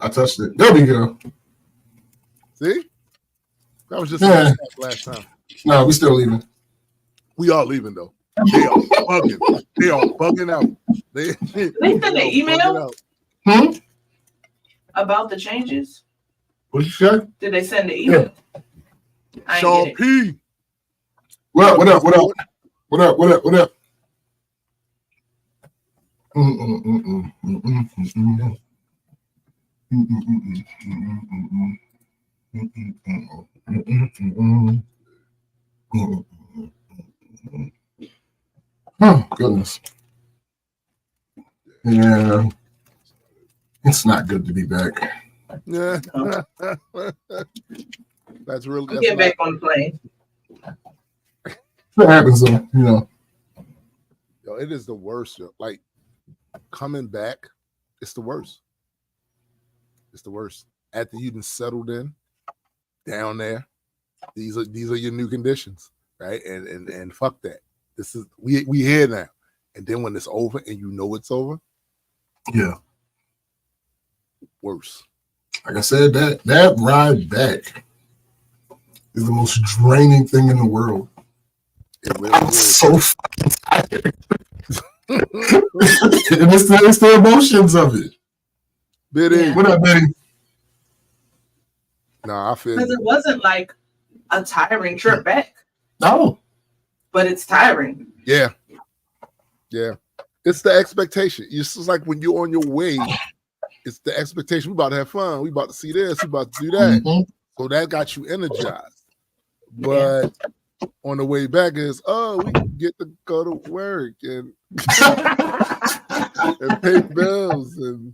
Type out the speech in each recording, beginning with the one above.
I touched it. There we go. See? That was just last time. No, we still leaving. We are leaving though. They are bugging. They are bugging out. They sent an email about the changes. What you say? Did they send the email? Yeah. Sean P. What up? Oh, goodness. Yeah. It's not good to be back. Yeah. That's really. Get back on the plane. What happens though, Yo, it is the worst. Yo. Like coming back, it's the worst. It's the worst. After you've been settled in down there, these are your new conditions, right? And fuck that. This is we here now. And then when it's over and you know it's over, yeah, worse. Like I said, that ride back is the most draining thing in the world. It really I'm is. so fucking tired. And it's the emotions of it. Biddy. What up, Betty? Nah, I feel because it wasn't like a tiring trip back. No, but it's tiring. Yeah. It's the expectation. It's just like when you're on your way, it's the expectation. We about to have fun. We about to see this. We about to do that. Mm-hmm. So that got you energized. But on the way back is, we get to go to work and and pay bills and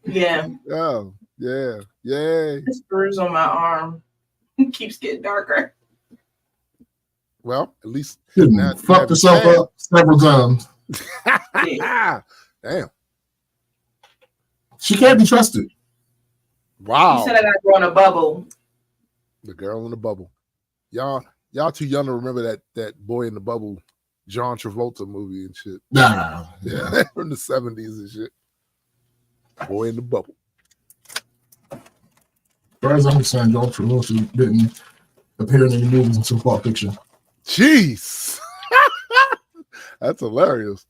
yeah. Oh, yeah. Yay. This bruise on my arm keeps getting darker. Well, at least fucked herself up several times. Damn. She can't be trusted. Wow. You said I got to go in a bubble. The girl in the bubble. Y'all too young to remember that Boy in the Bubble John Travolta movie and shit. Nah. Yeah. From the 70s and shit. Boy in the Bubble. As far as I'm concerned, John Travolta didn't appear in any movies until Pulp Fiction. Jeez. That's hilarious.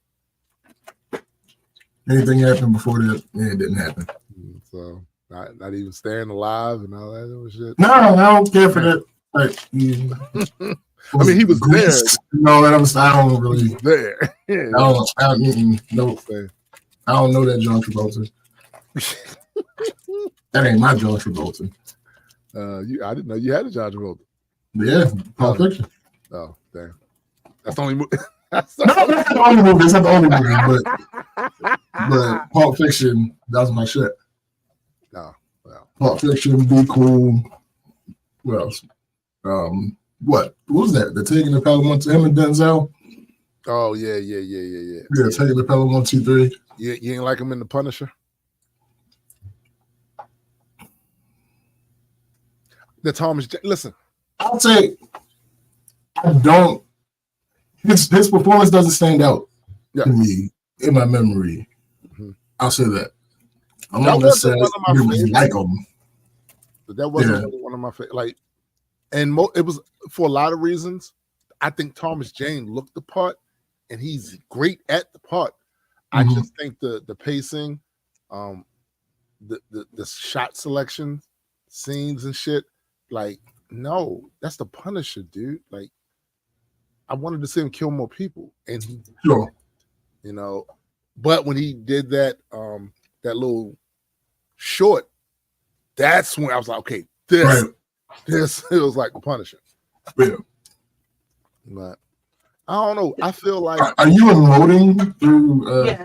Anything happened before that, it didn't happen. So not even Staying Alive and all that other shit. No, I don't care for that. Like, I mean, he was there. No, I don't really there. I don't know that John Travolta. That ain't my John Travolta. I didn't know you had a John Travolta. Yeah, Pulp Fiction. Oh, damn. That's the only movie. That's not the only movie. It's not the only movie, but Pulp Fiction, that was my shit. No, well. Pulp Fiction, Be Cool. What else? What was that? The Taking the Pelham 1 to him and Denzel. Oh yeah. Yeah, Taking the Pelham 1, 2, 3. You ain't like him in The Punisher? The Thomas. Listen, I'll say I don't. His performance doesn't stand out to me in my memory. Mm-hmm. I'll say that. I'm not gonna say like him. But that wasn't really one of my favorite. Like, and it was for a lot of reasons. I think Thomas Jane looked the part, and he's great at the part. Mm-hmm. I just think the pacing, the shot selection, scenes and shit. Like, no, that's the Punisher, dude. Like, I wanted to see him kill more people, and he, But when he did that, that little short, that's when I was like, okay, this it was like the Punisher. Yeah. But I don't know. I feel like are you emoting through? Okay.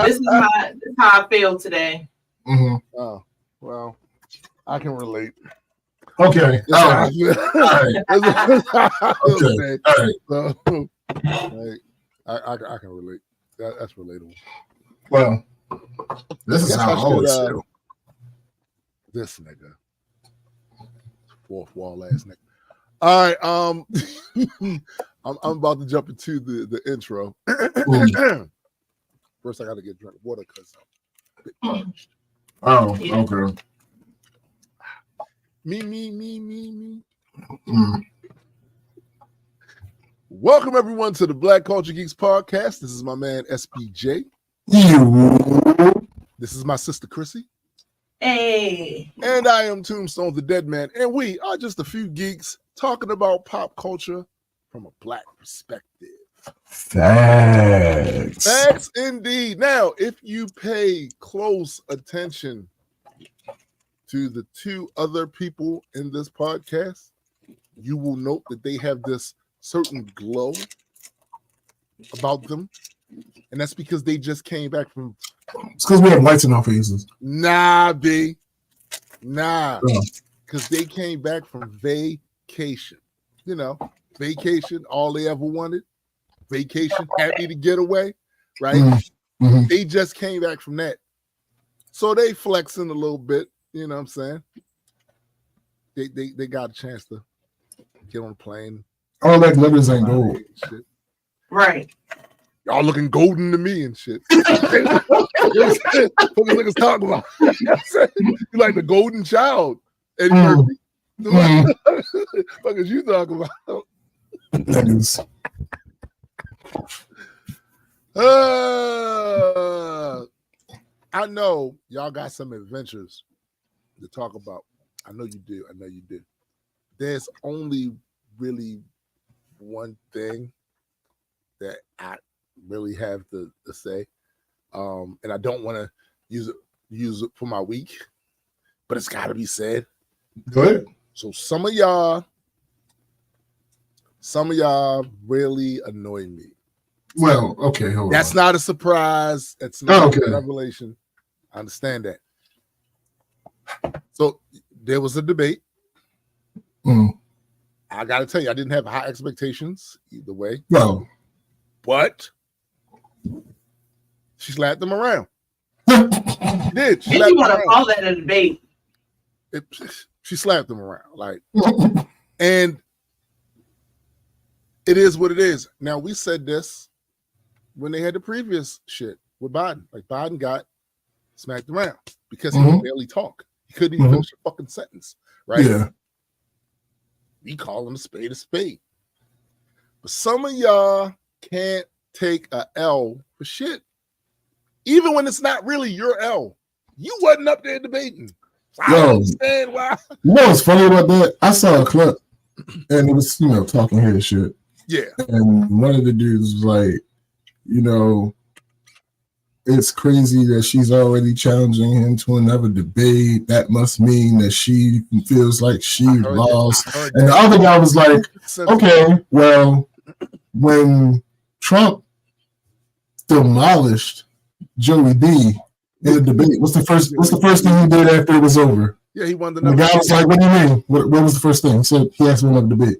This is how I feel today. Mm-hmm. Oh well, I can relate. Okay. All right. Okay. All right. I can relate. That's relatable. Well, this is how I always feel. This nigga. Fourth wall ass nigga. All right. I'm about to jump into the intro. First, I got to get a drink of water because Oh, Yeah. okay. Me. Mm. Welcome everyone to the Black Culture Geeks podcast. This is my man SPJ. You. This is my sister Chrissy. Hey. And I am Tombstone the Dead Man. And we are just a few geeks talking about pop culture from a black perspective. Facts. Facts indeed. Now, if you pay close attention to the two other people in this podcast, you will note that they have this certain glow about them. And that's because they just came back from... It's because we have lights in our faces. Nah, B. Nah. Oh. Because they came back from vacation. You know, vacation, all they ever wanted. Vacation, happy to get away, right? Mm-hmm. They just came back from that. So they flexing a little bit, you know what I'm saying? They got a chance to get on a plane. All that glitters ain't gold. Shit. Right. Y'all looking golden to me and shit. You know what the niggas talking about? You know what I'm saying? You like the golden child, Eddie Murphy. What is you talking about? Niggas. I know y'all got some adventures to talk about. I know you do. There's only really one thing that I really have to say. And I don't want to use it for my week, but it's got to be said. Go ahead. So some of y'all really annoy me. Well, okay, hold That's on. not a surprise. That's not a revelation. I understand that. So there was a debate. I got to tell you, I didn't have high expectations either way. No. But she slapped them around. She did. She If slapped you them want to around. call that a debate. She slapped them around. Like, and it is what it is. Now, we said this when they had the previous shit with Biden. Like, Biden got smacked around because he could barely talk. He couldn't even finish a fucking sentence, right? Yeah. We call him a spade. But some of y'all can't take a L for shit. Even when it's not really your L. You wasn't up there debating. So I don't understand why. You know what's funny about that? I saw a clip and it was, talking head shit. Yeah. And one of the dudes was like, it's crazy that she's already challenging him to another debate. That must mean that she feels like she lost. And the other guy was like, okay, well, when Trump demolished Joey D in the debate, what's the first thing he did after it was over? Yeah, he won the guy was like, what do you mean? What was the first thing? He said he asked me another debate.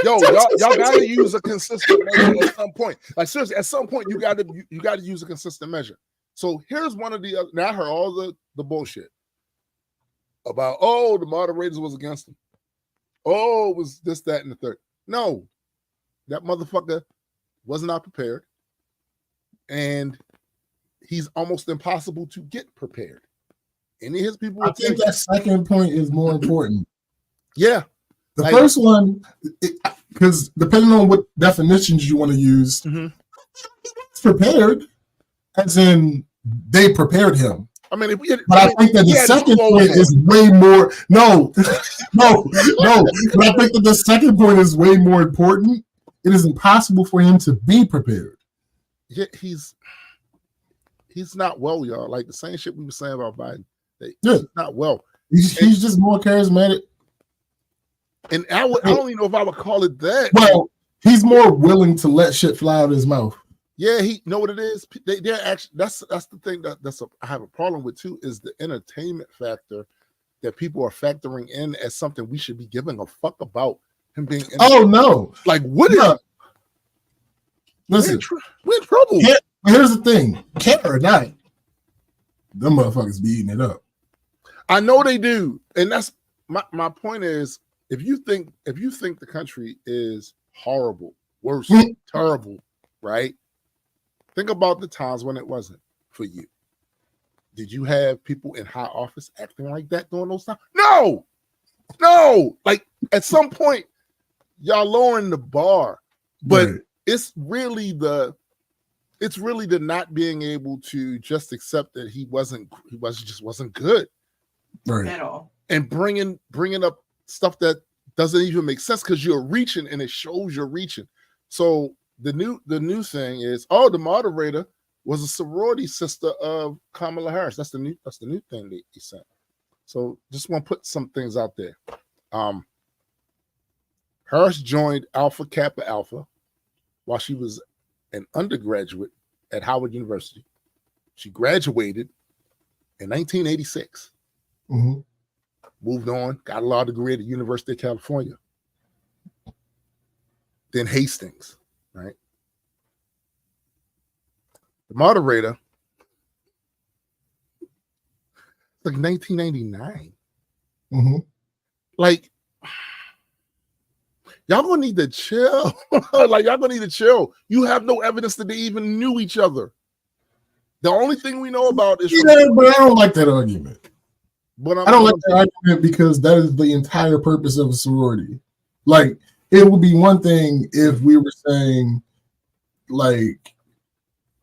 Yo, y'all gotta use a consistent measure at some point. Like seriously, at some point you gotta use a consistent measure. So here's one of the other. Now I heard all the bullshit about the moderators was against him. It was this, that, and the third. No, that motherfucker was not prepared, and he's almost impossible to get prepared. Any of his people, I think that second point is more important. Yeah. The first one, because depending on what definitions you want to use, it's prepared, as in they prepared him. I mean, but I think that the second point is way more. No. But I think that the second point is way more important. It is impossible for him to be prepared. Yeah, he's not well, y'all. Like the same shit we were saying about Biden. He's not well. He's just more charismatic. And I don't even know if I would call it that. Well, he's more willing to let shit fly out of his mouth. Yeah, he know what it is. They're actually that's the thing that I have a problem with too, is the entertainment factor that people are factoring in as something we should be giving a fuck about him being. Oh no! Like what is? Listen, we're in trouble. Here's the thing: care or not, them motherfuckers be eating it up. I know they do, and that's my point is. If you think the country is horrible, worse, terrible, right? Think about the times when it wasn't for you. Did you have people in high office acting like that during those times? No. Like at some point, y'all lowering the bar, but it's really the not being able to just accept that he just wasn't good, right? At all, and bringing up stuff that doesn't even make sense because you're reaching, and it shows you're reaching. So the new thing is, the moderator was a sorority sister of Kamala Harris. That's the new thing that he said. So just want to put some things out there. Harris joined Alpha Kappa Alpha while she was an undergraduate at Howard University. She graduated in 1986. Mm-hmm. Moved on, got a law degree at the University of California. Then Hastings, right? The moderator, like 1999. Mm-hmm. Like, y'all gonna need to chill. Like, y'all gonna need to chill. You have no evidence that they even knew each other. The only thing we know about is but I don't like that argument. But I don't like that argument because that is the entire purpose of a sorority. Like, it would be one thing if we were saying, like,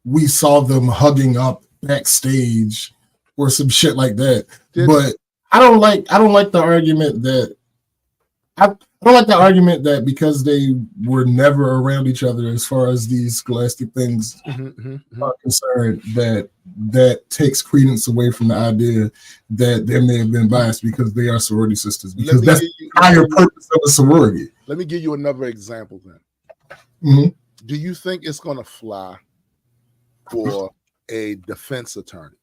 we saw them hugging up backstage or some shit like that. But I don't like the argument that I don't like the argument that because they were never around each other as far as these scholastic things are concerned, that takes credence away from the idea that there may have been bias because they are sorority sisters. Because that's the entire purpose of a sorority. Let me give you another example then. Mm-hmm. Do you think it's going to fly for a defense attorney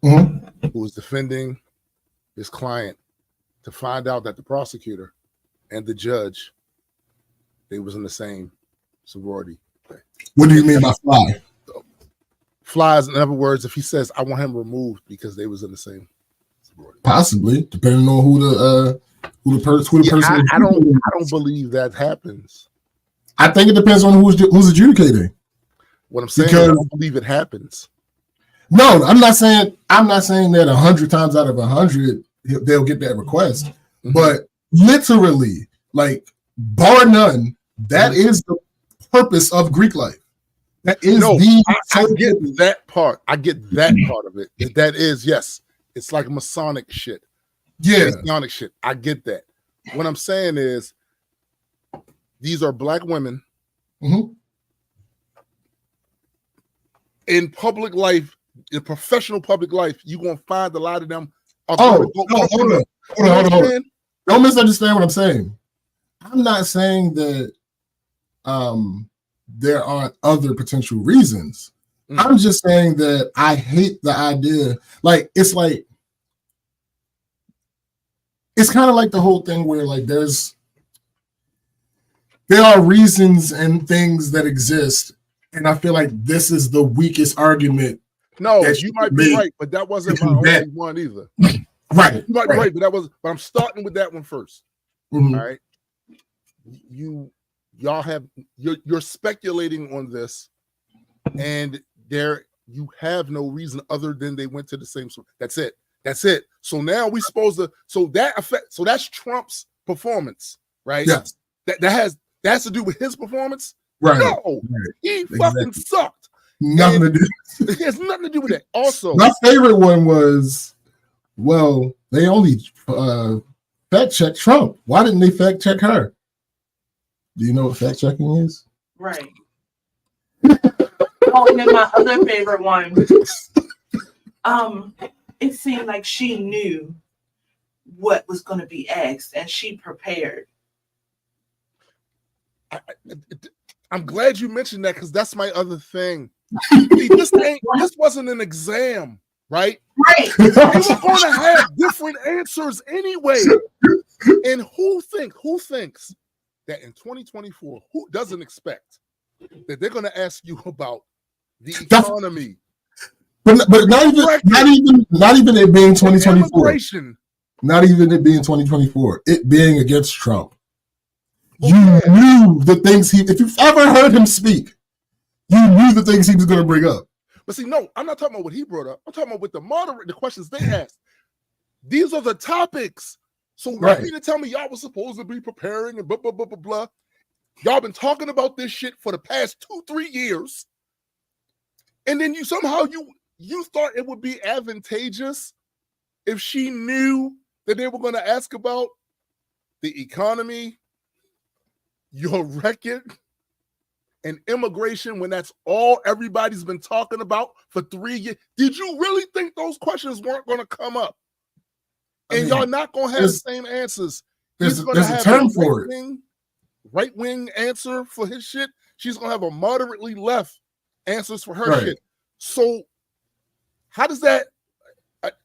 who is defending his client to find out that the prosecutor and the judge, they was in the same sorority? What do you mean by fly? Flies, in other words, if he says, I want him removed because they was in the same sorority. Possibly, depending on who the person is. I don't believe that happens. I think it depends on who's adjudicating. What I'm saying is I don't believe it happens. No, I'm not saying that 100 times out of 100 they'll get that request. Mm-hmm. But literally, like, bar none, that is the purpose of Greek life. That is I get that part. I get that part of it. That is, yes, it's like Masonic shit. Yeah. Masonic shit. I get that. What I'm saying is, these are black women in public life, in professional public life. You're gonna find a lot of them. Hold on. Don't misunderstand what I'm saying. I'm not saying that there aren't other potential reasons. I'm just saying that I hate the idea. It's kind of like the whole thing where, like, there are reasons and things that exist, and I feel like this is the weakest argument. No, you might be right, but that wasn't my only one either. Right. You might be right, but I'm starting with that one first. Mm-hmm. All right. You're speculating on this, and you have no reason other than they went to the same school. That's it. So now we supposed to. So that's Trump's performance, right? Yes. That has to do with his performance. Right. No, he fucking sucked. Nothing to do. It has nothing to do with that. Also, my favorite one was, well, they only fact checked Trump. Why didn't they fact check her? Do you know what fact checking is? Right. And then my other favorite one, it seemed like she knew what was going to be asked and she prepared. I'm glad you mentioned that because that's my other thing. This wasn't an exam, right? Right. They were going to have different answers anyway. And who thinks that in 2024, who doesn't expect that they're going to ask you about the economy? But not even it being 2024. Not even it being 2024. It being against Trump. You knew the things if you've ever heard him speak, You knew the things he was going to bring up. But see, no, I'm not talking about what he brought up. I'm talking about with the questions they asked. These are the topics. So right. You to tell me y'all was supposed to be preparing and blah, blah, blah, blah, blah. Y'all been talking about this shit for the past 2-3 years. And then you somehow you thought it would be advantageous if she knew that they were going to ask about the economy, your record, and immigration when that's all everybody's been talking about for 3 years. Did you really think those questions weren't going to come up? And y'all not going to have the same answers. There's a term for it. Right-wing answer for his shit. She's going to have a moderately left answers for her shit. So how does that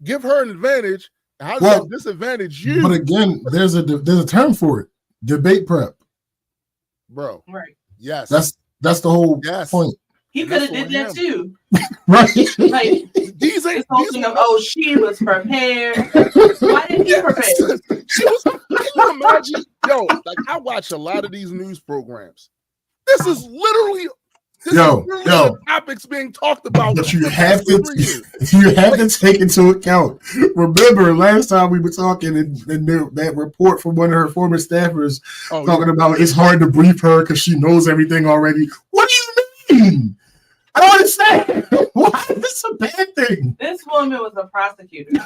give her an advantage? How does that disadvantage you? But again, there's a term for it. Debate prep. Bro. Right. Yes. That's the whole point. He could have did that too. Right. Like these ain't she was prepared. Why didn't he prepare? She was. Can you imagine? Yo, like I watch a lot of these news programs. This is literally the topics being talked about. But you have to take into account. Remember last time we were talking and that report from one of her former staffers talking about it's hard to brief her because she knows everything already. What do you mean? I don't understand. Why is this a bad thing? This woman was a prosecutor.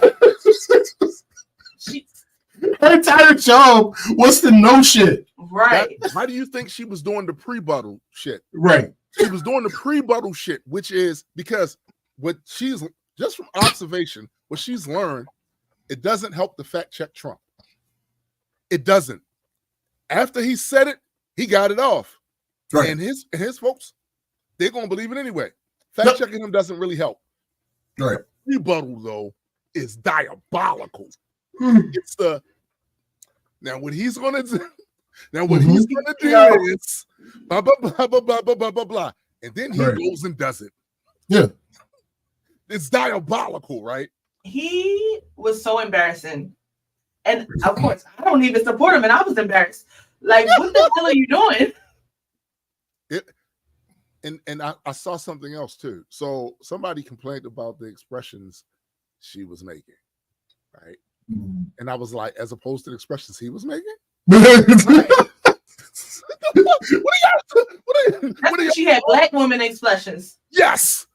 Her entire job was to know shit. Right. How do you think she was doing the pre-buttal shit? Right. She was doing the pre-buttal shit, which is because what she's just from observation, what she's learned, it doesn't help the fact check Trump. It doesn't. After he said it, he got it off. Right. And his folks, they're gonna believe it anyway. Fact checking him doesn't really help. Right. Rebuttal though is diabolical. It's now what he's gonna do. Now what he's gonna do is blah blah blah blah blah blah blah blah blah, and then he goes and does it. Yeah, it's diabolical, right? He was so embarrassing, and of course I don't even support him, and I was embarrassed. Like, what the hell are you doing? And I saw something else too. So somebody complained about the expressions she was making, right? And I was like, as opposed to the expressions he was making. She had black women expressions. Yes.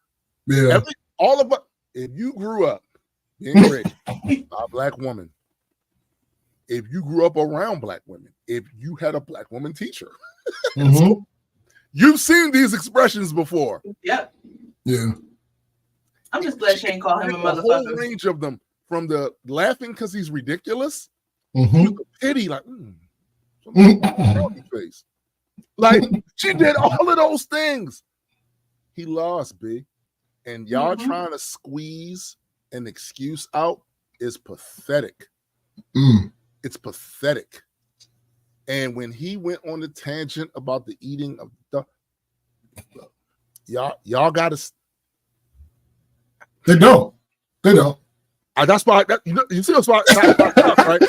Yeah. All of us. If you grew up being raised by a black woman, if you grew up around black women, if you had a black woman teacher, you've seen these expressions before. Yep. Yeah. I'm just glad she ain't call him a motherfucker. A whole range of them, from the laughing because he's ridiculous to the pity, like, face. Like, she did all of those things. He lost, B. And y'all trying to squeeze an excuse out is pathetic. It's pathetic. And when he went on the tangent about the eating of the y'all gotta. They don't. That's why you see that's why, right?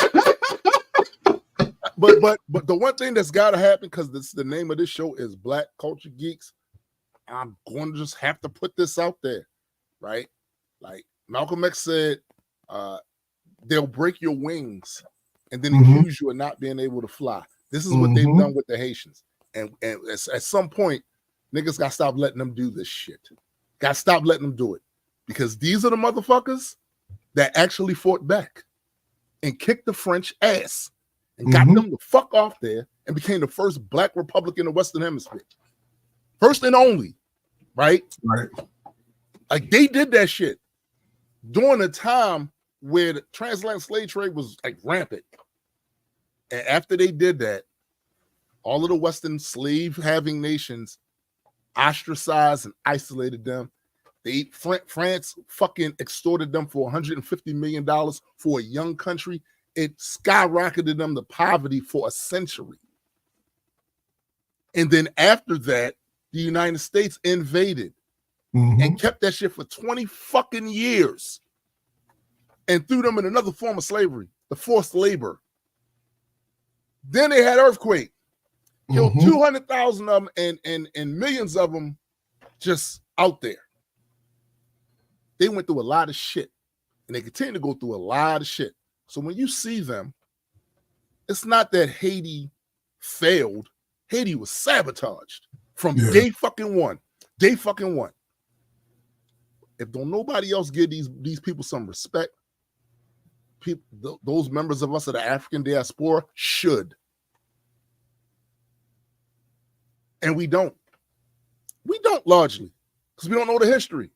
But the one thing that's gotta happen, because the name of this show is Black Culture Geeks, I'm going to just have to put this out there, right? Like Malcolm X said, they'll break your wings and then accuse you of not being able to fly. This is what they've done with the Haitians. And at some point, niggas got to stop letting them do this shit. Got to stop letting them do it. Because these are the motherfuckers that actually fought back and kicked the French ass and got them the fuck off there and became the first black republic in the Western Hemisphere. First and only, right? Right. Like, they did that shit during a time where the transatlantic slave trade was like rampant. And after they did that, all of the Western slave-having nations ostracized and isolated them. France fucking extorted them for $150 million for a young country. It skyrocketed them to poverty for a century. And then after that, the United States invaded and kept that shit for 20 fucking years and threw them in another form of slavery, the forced labor. Then they had earthquake, killed 200,000 of them, and millions of them just out there. They went through a lot of shit, and they continue to go through a lot of shit. So when you see them, it's not that Haiti failed. Haiti was sabotaged from day fucking one. Day fucking one. If don't nobody else give these people some respect, those members of us of the African diaspora should. And we don't. We don't largely because we don't know the history.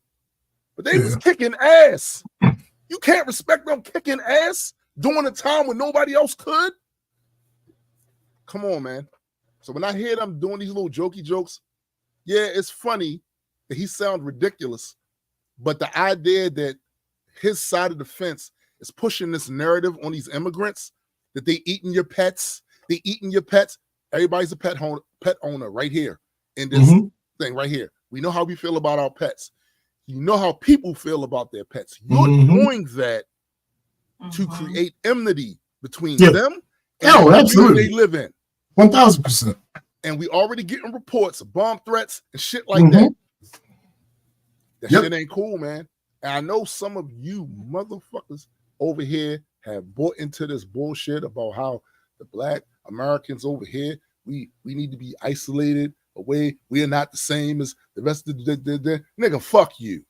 But they was kicking ass. You can't respect them kicking ass during a time when nobody else could. Come on, man. So when I hear them doing these little jokey jokes, yeah, it's funny that he sounds ridiculous. But the idea that his side of the fence is pushing this narrative on these immigrants that they eating your pets, they eating your pets. Everybody's a pet owner right here in this thing right here. We know how we feel about our pets. You know how people feel about their pets. You're doing that to create enmity between them and the community they live in. 1,000%. And we already getting reports of bomb threats and shit like that. That shit ain't cool, man. And I know some of you motherfuckers over here have bought into this bullshit about how the Black Americans over here, we need to be isolated away. We are not the same as the rest of the nigga, fuck you.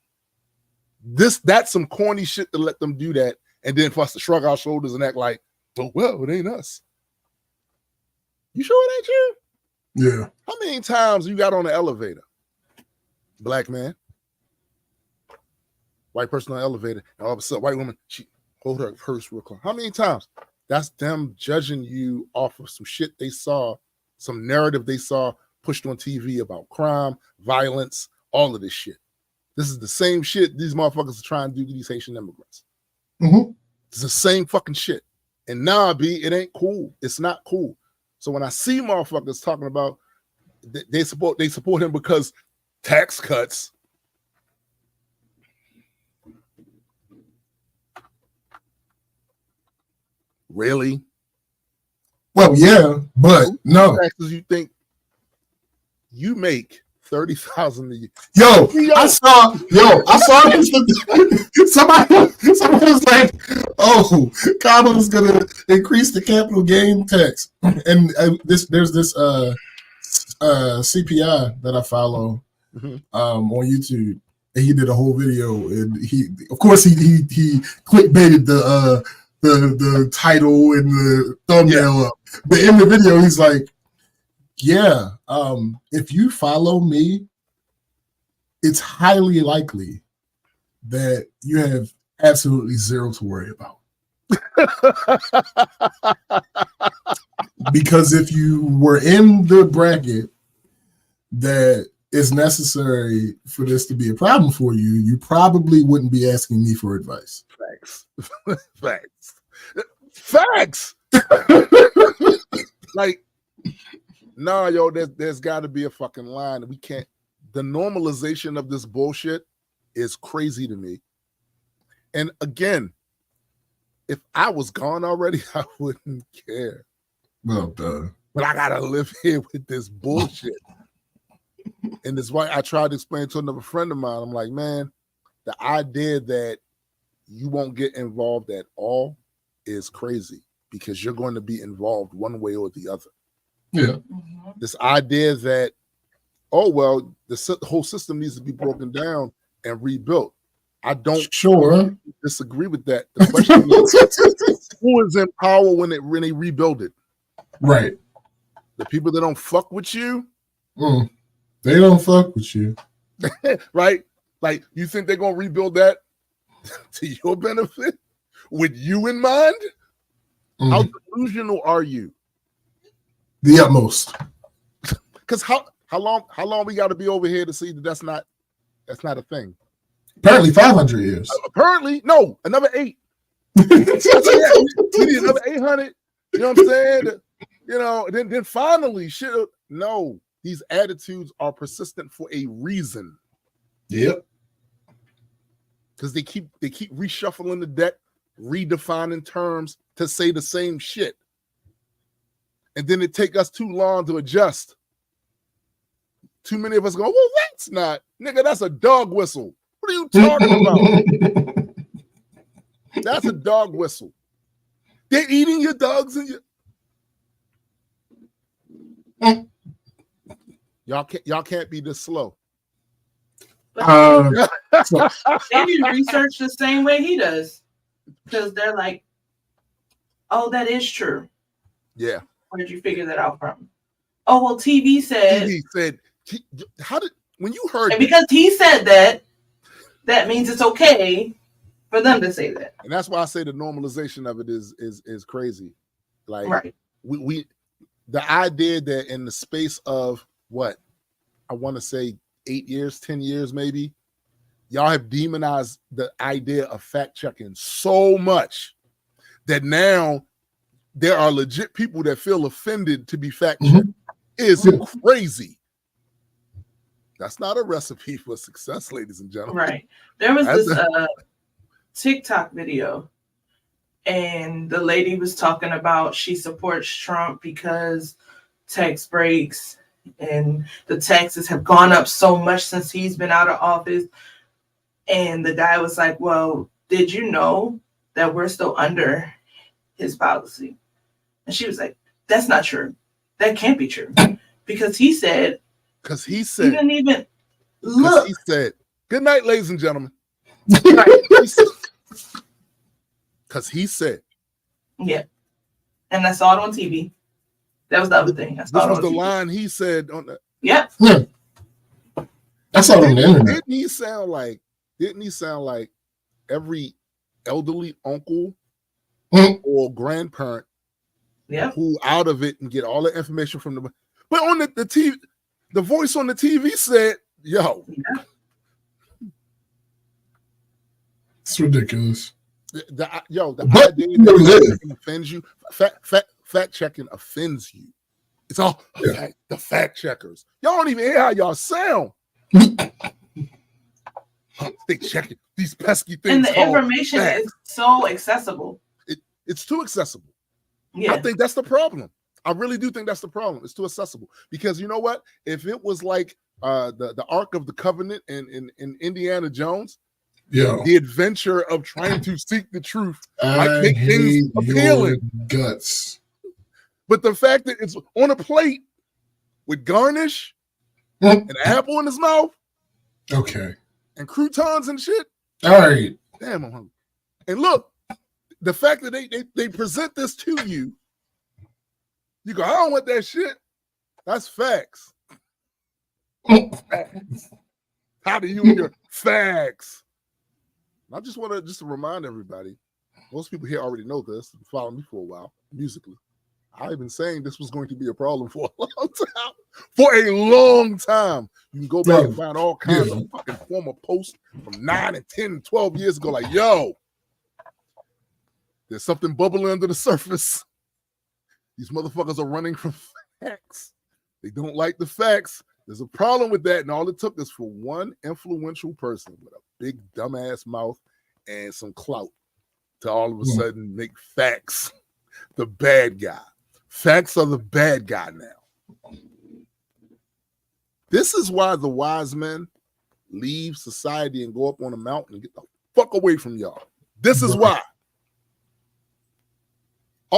That's some corny shit to let them do that, and then for us to shrug our shoulders and act like, oh, well, it ain't us. You sure it ain't you? Yeah. How many times you got on the elevator? Black man, white person on the elevator, and all of a sudden, white woman, she hold her purse real close. How many times? That's them judging you off of some shit they saw, some narrative they saw pushed on TV about crime, violence, all of this shit. This is the same shit these motherfuckers are trying to do to these Haitian immigrants. It's the same fucking shit. And nah, B, it ain't cool. It's not cool. So when I see motherfuckers talking about they support him because tax cuts. Really? Well, yeah, but no. Taxes you think you make 30,000 a year? I saw somebody was like, "Oh, Kamala's gonna increase the capital gain tax," and there's this CPI that I follow on YouTube, and he did a whole video, and he clickbaited the title and the thumbnail up, but in the video he's like, yeah, if you follow me, it's highly likely that you have absolutely zero to worry about. Because if you were in the bracket that is necessary for this to be a problem for you, you probably wouldn't be asking me for advice. Facts. Like, nah, yo, there's got to be a fucking line. We can't. The normalization of this bullshit is crazy to me. And again, if I was gone already, I wouldn't care. Well done. But I gotta live here with this bullshit. And that's why I tried to explain to another friend of mine. I'm like, man, the idea that you won't get involved at all is crazy because you're going to be involved one way or the other. Yeah. This idea that, oh, well, the whole system needs to be broken down and rebuilt. I don't disagree with that. The question is, who is in power when they rebuild it? Right. The people that don't fuck with you? They don't fuck with you. Right? Like, you think they're going to rebuild that to your benefit with you in mind? How delusional are you? The utmost. Because how long we got to be over here to see that that's not a thing? Apparently 500 years. Apparently, no, another 8. We need another 800. You know what I'm saying? You know, then finally, shit. No, these attitudes are persistent for a reason. Yep. Because they keep reshuffling the deck, redefining terms to say the same shit. And then it take us too long to adjust. too many of us go, well, that's not, nigga, that's a dog whistle. What are you talking about? That's a dog whistle. They're eating your dogs and y'all can't be this slow. They need to research the same way he does, because they're like, "Oh, that is true." Yeah. Where did you figure that out from? Oh, well, TV said. TV said. How did when you heard? And because he said that, that means it's okay for them to say that. And that's why I say the normalization of it is crazy. Like, right. We the idea that in the space of what I want to say 8 years, 10 years, maybe, y'all have demonized the idea of fact checking so much that now there are legit people that feel offended to be fact checked. Is crazy. That's not a recipe for success, ladies and gentlemen. Right. There was this TikTok video, and the lady was talking about she supports Trump because tax breaks and the taxes have gone up so much since he's been out of office. And the guy was like, well, did you know that we're still under his policy? And she was like, that's not true. That can't be true. Because he said he didn't even look. He said, good night, ladies and gentlemen. Because he said. Yeah. And I saw it on TV. That was the other thing. This was the TV line he said on the. Yep. Yeah. That's all on the internet. Didn't he sound like every elderly uncle or grandparent who out of it and get all the information from the. But on the TV, the voice on the TV said, yo. Yeah. It's ridiculous. The idea that offends you, fact checking offends you. It's all the fact checkers. Y'all don't even hear how y'all sound. They check it. These pesky things. And the information is so accessible. It's too accessible. Yeah. I think that's the problem. I really do think that's the problem. It's too accessible. Because you know what? If it was like the Ark of the Covenant in Indiana Jones, the adventure of trying to seek the truth, I make things appealing. Guts. But the fact that it's on a plate with garnish and an apple in his mouth, and croutons and shit. All right. Damn, I'm hungry. And look, the fact that they present this to you, you go, I don't want that shit. That's facts. How do you and your facts? I just want to remind everybody, most people here already know this, follow me for a while, musically. I've been saying this was going to be a problem for a long time. For a long time. You can go back and find all kinds of fucking former posts from 9 and 10 and 12 years ago, like, yo, there's something bubbling under the surface. These motherfuckers are running from facts. They don't like the facts. There's a problem with that, and all it took is for one influential person with a big dumbass mouth and some clout to all of a sudden make facts the bad guy. Facts are the bad guy now. This is why the wise men leave society and go up on a mountain and get the fuck away from y'all. This is why.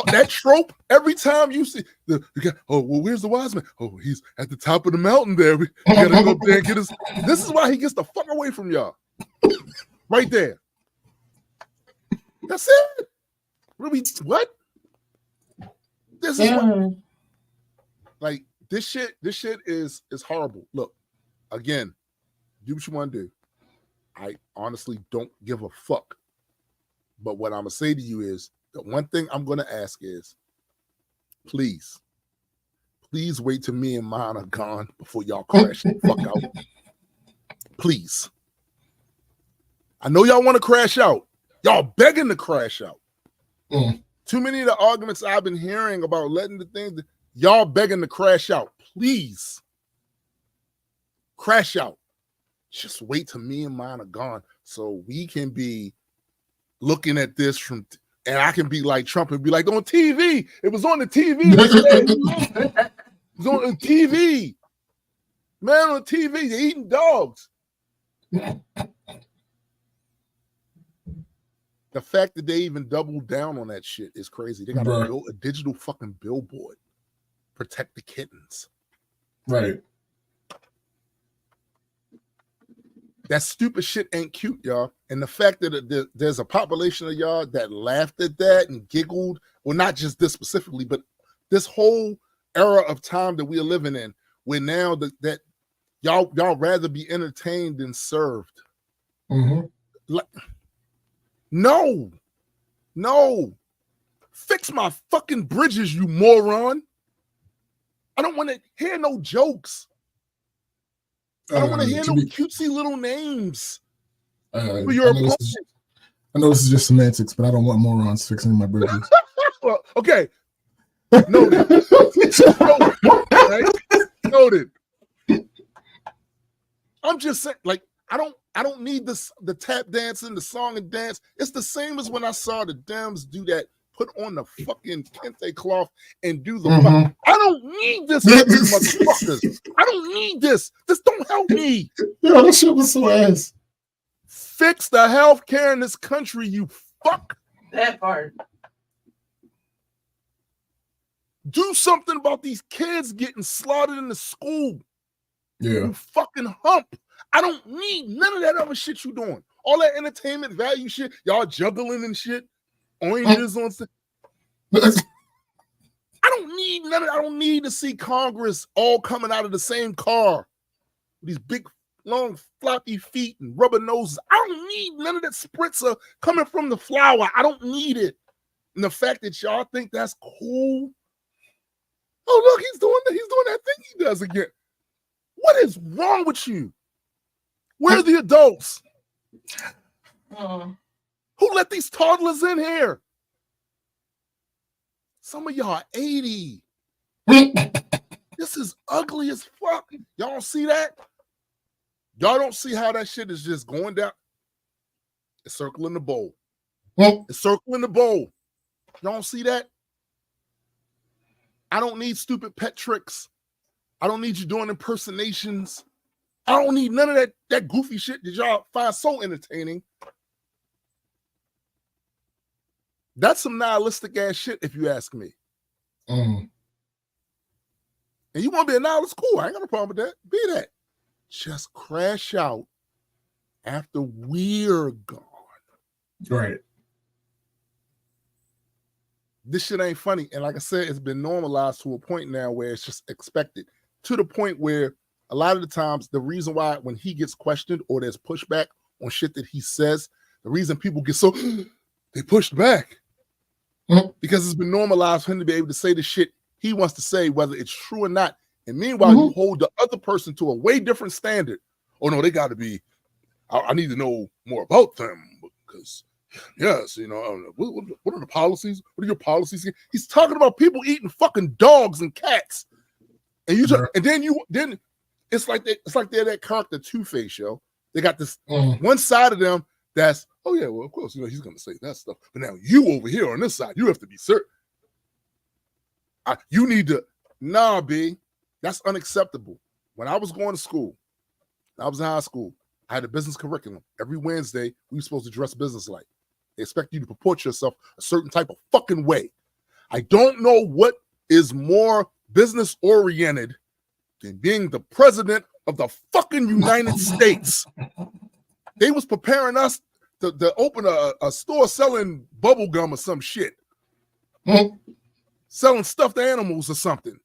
That trope, every time you see where's the wise man? Oh, he's at the top of the mountain there. We gotta go up there and get his. This is why he gets the fuck away from y'all. Right there. That's it. What? This is what, like this shit is horrible. Look, again, do what you want to do. I honestly don't give a fuck. But what I'm gonna say to you is, the one thing I'm going to ask is, please wait till me and mine are gone before y'all crash the fuck out. Please. I know y'all want to crash out. Y'all begging to crash out. Too many of the arguments I've been hearing about letting the things, y'all begging to crash out. Please. Crash out. Just wait till me and mine are gone so we can be looking at this from... And I can be like Trump and be like, on TV. It was on the TV. It was on the TV. Man on TV, they're eating dogs. The fact that they even doubled down on that shit is crazy. They got a digital fucking billboard. Protect the kittens. Right. That stupid shit ain't cute, y'all. And the fact that there's a population of y'all that laughed at that and giggled, well, not just this specifically, but this whole era of time that we are living in, where now that y'all rather be entertained than served. Mm-hmm. Like, no. Fix my fucking bridges, you moron. I don't want to hear no jokes. I don't want to hear no cutesy little names for your opponent. I know this is just semantics, but I don't want morons fixing my bridges. Well, okay. Noted. Right? Noted. I'm just saying, like, I don't need the tap dancing, the song and dance. It's the same as when I saw the Dems do that, put on the fucking kente cloth and do the I don't need this, motherfuckers. I don't need this. This don't help me. Yo, that shit was so ass. Fix the healthcare in this country, you fuck. That part. Do something about these kids getting slaughtered in the school. Yeah. You fucking hump. I don't need none of that other shit you doing. All that entertainment value shit, y'all juggling and shit. Oranges on. I don't need none of that. I don't need to see Congress all coming out of the same car. With these big, long, floppy feet and rubber noses. I don't need none of that spritzer coming from the flower. I don't need it. And the fact that y'all think that's cool. Oh, look, he's doing that thing he does again. What is wrong with you? Where are the adults? Who let these toddlers in here? Some of y'all are 80. This is ugly as fuck. Y'all don't see that? Y'all don't see how that shit is just going down? It's circling the bowl. It's circling the bowl. Y'all don't see that? I don't need stupid pet tricks. I don't need you doing impersonations. I don't need none of that goofy shit that y'all find so entertaining. That's some nihilistic ass shit, if you ask me. And you want to be a nihilist? Cool. I ain't got a problem with that. Be that. Just crash out after we're gone. Right. This shit ain't funny. And like I said, it's been normalized to a point now where it's just expected. To the point where a lot of the times, the reason why when he gets questioned or there's pushback on shit that he says, the reason people get so, they pushed back. Because it's been normalized for him to be able to say the shit he wants to say, whether it's true or not. And meanwhile, you hold the other person to a way different standard. Oh, no, they got to be, I need to know more about them because, yes, you know, what are the policies? What are your policies? He's talking about people eating fucking dogs and cats. And then it's like they're that character Two-Face, yo. They got this one side of them that's, oh yeah, well, of course, you know, he's gonna say that stuff. But now you over here on this side, you have to be certain. You need to, nah, B, that's unacceptable. When I was going to school, I was in high school, I had a business curriculum. Every Wednesday, we were supposed to dress business-like. They expect you to purport yourself a certain type of fucking way. I don't know what is more business-oriented than being the president of the fucking United States. They was preparing us to open a store selling bubble gum or some shit. Selling stuffed animals or something.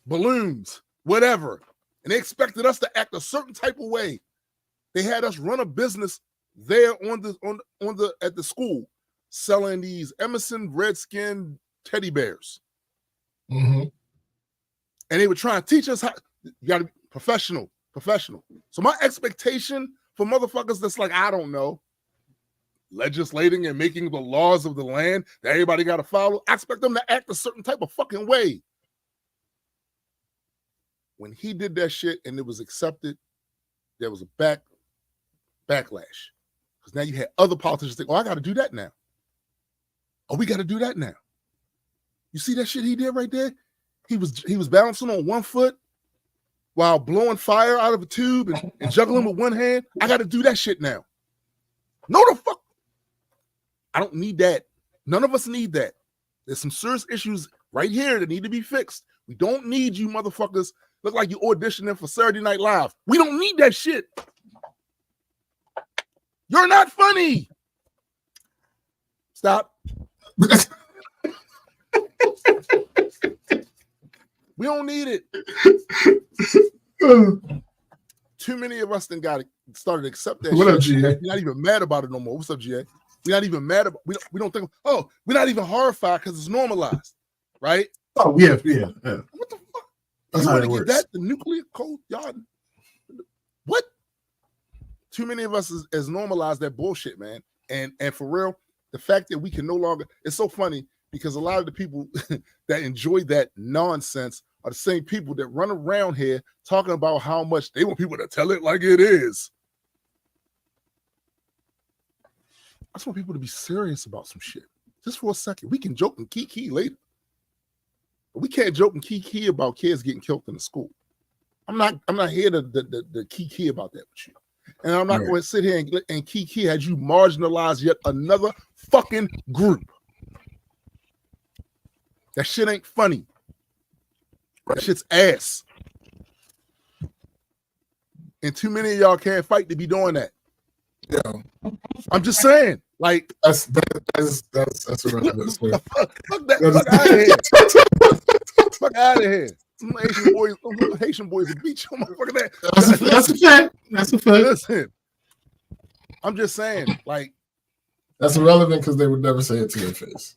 Balloons, whatever. And they expected us to act a certain type of way. They had us run a business there at the school selling these Emerson Redskin teddy bears. And they were trying to teach us how you got to be professional. So my expectation for motherfuckers that's like, I don't know, legislating and making the laws of the land that everybody got to follow, I expect them to act a certain type of fucking way. When he did that shit and it was accepted, there was a backlash. Because now you had other politicians think, oh, I got to do that now. Oh, we got to do that now. You see that shit he did right there? He was balancing on one foot while blowing fire out of a tube and juggling with one hand. I got to do that shit now. No, the fuck. I don't need that. None of us need that. There's some serious issues right here that need to be fixed. We don't need you motherfuckers look like you auditioning for Saturday Night Live. We don't need that shit. You're not funny. Stop. We don't need it. Too many of us then started to accept that. What shit. up, GA? We're not even mad about it no more. What's up, GA? We're not even mad about. We don't think. Oh, we're not even horrified because it's normalized, right? Oh yeah. What the fuck? That's You how want it to works. get that the nuclear code, y'all? What? Too many of us has normalized that bullshit, man. And for real, the fact that we can no longer. It's so funny because a lot of the people that enjoy that nonsense are the same people that run around here talking about how much they want people to tell it like it is. I just want people to be serious about some shit. Just for a second. We can joke and kiki later. But we can't joke and kiki about kids getting killed in the school. I'm not here to kiki about that with you. And I'm not going to sit here and kiki as you marginalize yet another fucking group. That shit ain't funny. That shit's ass. And too many of y'all can't fight to be doing that. Yeah. I'm just saying. Like That's what I was gonna say. Fuck that. Fuck out of here. Some Haitian boys will beat you, motherfucker. That's a fact. That's a fact. Listen, I'm just saying, like, that's irrelevant because they would never say it to their face.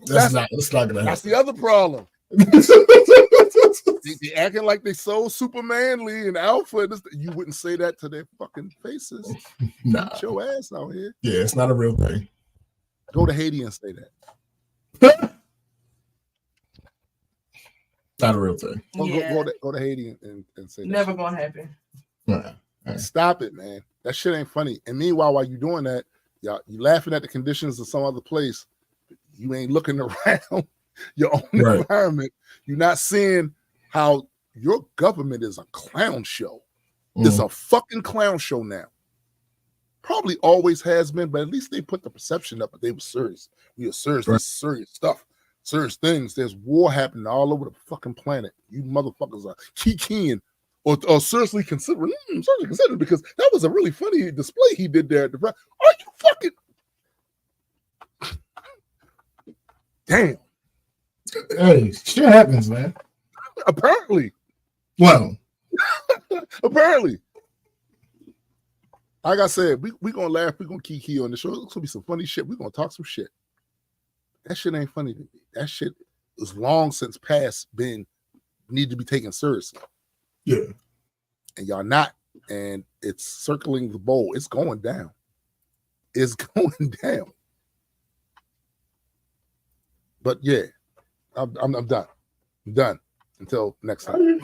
That's not gonna happen. That's the other problem. They acting like they so super manly and alpha. You wouldn't say that to their fucking faces. Nah. Get your ass out here. Yeah, it's not a real thing. Go to Haiti and say that. Not a real thing. Go to Haiti and say that. Never gonna happen. Right. Stop it, man. That shit ain't funny. And meanwhile, while you doing that, you laughing at the conditions of some other place. You ain't looking around your own environment. You're not seeing how your government is a clown show. It's a fucking clown show now. Probably always has been, but at least they put the perception up that they were serious. We are serious. This is serious stuff. Serious things. There's war happening all over the fucking planet. You motherfuckers are kikiing or seriously considering. Seriously considering because that was a really funny display he did there at the front. Are you fucking damn? Hey, shit happens, man. Apparently. Well, apparently. Like I said, we gonna laugh, we gonna kiki on the show. It's gonna be some funny shit. We're gonna talk some shit. That shit ain't funny to me. That shit is long since past need to be taken seriously. Yeah. And y'all not. And it's circling the bowl. It's going down. It's going down. But yeah, I'm done. I'm done until next time.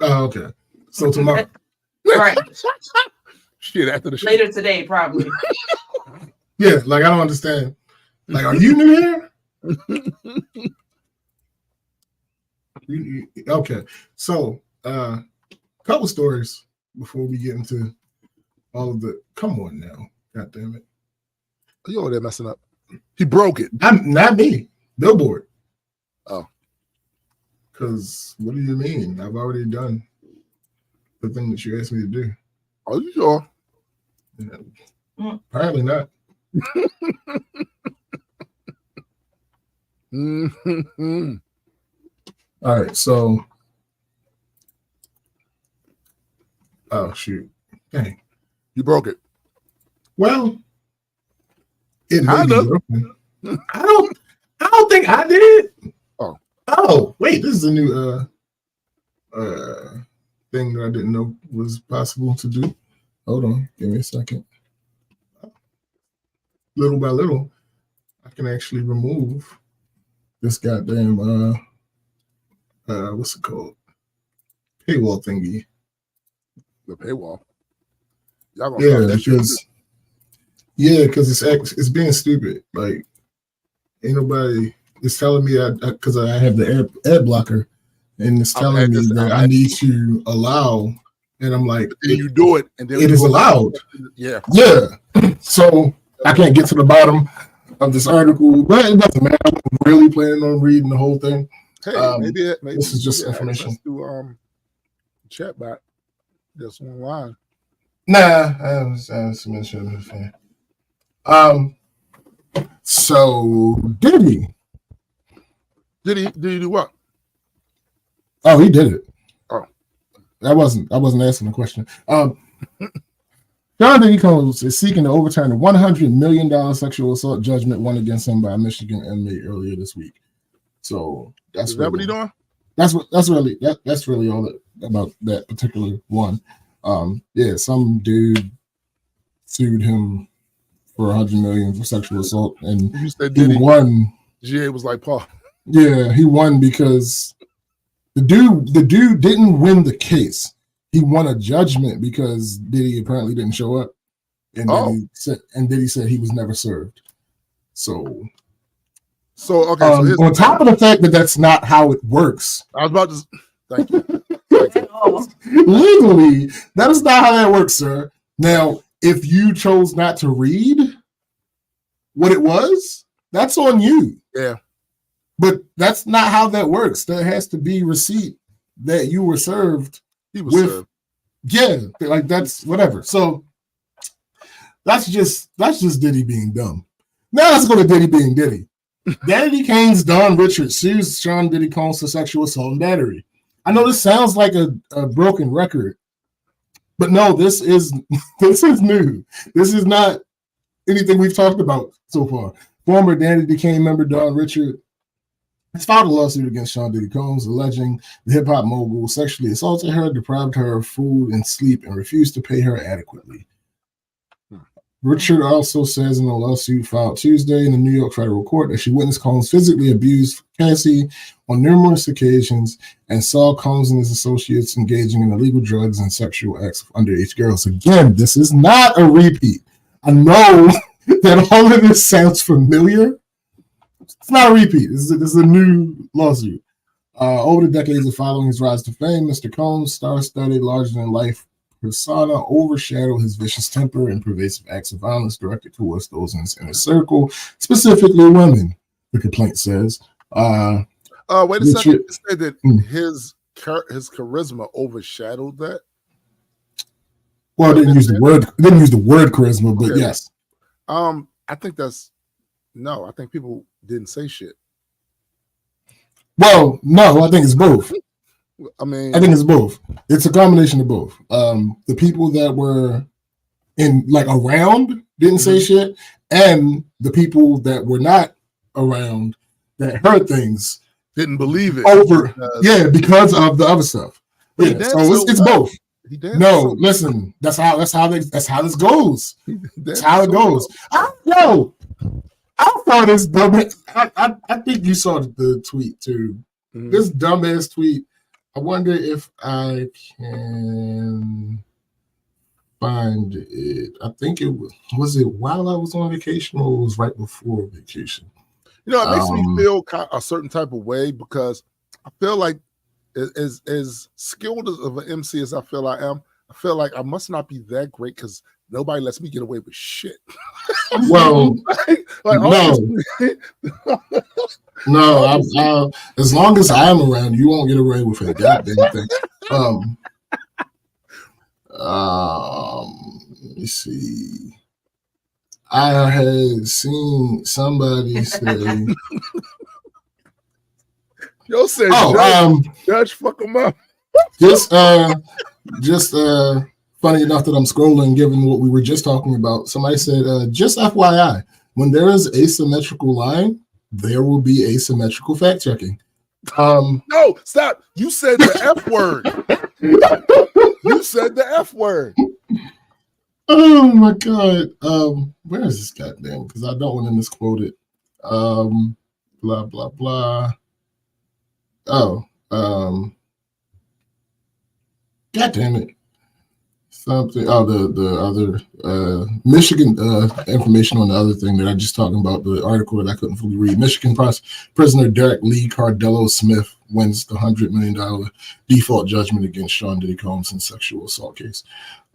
Oh, okay. So tomorrow. Right. Shit, after the show. Later today, probably. Yeah, like I don't understand. Like, are you new here? Okay. So couple stories before we get into all of the come on now. God damn it. You over there messing up. He broke it. Not me. Billboard. Oh. Because what do you mean? I've already done the thing that you asked me to do. Are you sure? Yeah. Apparently not. Mm-hmm. All right, so oh shoot. Dang. You broke it. Well, it may Kind be of. broken. I don't think I did. Oh, wait, this is a new thing that I didn't know was possible to do. Hold on, give me a second. Little by little, I can actually remove this goddamn what's it called? Paywall thingy. the paywall. Y'all gonna start that shit. Because it's being stupid. Like, ain't nobody is telling me because I have the ad blocker and it's telling me that I need to allow, and I'm like, you do it, and then it is allowed. Yeah. So I can't get to the bottom of this article, but it doesn't matter. I'm really planning on reading the whole thing. Hey, maybe this is just information. Through chat bot that's online. Nah, I was mentioning the fan. So did he do what? Oh, he did it. Oh, I wasn't asking the question. John Diddy Combs is seeking to overturn a $100 million sexual assault judgment won against him by a Michigan inmate earlier this week. So that's what he doing? That's really all about that particular one. Some dude sued him for $100 million for sexual assault, and he won. GA was like, Paul. Yeah, he won because the dude didn't win the case. He won a judgment because Diddy apparently didn't show up, and Diddy said he was never served. So okay. On top of the fact that that's not how it works, I was about to. Thank you. Legally, that is not how that works, sir. Now, if you chose not to read what it was, that's on you. Yeah. But that's not how that works. There has to be receipt that you were served. He was served. Yeah, like that's whatever. So that's just Diddy being dumb. Now let's go to Diddy being Diddy. Danity Kane's Don Richards sues Sean Diddy Combs for sexual assault and battery. I know this sounds like a broken record, but no, this is new. This is not anything we've talked about so far. Former Danity Kane member Don Richards has filed a lawsuit against Sean Diddy Combs, alleging the hip-hop mogul sexually assaulted her, deprived her of food and sleep, and refused to pay her adequately. Richard also says in a lawsuit filed Tuesday in the New York federal court that she witnessed Combs physically abuse Cassie on numerous occasions and saw Combs and his associates engaging in illegal drugs and sexual acts of underage girls. Again, this is not a repeat. I know that all of this sounds familiar. It's not a repeat. This is a new lawsuit. Over the decades of following his rise to fame, Mr. Combs' star-studded, larger-than-life persona overshadowed his vicious temper and pervasive acts of violence directed towards those in his inner circle, specifically women, the complaint says. Wait a second. You said that his charisma overshadowed that? Well, I didn't use the word charisma, but okay. Yes. I think I think people didn't say shit. Well, no, I think it's both. I think it's both. It's a combination of both. The people that were around didn't say shit, and the people that were not around that heard things didn't believe it because of the other stuff. Yeah, so it's both. No, listen, that's how this goes. That's how it goes. I saw this dumbass. I think you saw the tweet too. Mm-hmm. This dumbass tweet. I wonder if I can find it. I think it was it while I was on vacation or it was right before vacation. It makes me feel a certain type of way because I feel like as skilled of an MC as I feel I am, I feel like I must not be that great because nobody lets me get away with shit. Well, no, as long as I'm around, you won't get away with a goddamn thing. Let me see. I had seen somebody say, "Yo, said, Judge, fuck him up." Just funny enough that I'm scrolling, given what we were just talking about. Somebody said, just FYI, when there is asymmetrical line, there will be asymmetrical fact checking. No, stop. You said the F word. You said the F word. Oh my God. Where is this goddamn? Because I don't want to misquote it. Blah, blah, blah. God damn it. something. Oh, the other Michigan information on the other thing that I just talking about, the article that I couldn't fully read. Michigan prisoner Derek Lee Cardello Smith wins the $100 million default judgment against Sean Diddy Combs in sexual assault case.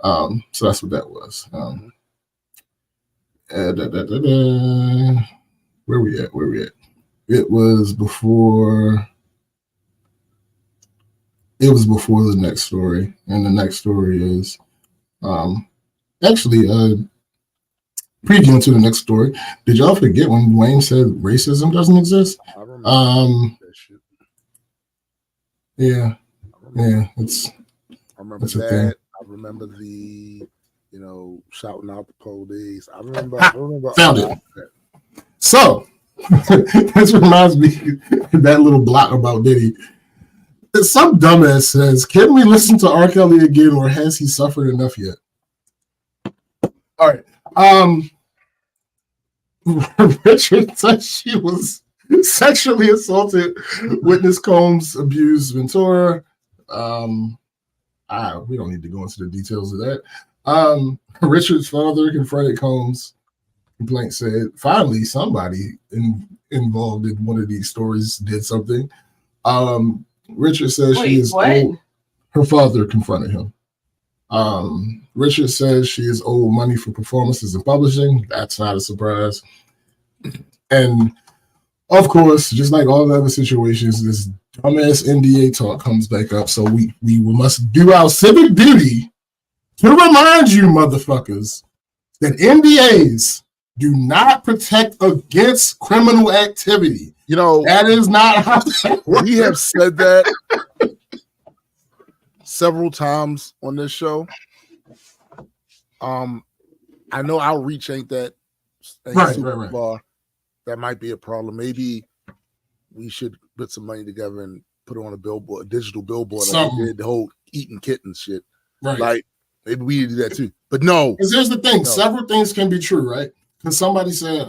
So that's what that was. Where we at? It was before the next story, and the next story is actually previewing to the next story. Did y'all forget when Wayne said racism doesn't exist? I remember that shit. Yeah, I a remember that. thing. I remember the, shouting out the police. I remember Found it. So this reminds me of that little block about Diddy. Some dumbass says, "Can we listen to R. Kelly again, or has he suffered enough yet?" All right. Richard said she was sexually assaulted. Witness Combs abused Ventura. We don't need to go into the details of that. Richard's father confronted Combs. Complaint said, finally, somebody involved in one of these stories did something. Richard says she is owed. Her father confronted him. Richard says she is owed money for performances in publishing. That's not a surprise. And of course, just like all the other situations, this dumbass NDA talk comes back up. So we must do our civic duty to remind you, motherfuckers, that NDAs do not protect against criminal activity. That is not how that works. We have said that several times on this show. I know our reach ain't that right. far. That might be a problem. Maybe we should put some money together and put it on a billboard, a digital billboard, like we did the whole eating kitten shit. Right. Like maybe we need to do that too. But no. Because here's the thing: several things can be true, right? Because somebody said,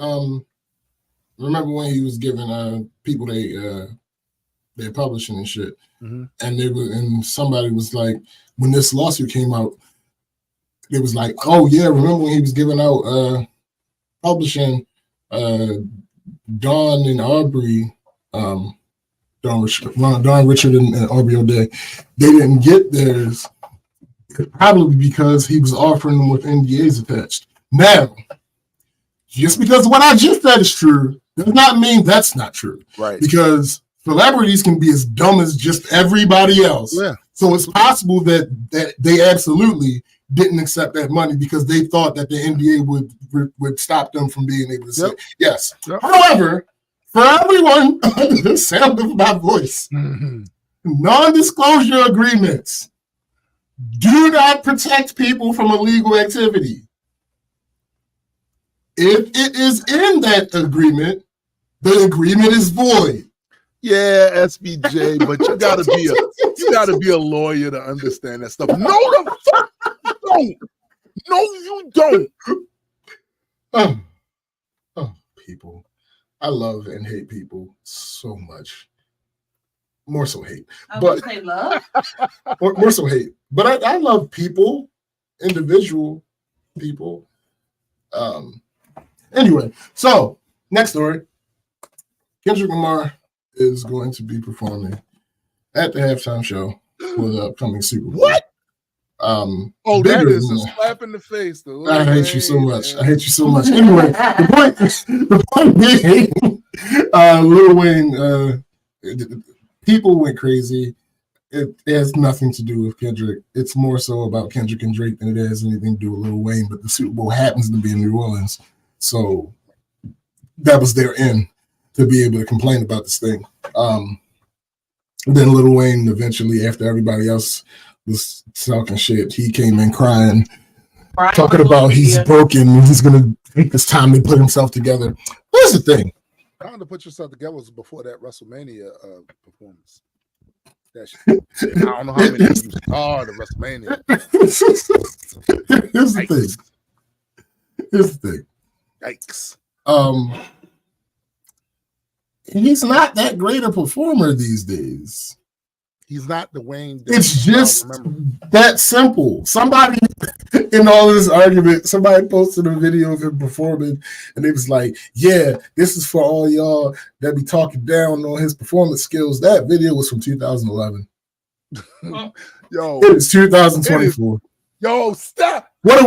remember when he was giving people their publishing and shit, and somebody was like, when this lawsuit came out, it was like, oh yeah, remember when he was giving out publishing, Dawn and Aubrey, Dawn Richard and Aubrey O'Day, they didn't get theirs probably because he was offering them with NDAs attached. Now, just because what I just said is true does not mean that's not true. Right. Because celebrities can be as dumb as just everybody else. Yeah. So it's possible that they absolutely didn't accept that money because they thought that the NDA would stop them from being able to say yes. Yep. However, for everyone under the sound of my voice, non-disclosure agreements do not protect people from illegal activity. If it is in that agreement, the agreement is void. Yeah, SBJ, but you gotta be a lawyer to understand that stuff. No, the fuck you don't. No, you don't. Oh, people. I love and hate people so much. More so hate. But say love. More so hate. But I love people, individual people. Anyway, so next story. Kendrick Lamar is going to be performing at the halftime show for the upcoming Super Bowl. What? That is a slap in the face. I hate you so much. Anyway, the point being, Lil Wayne, people went crazy. It has nothing to do with Kendrick. It's more so about Kendrick and Drake than it has anything to do with Lil Wayne. But the Super Bowl happens to be in New Orleans, so that was their end to be able to complain about this thing. Then Lil Wayne eventually, after everybody else was talking shit, he came in crying, talking about he's broken and he's gonna take this time to put himself together. Here's the thing: trying to put yourself together was before that WrestleMania performance. That shit. I don't know how many you saw the WrestleMania. Here's the thing. Yikes. He's not that great a performer these days. He's not the Wayne. It's just that simple. Somebody in all of this argument, somebody posted a video of him performing, and it was like, "Yeah, this is for all y'all that be talking down on his performance skills." That video was from 2011. Yo, it's 2024. Yo, stop. What are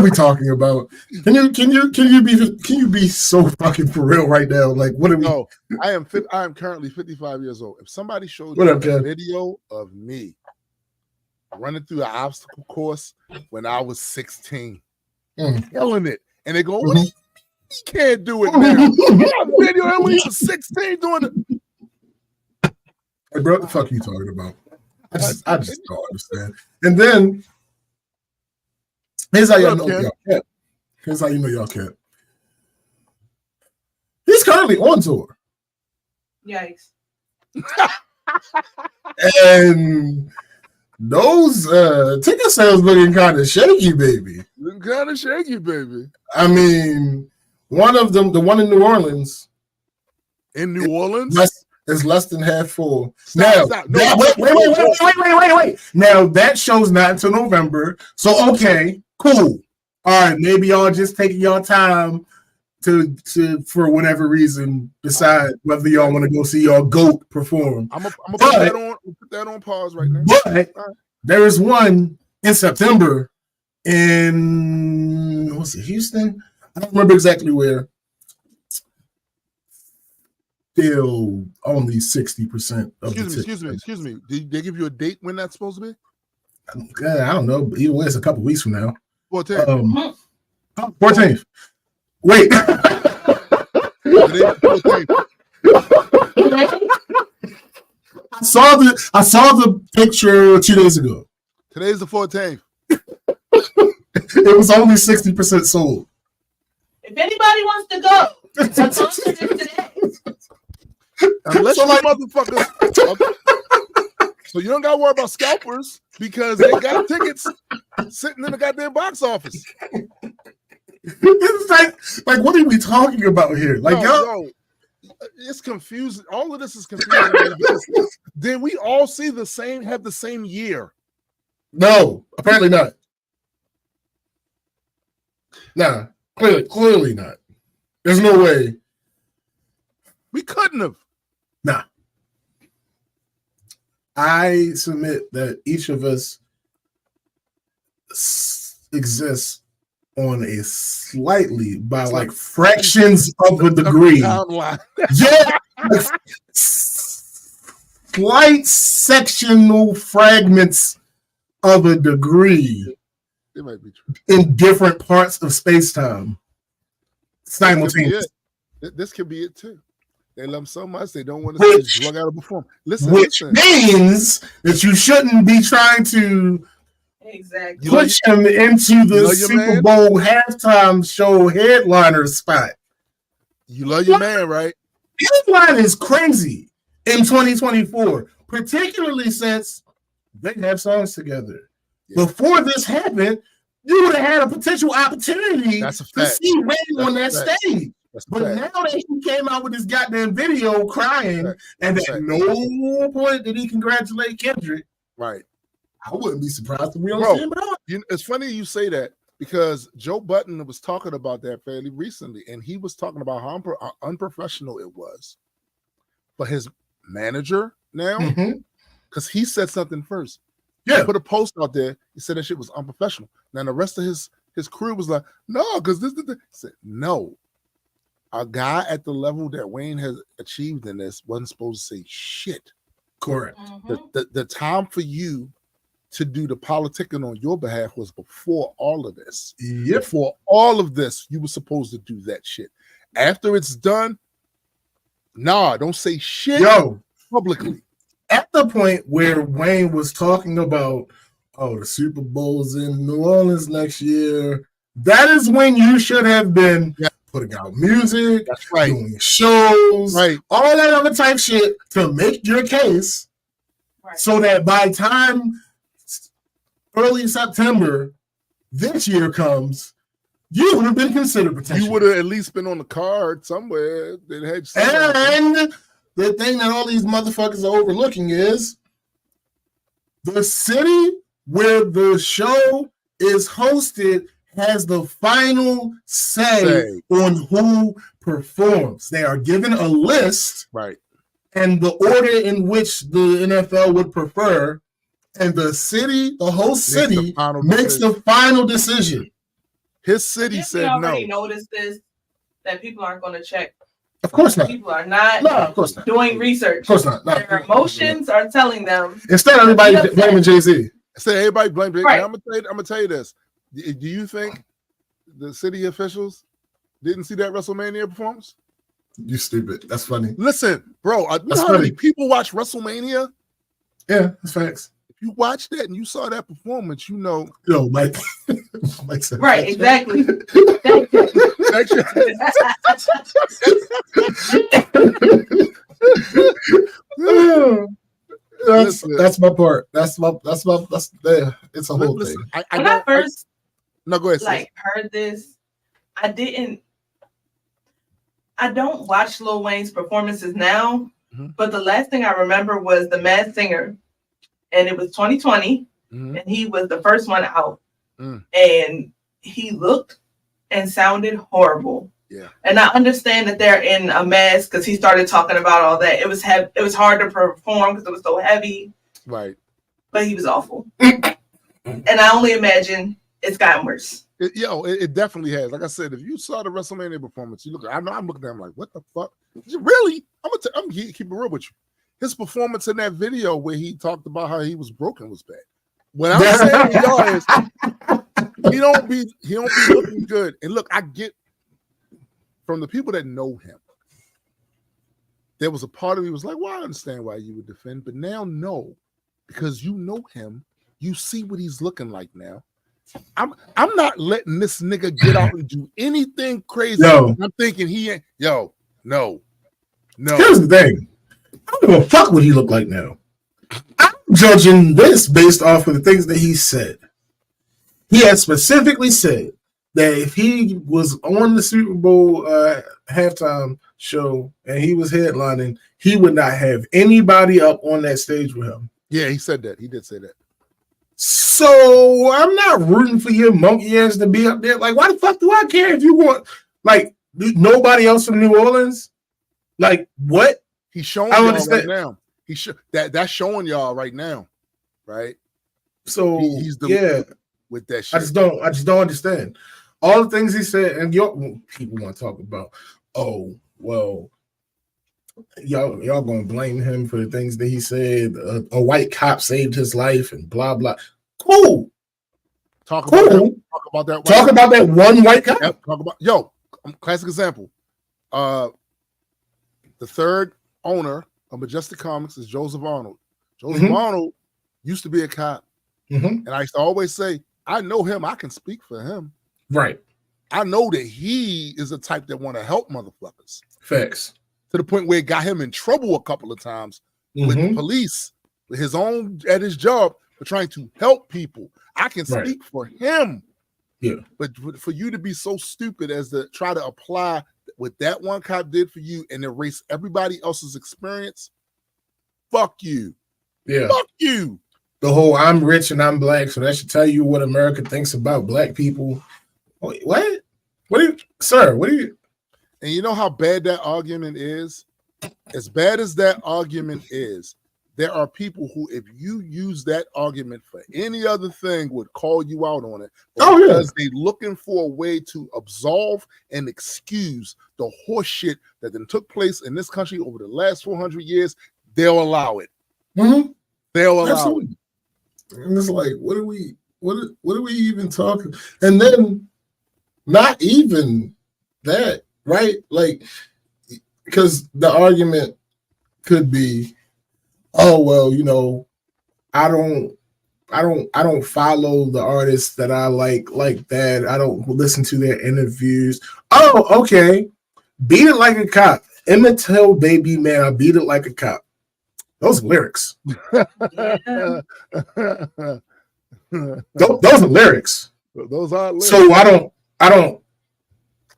we talking about? Can you be so fucking for real right now? Like, what are we? No, I am currently 55 years old. If somebody showed you a video of me running through an obstacle course when I was 16, killing it, and they go, "What? He can't do it now." Video of when he was 16 doing it. Hey, bro, what the fuck are you talking about? I just don't understand. And then. Here's how y'all know y'all can't. Here's how you know y'all can't. He's currently on tour. Yikes. And those ticket sales looking kind of shaky, baby. Looking kind of shaky, baby. I mean, one of them, the one in New Orleans. In New Orleans? Is less than half full. Stop. No, wait. Now that show's not until November. So okay, cool. All right, maybe y'all just taking y'all time to for whatever reason decide whether y'all want to go see your GOAT perform. I'm gonna put that on pause right now. But there is one in September in Houston? I don't remember exactly where. Still only 60% of Excuse me. Did they give you a date when that's supposed to be? I don't know. Either way, it's a couple weeks from now. 14th. 14th. Wait. I saw the picture 2 days ago. Today's the 14th. It was only 60% sold. If anybody wants to go, today. Unless you motherfuckers. So you don't got to worry about scalpers because they got tickets sitting in the goddamn box office. It's like what are we talking about here? Like, yo, it's confusing. All of this is confusing. Because did we all have the same year? No, apparently not. Nah, clearly not. There's no way. We couldn't have. Nah. I submit that each of us exists on a slightly by like fractions of a degree. Yeah. Slight sectional fragments of a degree. It might be true. In different parts of space-time simultaneously. This could be it too. They love him so much they don't want to see drug out of perform. Listen, means that you shouldn't be trying to push him into the Super Bowl halftime show headliner spot. You love your man, right? Headline is crazy in 2024, particularly since they have songs together. Yeah. Before this happened, you would have had a potential opportunity to see Wayne on that stage. But now that he came out with this goddamn video crying, and at no point did he congratulate Kendrick, right? I wouldn't be surprised if we don't see him at all. It's funny you say that because Joe Budden was talking about that fairly recently, and he was talking about how unprofessional it was for his manager now, because he said something first. Yeah, he put a post out there. He said that shit was unprofessional. Now the rest of his crew was like, no, because this. He said no. A guy at the level that Wayne has achieved in this wasn't supposed to say shit. Correct. The time for you to do the politicking on your behalf was before all of this. Yep. Before all of this, you were supposed to do that shit. After it's done, don't say shit publicly. At the point where Wayne was talking about, the Super Bowl's in New Orleans next year, that is when you should have been putting out music, doing shows, all that other type shit to make your case, so that by time early September this year comes, you would have been considered potential. You would have at least been on the card somewhere that had. And the thing that all these motherfuckers are overlooking is The city where the show is hosted has the final say on who performs. They are given a list, right, and the order in which the NFL would prefer, and the whole city makes the final decision. His city said no. We already noticed this, that people aren't going to check. Of course not. People are not, of course not doing research. Of course not. Their emotions are telling them. Instead, everybody blaming Jay-Z. Everybody blame Jay-Z. Right. I'm gonna tell you this. Do you think the city officials didn't see that WrestleMania performance? You stupid. That's funny. Listen, bro. You know how many people watch WrestleMania? Yeah, that's facts. If you watched that and you saw that performance, you know. Yo, Mike said, right, exactly. That's my part. That's there. It's a whole thing. When I first go ahead. Heard this, I don't watch Lil Wayne's performances now, but the last thing I remember was The Masked Singer, and it was 2020, and he was the first one out, and he looked and sounded horrible. Yeah, and I understand that they're in a mask because he started talking about all that. It was hard to perform because it was so heavy. Right, but he was awful, and I only imagine it's gotten worse. It definitely has. Like I said, if you saw the WrestleMania performance, I'm looking at him like, what the fuck? Really? I'm keep it real with you. His performance in that video where he talked about how he was broken was bad. What I'm saying to y'all is he don't be looking good. And look, I get from the people that know him, there was a part of me was like, well, I understand why you would defend, but now no, because you know him, you see what he's looking like now. I'm not letting this nigga get out and do anything crazy. I'm thinking he ain't. No. Here's the thing. I don't give a fuck what he look like now. I'm judging this based off of the things that he said. He had specifically said that if he was on the Super Bowl halftime show and he was headlining, he would not have anybody up on that stage with him. Yeah, he said that. He did say that. So I'm not rooting for your monkey ass to be up there. Like, why the fuck do I care if you want, like, nobody else from New Orleans? Like, what? He's showing y'all right now. That's showing y'all right now, right? So he's with that shit. I just don't understand all the things he said. And people want to talk about, oh well, y'all gonna blame him for the things that he said. A white cop saved his life and blah blah. Cool. Talk about that. Talk about that one white cop. Yep, classic example. The third owner of Majestic Comics is Joseph Arnold. Joseph Arnold used to be a cop, and I used to always say, I know him. I can speak for him. Right. I know that he is the type that want to help motherfuckers. Facts. To the point where it got him in trouble a couple of times with the police, with his job for trying to help people. I can speak for him. Yeah. But for you to be so stupid as to try to apply what that one cop did for you and erase everybody else's experience, fuck you. Yeah. Fuck you. The whole I'm rich and I'm black, so that should tell you what America thinks about black people. Wait, what? What do you? And you know how bad that argument is? As bad as that argument is, there are people who, if you use that argument for any other thing, would call you out on it. Because they're looking for a way to absolve and excuse the horse shit that then took place in this country over the last 400 years. They'll allow it. They'll allow it. And it's like, what are we even talking? And then not even that, right? Like, because the argument could be, oh well, you know, I don't follow the artists that I like that. I don't listen to their interviews. Oh, okay. Beat it like a cop. Emmett Till, baby man, I beat it like a cop. Those lyrics. Those are lyrics. Those are lyrics. So I don't.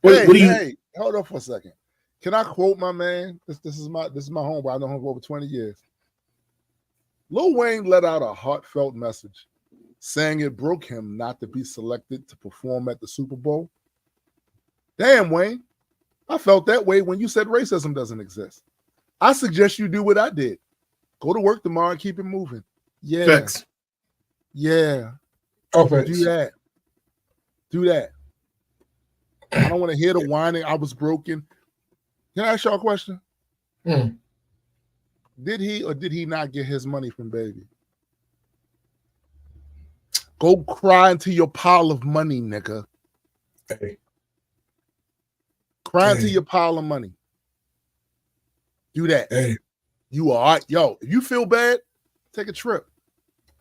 What do you? Hey, hold on for a second. Can I quote my man? This is my homeboy. I know him for over 20 years. Lil Wayne let out a heartfelt message saying it broke him not to be selected to perform at the Super Bowl. Damn, Wayne. I felt that way when you said racism doesn't exist. I suggest you do what I did. Go to work tomorrow and keep it moving. Yeah. Facts. Yeah. Oh, facts. Do that. Do that. I don't want to hear the whining. I was broken. Can I ask y'all a question? Did he or did he not get his money from Baby? Go cry into your pile of money, nigga. Hey. Cry into your pile of money. Do that. Hey. You all right. Yo, if you feel bad, take a trip.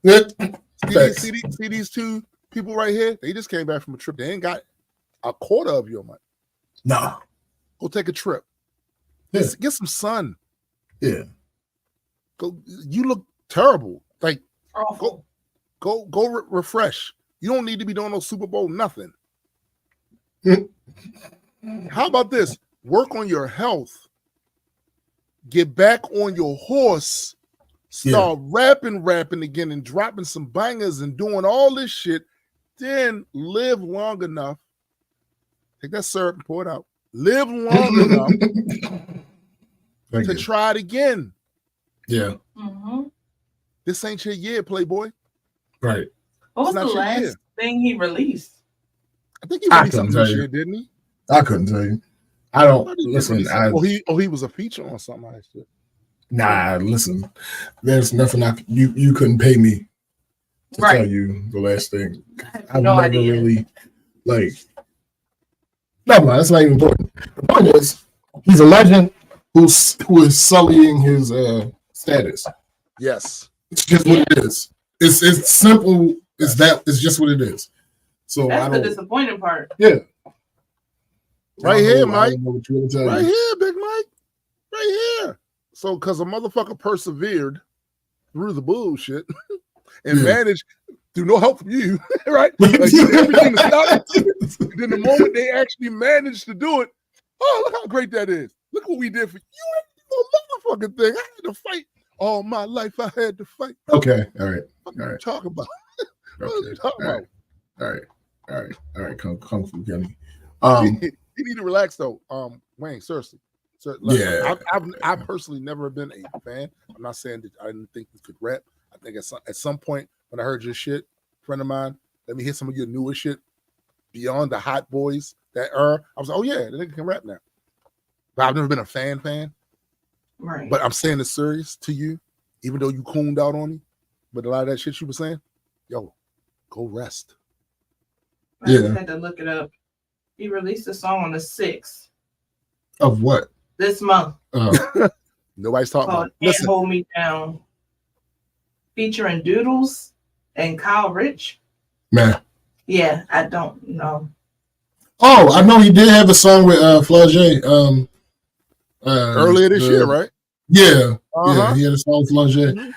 See these two people right here? They just came back from a trip. They ain't got a quarter of your money. Nah. Go take a trip. Yeah. Get some sun. Yeah. Go. You look terrible. Like, Awful. go refresh. You don't need to be doing no Super Bowl, nothing. How about this? Work on your health. Get back on your horse. Start rapping again and dropping some bangers and doing all this shit. Then live long enough. Take that syrup and pour it out. Live long enough to try it again. Yeah. Mm-hmm. This ain't your year, Playboy. Right. What was the last thing he released? I think he released something this year, didn't he? I couldn't tell you. I don't listen. He was a feature on something like that. Nah, listen. There's nothing you couldn't pay me to tell you the last thing. I've never really like. No, that's not even important. The point is, he's a legend who is sullying his status. Yes, it's just what it is. It's simple. It's that. It's just what it is. So that's the disappointing part. Yeah. Right here, Mike. Right here, Big Mike. Right here. So, because a motherfucker persevered through the bullshit and managed through no help from you, right? Like, everything stopped. And then the moment they actually managed to do it, oh, look how great that is. Look what we did for you. No motherfucking thing. I had to fight all my life. I had to fight. Okay. All right. What are you talking about? What are you talking about? All right. Kung Fu Kenny. You need to relax though. Wayne, seriously. I've personally never been a fan. I'm not saying that I didn't think you could rap. I think at some point when I heard your shit, friend of mine, let me hear some of your newer shit beyond the Hot Boys that I was like, oh yeah, the nigga can rap now. But I've never been a fan. Right. But I'm saying this serious to you, even though you cooned out on me. But a lot of that shit you were saying, yo, go rest. I just had to look it up. He released a song on the 6th. Of what? This month. Nobody's talking about Can't Hold Me Down. Featuring Doodles and Kyle Rich. Man. Yeah, I don't know. Oh, I know he did have a song with Flau'jae. Earlier this year, right? Yeah. Yeah, he had a song with Flau'jae.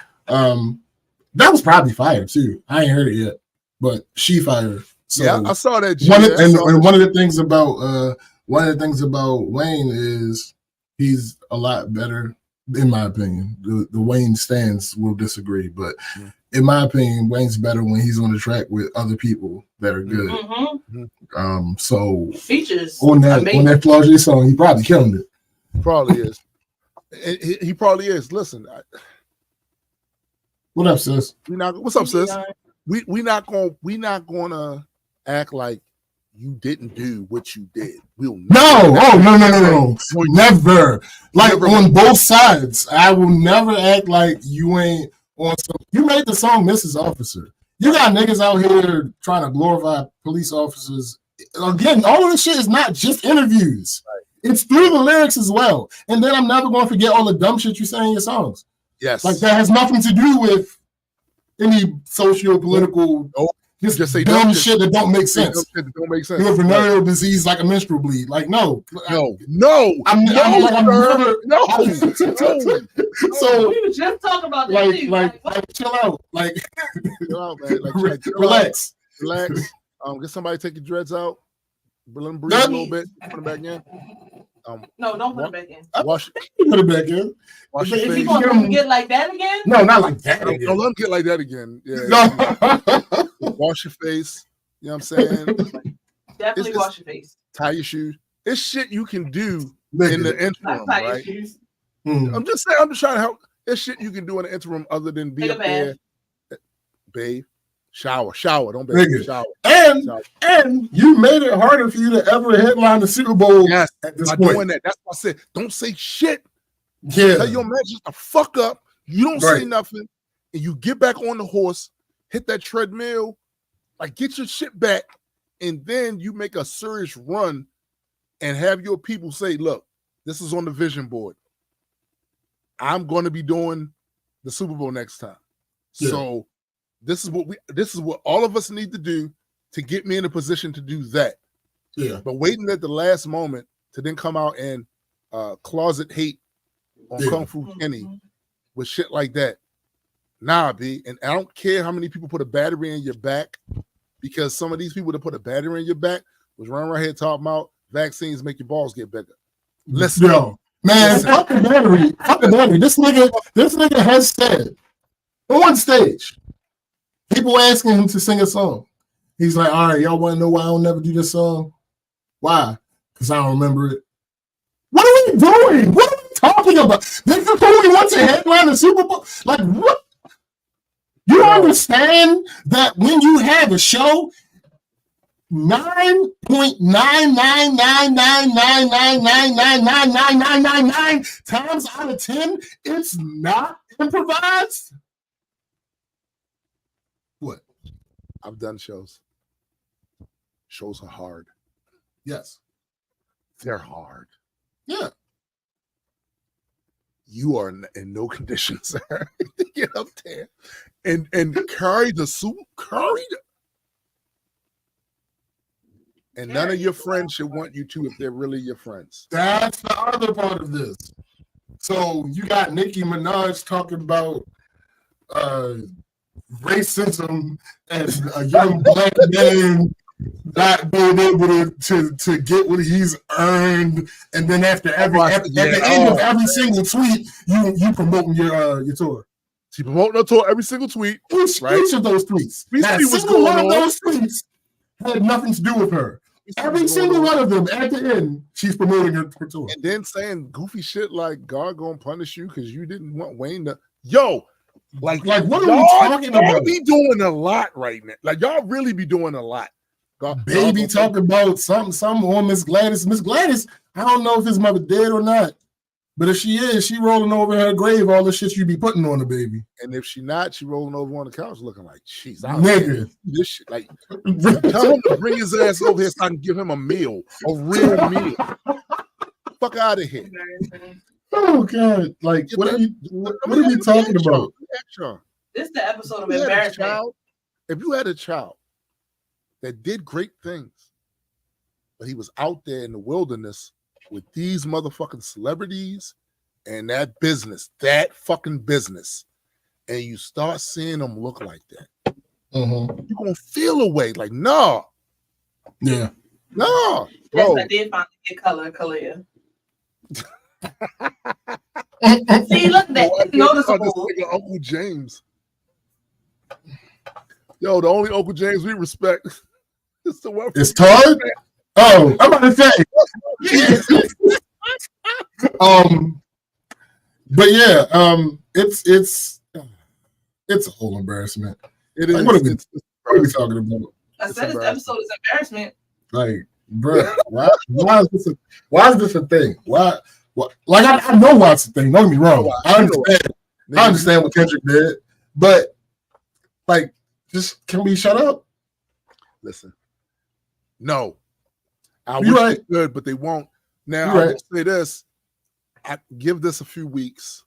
That was probably fire too. I ain't heard it yet, but she fired. So yeah, I saw that. One of the things about Wayne is he's a lot better, in my opinion. The Wayne stands will disagree, but in my opinion, Wayne's better when he's on the track with other people that are good. Mm-hmm. So features on that Flau'jae song, he probably killed it. Probably is. He probably is. Listen. What up, sis? What's up, sis? We not gonna act like you didn't do what you did. No. Never. Like on both sides. I will never act like you ain't on some. You made the song Mrs. Officer. You got niggas out here trying to glorify police officers. Again, all of this shit is not just interviews. Right. It's through the lyrics as well. And then I'm never going to forget all the dumb shit you say in your songs. Yes. Like that has nothing to do with any socio-political just say dumb shit that don't make sense. You have venereal disease like a menstrual bleed. Like, no. I'm never. So we were just talking about that. Like, chill out. Like, chill out, man. Like relax. Relax. Get somebody take your dreads out. Let them breathe a little bit. Put them back in. No, don't put it back in. Wash Put it back in. Wash your Is face. he gonna get like that again? No, not like that again. Don't let him get like that again. Yeah. No. Wash your face. You know what I'm saying? Definitely wash your face. Tie your shoes. It's shit you can do in the interim, right? I'm just saying. I'm just trying to help. It's shit you can do in the interim other than be up there, bathe, shower. Don't bathe, shower. And you made it harder for you to ever headline the Super Bowl. Yes, at this by point. doing that. That's why I said don't say shit. Yeah, tell your man just to fuck up. You don't say nothing, and you get back on the horse, hit that treadmill, like get your shit back, and then you make a serious run, and have your people say, "Look, this is on the vision board. I'm going to be doing the Super Bowl next time. Yeah. So this is what all of us need to do to get me in a position to do that." Yeah. But waiting at the last moment to then come out and closet hate on Kung Fu Kenny with shit like that. Nah, B. And I don't care how many people put a battery in your back, because some of these people that put a battery in your back was running right here talking about vaccines make your balls get bigger. Listen. Yo. Man, fuck the battery. Fuck the battery. This nigga has said on stage, people asking him to sing a song. He's like, all right, y'all want to know why I don't never do this song? Why? Because I don't remember it. What are we doing? What are we talking about? This is who we want to headline the Super Bowl? Like, what? You understand that when you have a show, 9.9999999999999 times out of 10, it's not improvised. What? I've done shows. Shows are hard. Yes. They're hard. Yeah. You are in no condition, sir, to get up there and carry the suit, and none of your friends should want you to if they're really your friends. That's the other part of this. So you got Nicki Minaj talking about racism as a young black man not being able to get what he's earned, and then at the end of every single tweet, you promoting your tour. She promoting her tour every single tweet. Each of those tweets. Not a single one of those tweets had nothing to do with her. Every single one of them, at the end, she's promoting her tour. And then saying goofy shit like God gonna punish you because you didn't want Wayne to. Yo, like what are we talking about? Y'all be doing a lot right now. Like y'all really be doing a lot. Baby talking about something on Miss Gladys. Miss Gladys, I don't know if his mother dead or not. But if she is, she rolling over her grave all the shit you be putting on the baby. And if she not, she rolling over on the couch looking like, jeez, nigga. This shit. Like, tell him to bring his ass over here so I can give him a meal, a real meal. Fuck out of here. Oh God! Like, what are we talking about? This is the episode of embarrassment. If you had a child that did great things, but he was out there in the wilderness with these motherfucking celebrities and that fucking business, and you start seeing them look like that, you're gonna feel a way like, no. Yeah. No. Yes, I did finally get color, yeah. See, look at that. It's noticeable. Uncle James. Yo, the only Uncle James we respect is the one. It's Todd? Oh, I'm about to say. But yeah, it's a whole embarrassment. It is. Like, what are we talking about? I said this episode is embarrassment. Like, bro, why is this a thing? Why? Like, I know why it's a thing. Don't get me wrong. I understand what Kendrick did, but like, just can we shut up? Listen, no. I wish they could, but they won't. Now, I will say this. I give this a few weeks.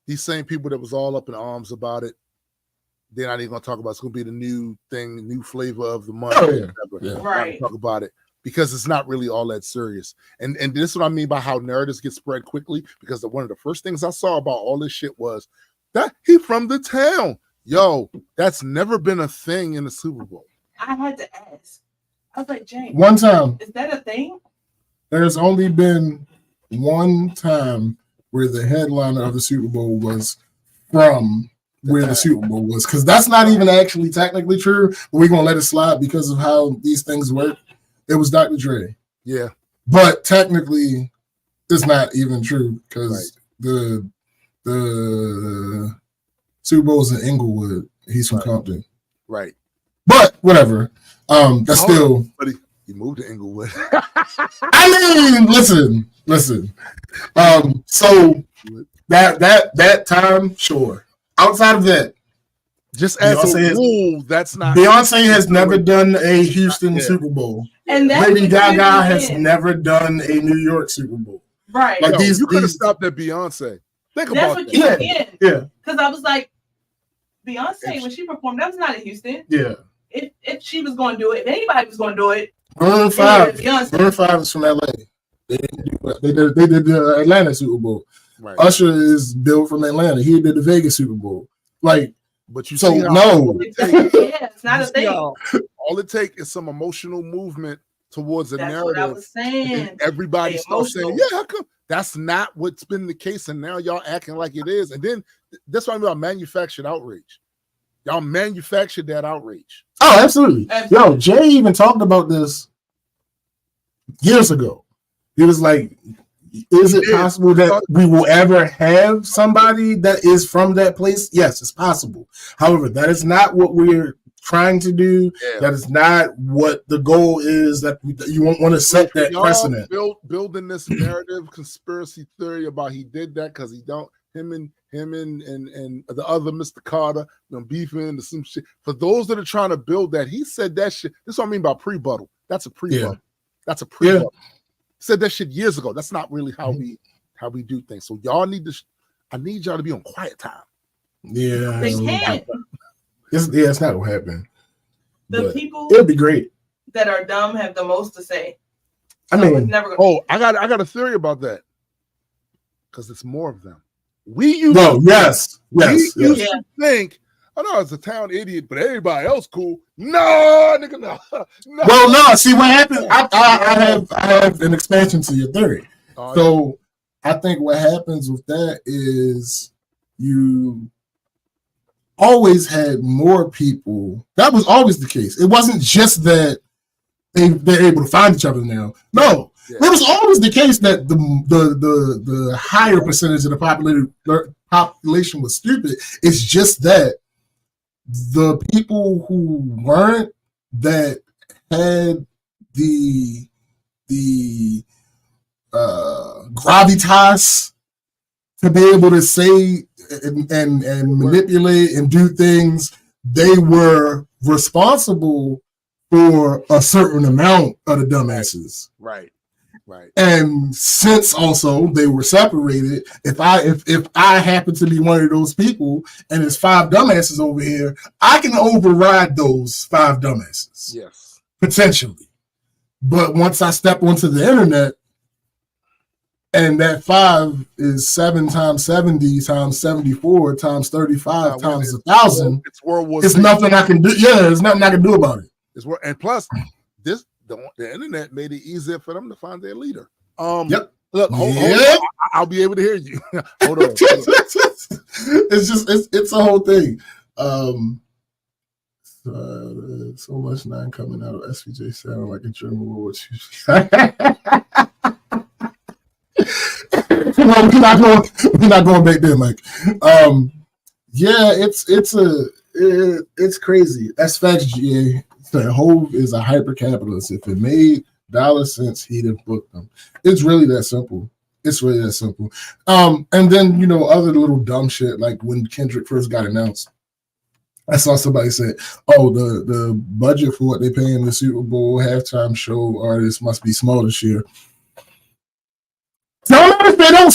These same people that was all up in arms about it, they're not even going to talk about it. It's going to be the new thing, the new flavor of the month. Right. Talk about it because it's not really all that serious. And this is what I mean by how narratives get spread quickly, because one of the first things I saw about all this shit was that he from the town. Yo, that's never been a thing in the Super Bowl. I had to ask. I was like, James, one time. Is that a thing? There's only been one time where the headliner of the Super Bowl was from where the Super Bowl was, because that's not even actually technically true, but we're going to let it slide because of how these things work. It was Dr. Dre. Yeah. But technically, it's not even true because the Super Bowl's in Inglewood. He's from Compton. Right. But whatever. That's still. Buddy, he moved to Inglewood. I mean, listen. So that time, sure. Outside of that, just as a rule, that's not. Beyonce has never done a Houston Super Bowl. And Lady Gaga has never done a New York Super Bowl. Right. Like you could have stopped at Beyonce. Think about that. Yeah. Because I was like, Beyonce, when she performed, that was not in Houston. Yeah. If she was going to do it, if anybody was going to do it, Maroon 5 is from LA. They did the Atlanta Super Bowl. Right. Usher is built from Atlanta. He did the Vegas Super Bowl. Like, but you so see it's not a thing. All it takes is some emotional movement towards a narrative. What I was saying. Everybody starts saying, "Yeah, how come?" That's not what's been the case, and now y'all acting like it is. And then that's what I mean about manufactured outrage. Y'all manufactured that outrage. Oh, absolutely. Yo, Jay even talked about this years ago. He was like, is it possible that we will ever have somebody that is from that place? Yes, it's possible. However, that is not what we're trying to do. Yeah. That is not what the goal is. That you won't want to set that precedent. Building this narrative conspiracy theory about he did that because he don't. Him and the other Mr. Carter, beefing and some shit. For those that are trying to build that, he said that shit. This is what I mean by pre-buttal. That's a pre-buttal. Yeah. That's a pre-buttal. Yeah. Said that shit years ago. That's not really how we do things. So y'all need to. I need y'all to be on quiet time. Yeah, they can't. It's not gonna happen. The people it'll be great that are dumb have the most to say. So I mean, it's never gonna I got a theory about that because it's more of them. We used to think, oh no, it's a town idiot, but everybody else cool. No, nigga, no. Well, no. See what happened. I have an expansion to your theory. So I think what happens with that is you always had more people. That was always the case. It wasn't just that they're able to find each other now. No. Yeah. It was always the case that the higher percentage of the population was stupid. It's just that the people who weren't, that had the gravitas to be able to say and manipulate and do things, they were responsible for a certain amount of the dumbasses. Right. And since also they were separated, if I happen to be one of those people and there's 5 dumbasses over here, I can override those 5 dumbasses. Yes. Potentially. But once I step onto the internet and that 5 is 7 times 70 times 74 times 35 times 1,000, it's World War. It's nothing I can do. Yeah, there's nothing I can do about it. And plus, the internet made it easier for them to find their leader. Yep. Look, hold on. I'll be able to hear you. Hold on. It's a whole thing. So much nine coming out of SVJ sound like a German World War II. We're not going back there, Mike. Yeah, it's crazy. That's facts, GA. Hove is a hyper capitalist. If it made $, he'd have booked them. It's really that simple. And then other little dumb shit like when Kendrick first got announced, I saw somebody say, "Oh, the budget for what they pay in the Super Bowl halftime show artists must be small this year." Tell them they don't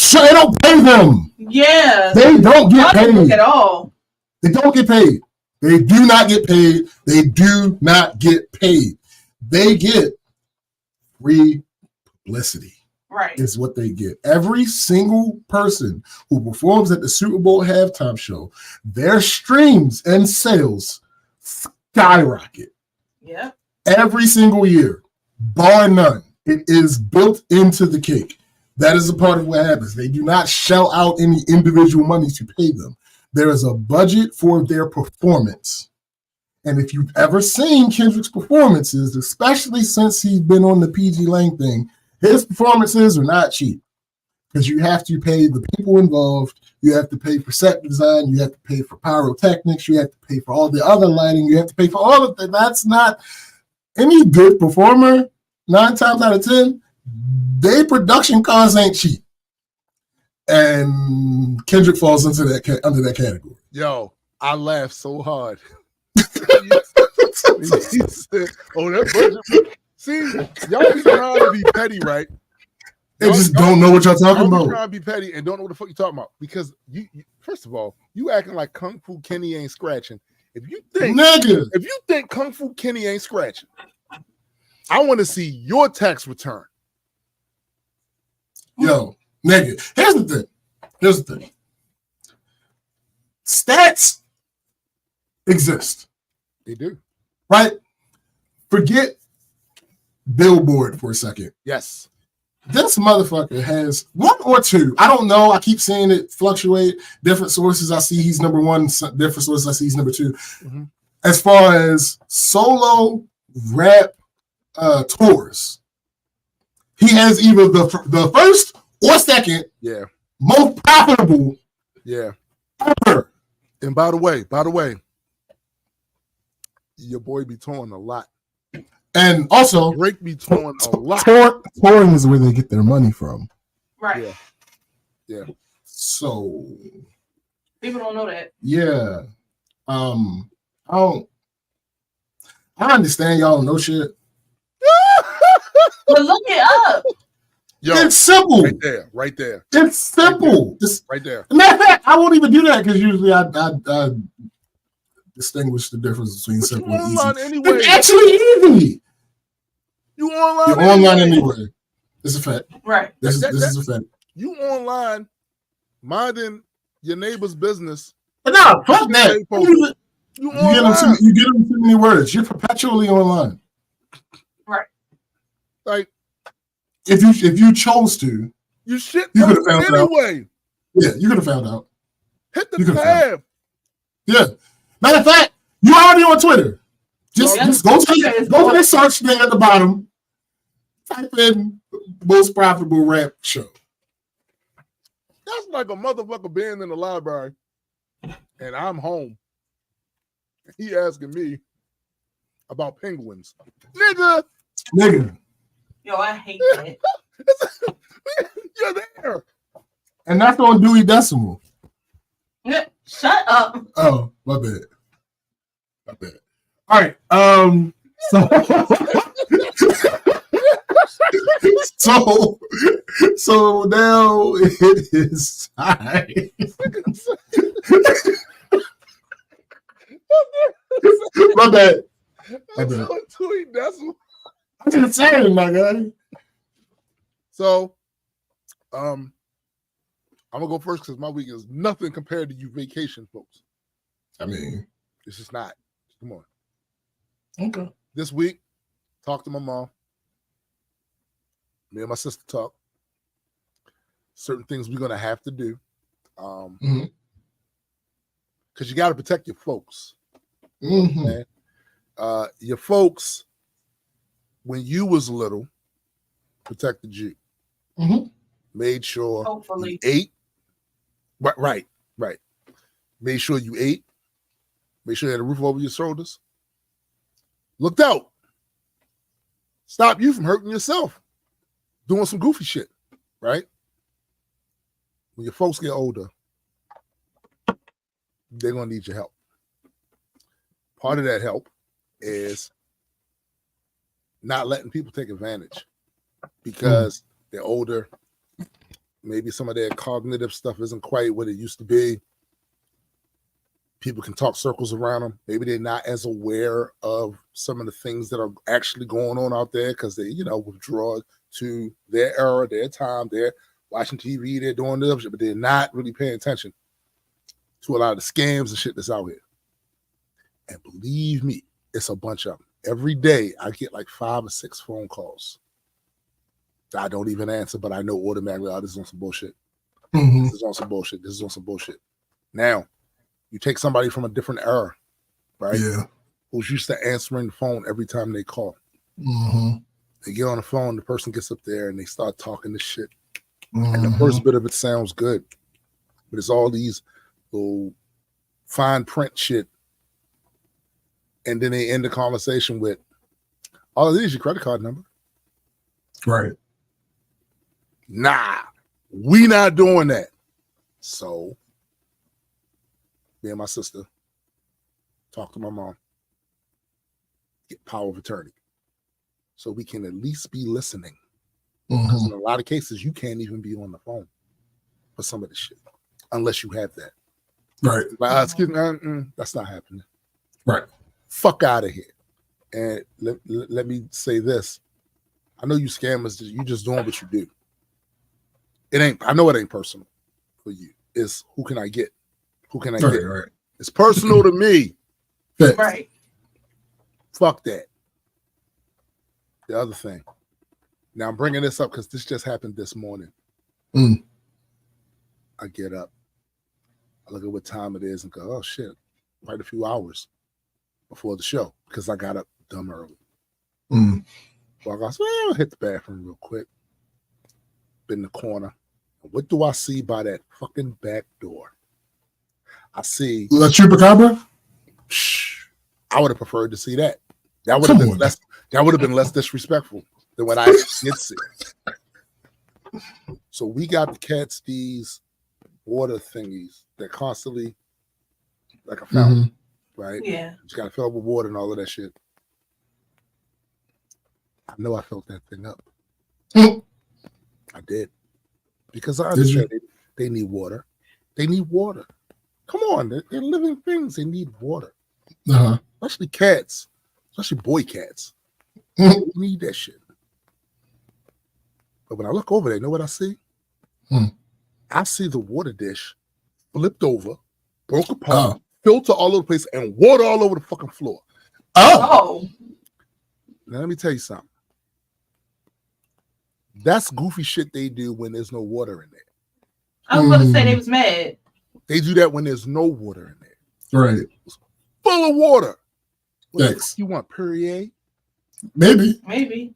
pay them. Yeah, they don't get paid at all. They don't get paid. They do not get paid. They do not get paid. They get free publicity. Right. Is what they get. Every single person who performs at the Super Bowl halftime show, their streams and sales skyrocket. Yeah. Every single year, bar none. It is built into the cake. That is a part of what happens. They do not shell out any individual money to pay them. There is a budget for their performance. And if you've ever seen Kendrick's performances, especially since he's been on the PG Lang thing, his performances are not cheap. Because you have to pay the people involved, you have to pay for set design, you have to pay for pyrotechnics, you have to pay for all the other lighting, you have to pay for all of that. That's not any good performer. 9 times out of 10, their production costs ain't cheap. And Kendrick falls into that under that category. Yo, I laughed so hard. He said, "Oh, that budget." See, y'all be trying to be petty, right? They just don't know what y'all talking about. Trying to be petty and don't know what the fuck you talking about. Because you first of all, you acting like Kung Fu Kenny ain't scratching. If you think Kung Fu Kenny ain't scratching, I want to see your tax return. Yo, nigga. Here's the thing. Stats exist. They do. Right? Forget Billboard for a second. Yes. This motherfucker has 1 or 2. I don't know. I keep seeing it fluctuate. Different sources I see he's number 1. Different sources I see he's number 2. Mm-hmm. As far as solo rap tours, he has either the first or second most profitable ever. And by the way, your boy be touring a lot. And also, Drake be touring a lot. Touring is where they get their money from. Right. Yeah. So people don't know that. Yeah. I understand y'all don't know shit. But look it up. Yo, it's simple. Right there. It's simple. Right there. Matter of fact, I won't even do that because usually I distinguish the difference between simple and easy. Anyway. It's actually easy. You online? You're online anyway. It's a fact. Right. This is a fact. You online, minding your neighbor's business. But no, fuck that. You get them too many words. You're perpetually online. Right. Like if you chose to, you could have found anyway. Out. Yeah, you could have found out. Hit the tab. Yeah. Matter of fact, you already on Twitter. Just go to the search thing at the bottom. Type in most profitable rap show. That's like a motherfucker being in the library, and I'm home. He asking me about penguins, nigga. Yo, I hate that. You're there, and that's on Dewey Decimal. Shut up. Oh, my bad. All right. So now it is time. My bad. I'm just saying, my guy. So, I'm gonna go first because my week is nothing compared to you vacation folks. I mean, it's just not. Come on. Okay. This week, talk to my mom. Me and my sister talk. Certain things we're gonna have to do. Because you got to protect your folks. Okay? Your folks, when you was little, protected you. Made sure you ate. Right. Made sure you ate. Made sure you had a roof over your shoulders. Looked out. Stop you from hurting yourself. Doing some goofy shit. Right? When your folks get older, they're going to need your help. Part of that help is not letting people take advantage because they're older. Maybe some of their cognitive stuff isn't quite what it used to be. People can talk circles around them. Maybe they're not as aware of some of the things that are actually going on out there because they, withdraw to their era, their time. They're watching TV, they're doing this shit, but they're not really paying attention to a lot of the scams and shit that's out here. And believe me, it's a bunch of them. Every day I get like 5 or 6 phone calls I don't even answer, but I know automatically, this is on some bullshit. Mm-hmm. This is on some bullshit. This is on some bullshit. Now, you take somebody from a different era, right? Yeah. Who's used to answering the phone every time they call. Mm-hmm. They get on the phone, the person gets up there and they start talking this shit. Mm-hmm. And the first bit of it sounds good. But it's all these little fine print shit. And then they end the conversation with, oh, this is your credit card number. Right. Nah, we not doing that. So, me and my sister talk to my mom, get power of attorney, so we can at least be listening. Because in a lot of cases, you can't even be on the phone for some of this shit unless you have that. Right. Like, excuse me, that's not happening. Right. Fuck out of here. And let me say this. I know you scammers, you just doing what you do. I know it ain't personal for you. It's who can I get? Who can I get? Right. It's personal to me. Right. Fuck that. The other thing. Now I'm bringing this up because this just happened this morning. I get up. I look at what time it is and go, oh shit, quite a few hours before the show because I got up dumb early. So I go, well, hit the bathroom real quick. In the corner. What do I see by that fucking back door? I see La Chupacabra? I would have preferred to see that. That would have been less. That would have been less disrespectful than what I did see. So we got the cats these water thingies that constantly like a fountain, right? Yeah. You just got to fill up with water and all of that shit. I know I filled that thing up. I did. Because I understand they need water. They need water. Come on, they're living things. They need water. Especially cats, especially boy cats. They need that shit. But when I look over there, you know what I see? I see the water dish flipped over, broke apart, filter all over the place, and water all over the fucking floor. Oh. Now let me tell you something. That's goofy shit they do when there's no water in there. I was going to say they was mad. They do that when there's no water in there. Right. Full of water. Thanks. You want Perrier? Maybe.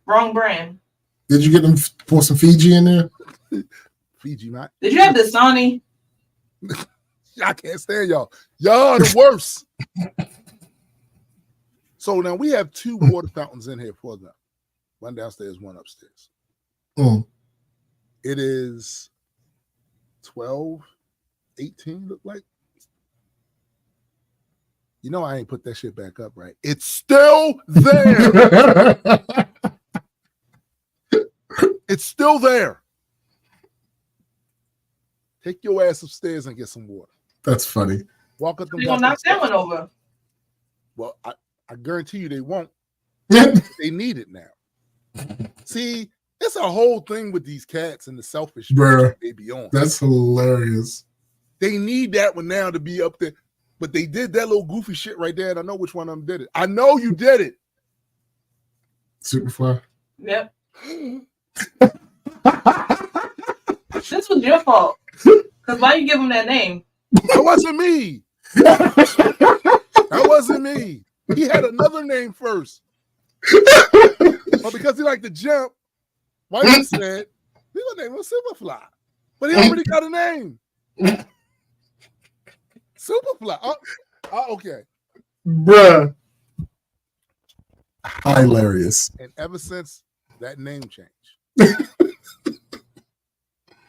Wrong brand. Did you get them pour some Fiji in there? Fiji, not. Did you have the Dasani? I can't stand y'all. Y'all are the worst. So now we have two water fountains in here for them. One downstairs, one upstairs. It is 12, 18, look like. You know I ain't put that shit back up, right? It's still there. It's still there. Take your ass upstairs and get some water. That's funny. Walk up them. You're going to knock that one over. Well, I guarantee you they won't. They need it now. See, it's a whole thing with these cats and the selfish Bruh, they be on. That's hilarious. They need that one now to be up there. But they did that little goofy shit right there, and I know which one of them did it. I know you did it. Superfly. Yep. This was your fault. Because why you give him that name? That wasn't me. That wasn't me. He had another name first. But because he liked to jump, why he said, we're going to name him Superfly. But he already got a name. Superfly. Okay. Bruh. Hilarious. And ever since that name change,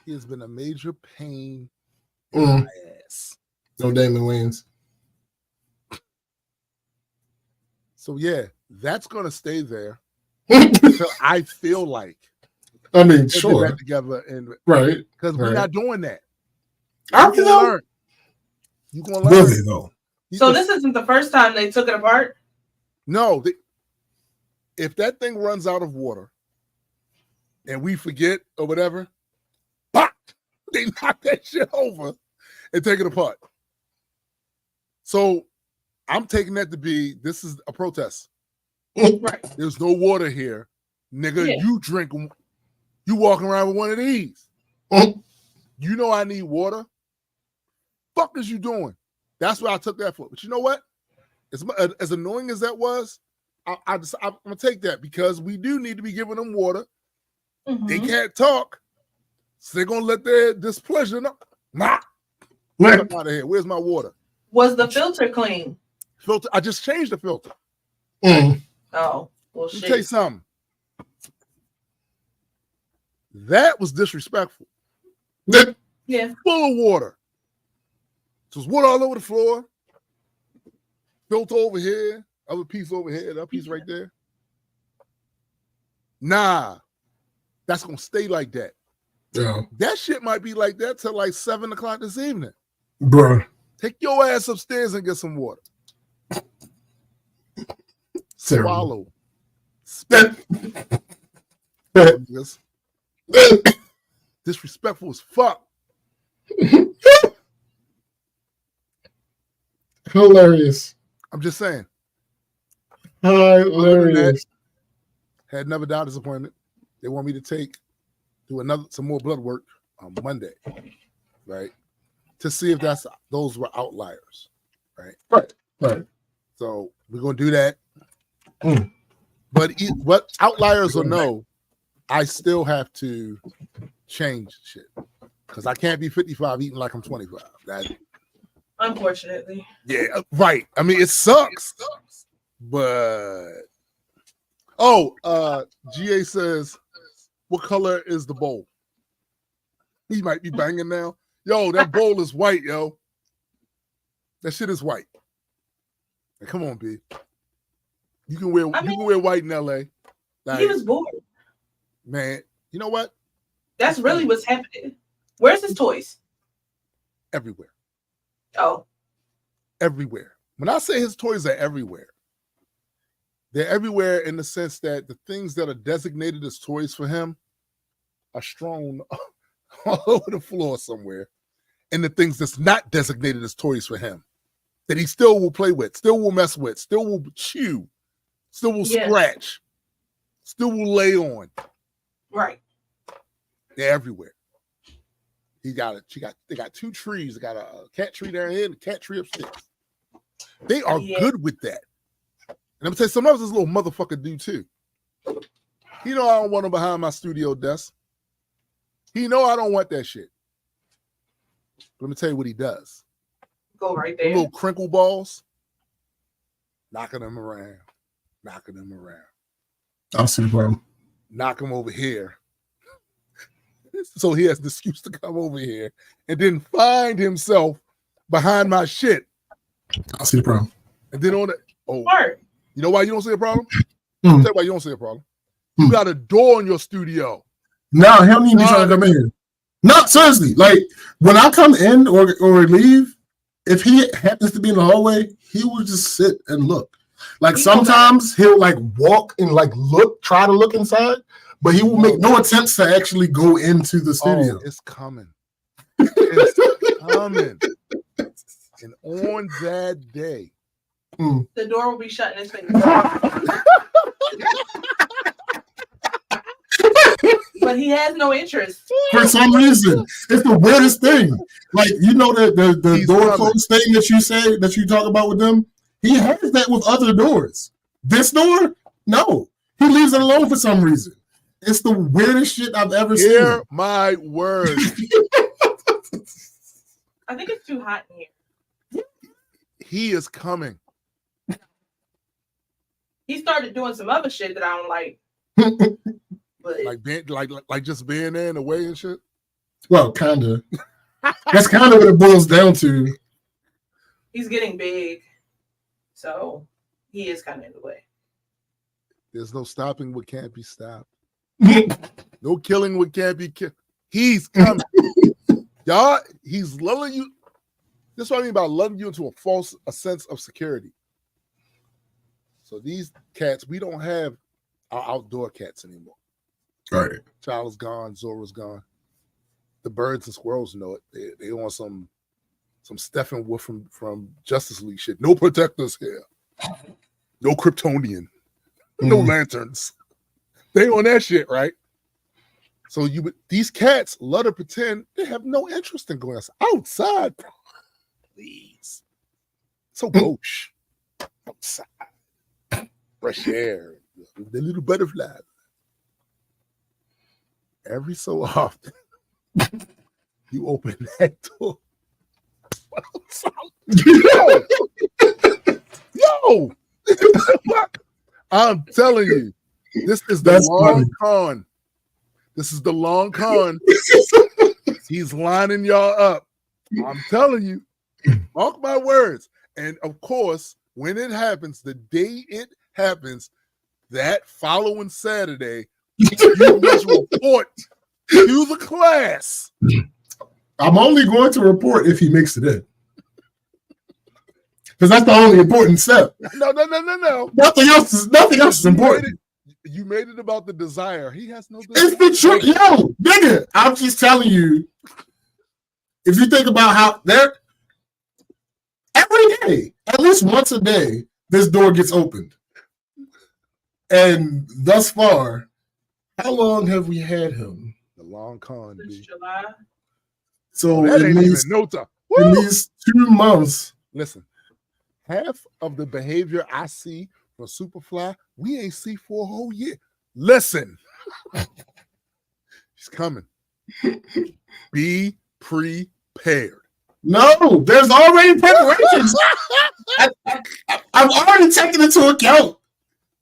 he has been a major pain in my ass. No Damon Wayans. So yeah, that's gonna stay there until I feel like. I mean, sure. That together and right, because we're not doing that. You're gonna learn. You gonna learn. Really though. So this isn't the first time they took it apart? No. If that thing runs out of water and we forget or whatever, they knock that shit over and take it apart. So I'm taking that to be, this is a protest. Right. There's no water here. Nigga, you drink You walking around with one of these. You know I need water. Fuck is you doing? That's what I took that for. But you know what? As annoying as that was, I'm gonna take that because we do need to be giving them water. They can't talk, so they're gonna let their displeasure know. Nah, get up out of here. Where's my water? Was the filter clean? Filter. I just changed the filter. Oh, well, Let me shit. tell you something. That was disrespectful. Yeah. Full of water. So there's water all over the floor. Filter over here. Other piece over here. That piece right there. Nah. That's going to stay like that. Yeah. That shit might be like that till like 7 o'clock this evening. Bruh. Take your ass upstairs and get some water. Swallow. Spit. Disrespectful as fuck. Hilarious. I'm just saying. Hilarious. Had another doctor's appointment. They want me to do some more blood work on Monday, right? To see if those were outliers, right? Right. So we're gonna do that. But what outliers or no, I still have to change shit because I can't be 55 eating like I'm 25. Unfortunately. Yeah, right. I mean, it sucks. But GA says, what color is the bowl? He might be banging now. Yo, that bowl is white, yo. That shit is white. Hey, come on, B. You can wear white in LA. Like, he was bored. Man, you know what? That's really what's happening. Where's his toys? Everywhere. Oh. Everywhere. When I say his toys are everywhere, they're everywhere in the sense that the things that are designated as toys for him are strewn all over the floor somewhere. And the things that's not designated as toys for him, that he still will play with, still will mess with, still will chew, still will scratch, still will lay on. Right. They're everywhere. They got 2 trees. They got a cat tree down here and a cat tree upstairs. They are good with that. And I'm gonna tell you, sometimes this little motherfucker do too. He know I don't want him behind my studio desk. He know I don't want that shit. But let me tell you what he does. Go right there. The little crinkle balls, knocking them around. I'll see the problem. Knock him over here. So he has the excuse to come over here and then find himself behind my shit. I'll see the problem. And then on it, you know why you don't see a problem? I'll tell you why you don't see a problem. You got a door in your studio. No, he don't even be trying to come in. No, seriously. Like when I come in or leave, if he happens to be in the hallway, he will just sit and look. Like sometimes he'll like walk and like try to look inside, but he will make no attempts to actually go into the studio. It's coming. It's coming. And on that day, the door will be shut in his face. But he has no interest. For some reason. It's the weirdest thing. Like, you know the door close thing that you say, that you talk about with them? He has that with other doors. This door? No. He leaves it alone for some reason. It's the weirdest shit I've ever seen. Hear my word. I think it's too hot in here. He is coming. He started doing some other shit that I don't like. But like just being there in the way and shit. Well, kind of. That's kind of what it boils down to. He's getting big, so he is kind of in the way. There's no stopping what can't be stopped. No killing what can't be killed. He's coming. Y'all, he's lulling you. This is what I mean by lulling you into a sense of security. So these cats, we don't have our outdoor cats anymore. Right. Child's gone, Zora's gone. The birds and squirrels know it. They want some Steppenwolf from Justice League shit. No protectors here. No Kryptonian. No lanterns. They on that shit, right? So these cats love to pretend they have no interest in going outside. Bro. Please. So gauche. Outside. Fresh air. The little butterfly. Every so often, you open that door. Yo! I'm telling you, this is the long con. This is the long con. He's lining y'all up. I'm telling you, mark my words. And of course, when it happens, the day it happens, that following Saturday, you must report to the class. I'm only going to report if he makes it in. Because that's the only important step. No. Nothing else is important. You made it about the desire. He has no desire. It's the truth. Yo, nigga, I'm just telling you. If you think about how every day, at least once a day, this door gets opened. And thus far, how long have we had him? The long con. Since July. So in these 2 months. Listen, half of the behavior I see from Superfly, we ain't see for a whole year. Listen, he's coming. Be prepared. No, there's already preparations. I've already taken into account.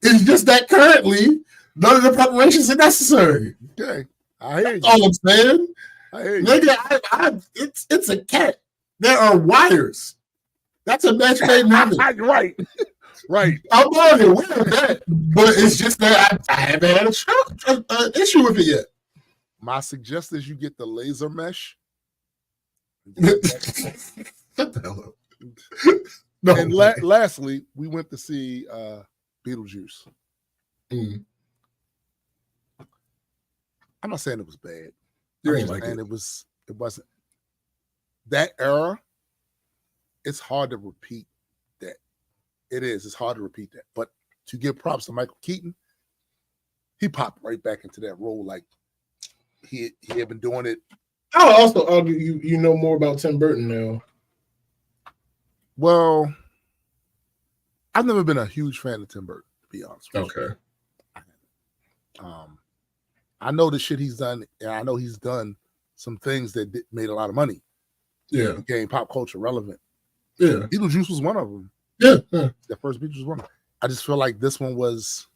It's just that currently none of the preparations are necessary. Okay, I hear you. That's all I'm saying. I hear you. Nigga, it's a cat. There are wires. That's a match made in heaven. Right. I'm already aware of that, but it's just that I haven't had an issue with it yet. My suggestion is you get the laser mesh. Shut the hell up. No. And lastly, we went to see Beetlejuice. Mm. I'm not saying it was bad. You ain't like it. It wasn't. That era, it's hard to repeat that. It is. It's hard to repeat that. But to give props to Michael Keaton, he popped right back into that role like he had been doing it. I would also argue you know more about Tim Burton now. Well, I've never been a huge fan of Tim Burton, to be honest with you. I know the shit he's done, and I know he's done some things that made a lot of money. Yeah. Became pop culture relevant. Yeah. Beetlejuice was one of them. Yeah. The first Beetlejuice was one. I just feel like this one was.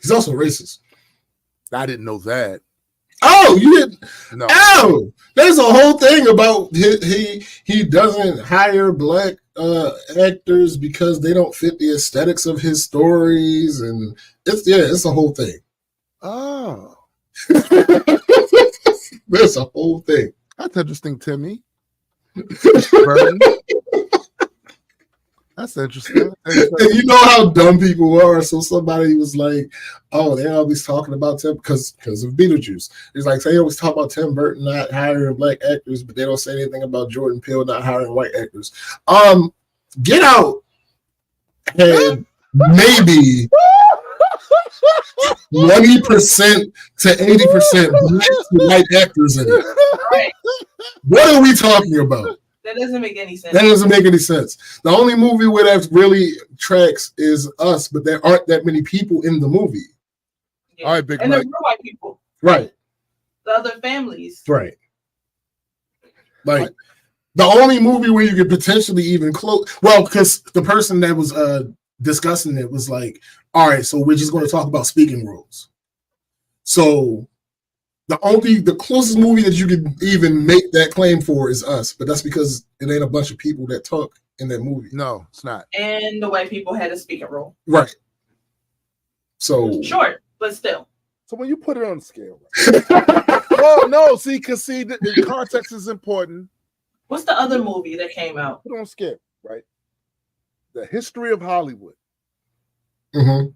He's also racist. I didn't know that. Oh, you didn't? No. Oh, there's a whole thing about he doesn't hire black actors because they don't fit the aesthetics of his stories, and it's a whole thing. Oh. There's a whole thing. That's interesting, Timmy. That's interesting. And you know how dumb people are. So somebody was like, "Oh, they're always talking about Tim because of Beetlejuice." It's like they always talk about Tim Burton not hiring black actors, but they don't say anything about Jordan Peele not hiring white actors. Get Out had maybe 20% to 80% white actors in it. Right. What are we talking about? That doesn't make any sense. That doesn't make any sense. The only movie where that really tracks is Us, but there aren't that many people in the movie. Yeah. All right, Big and Mike. they're real white people. Right. The other families. Right. Like the only movie where you could potentially even close. Well, because the person that was discussing it was like, all right, so we're just going to talk about speaking roles. So the closest movie that you could even make that claim for is Us, but that's because it ain't a bunch of people that talk in that movie. No, it's not. And the white people had a speaking role. Right. So short, but still. So when you put it on the scale, right? Oh no, because the context is important. What's the other movie that came out? Put it on scale, right? The History of Hollywood. Mm-hmm.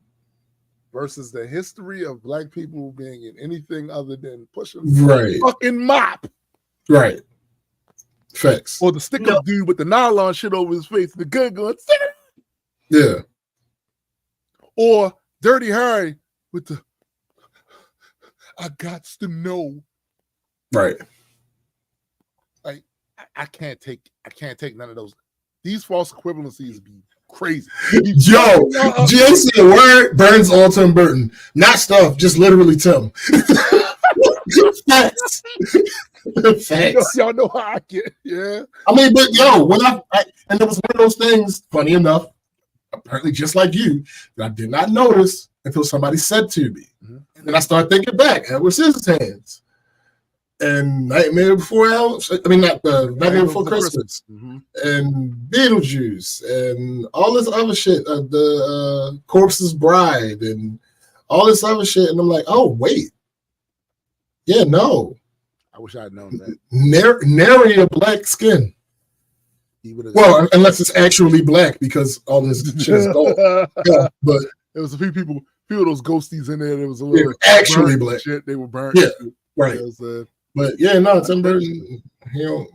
Versus the history of black people being in anything other than pushing right fucking mop. Right. Facts. Or the stick-up dude with the nylon shit over his face and the gun going, yeah. Or Dirty Harry with the I got to know. Right. Like I can't take none of those. These false equivalencies be crazy. Yo, Jay said word burns all Tim Burton. Not stuff, just literally Tim. Facts. Facts. Y'all know how I get. Yeah. I mean, but yo, when I and it was one of those things, funny enough, apparently just like you, that I did not notice until somebody said to me. Mm-hmm. And then I started thinking back, Edward Scissorhands. And Nightmare Before Nightmare Before Christmas, and Beetlejuice, and all this other shit, the Corpse's Bride, and all this other shit, and I'm like, oh wait, yeah, no, I wish I had known that. Nary a black skin. Well, unless it's actually black, because all this shit is gold. Yeah, but there was a few people, those ghosties in there. There was a little actually black shit. They were burnt. Yeah, right. But yeah, no, Tim Burton, he'll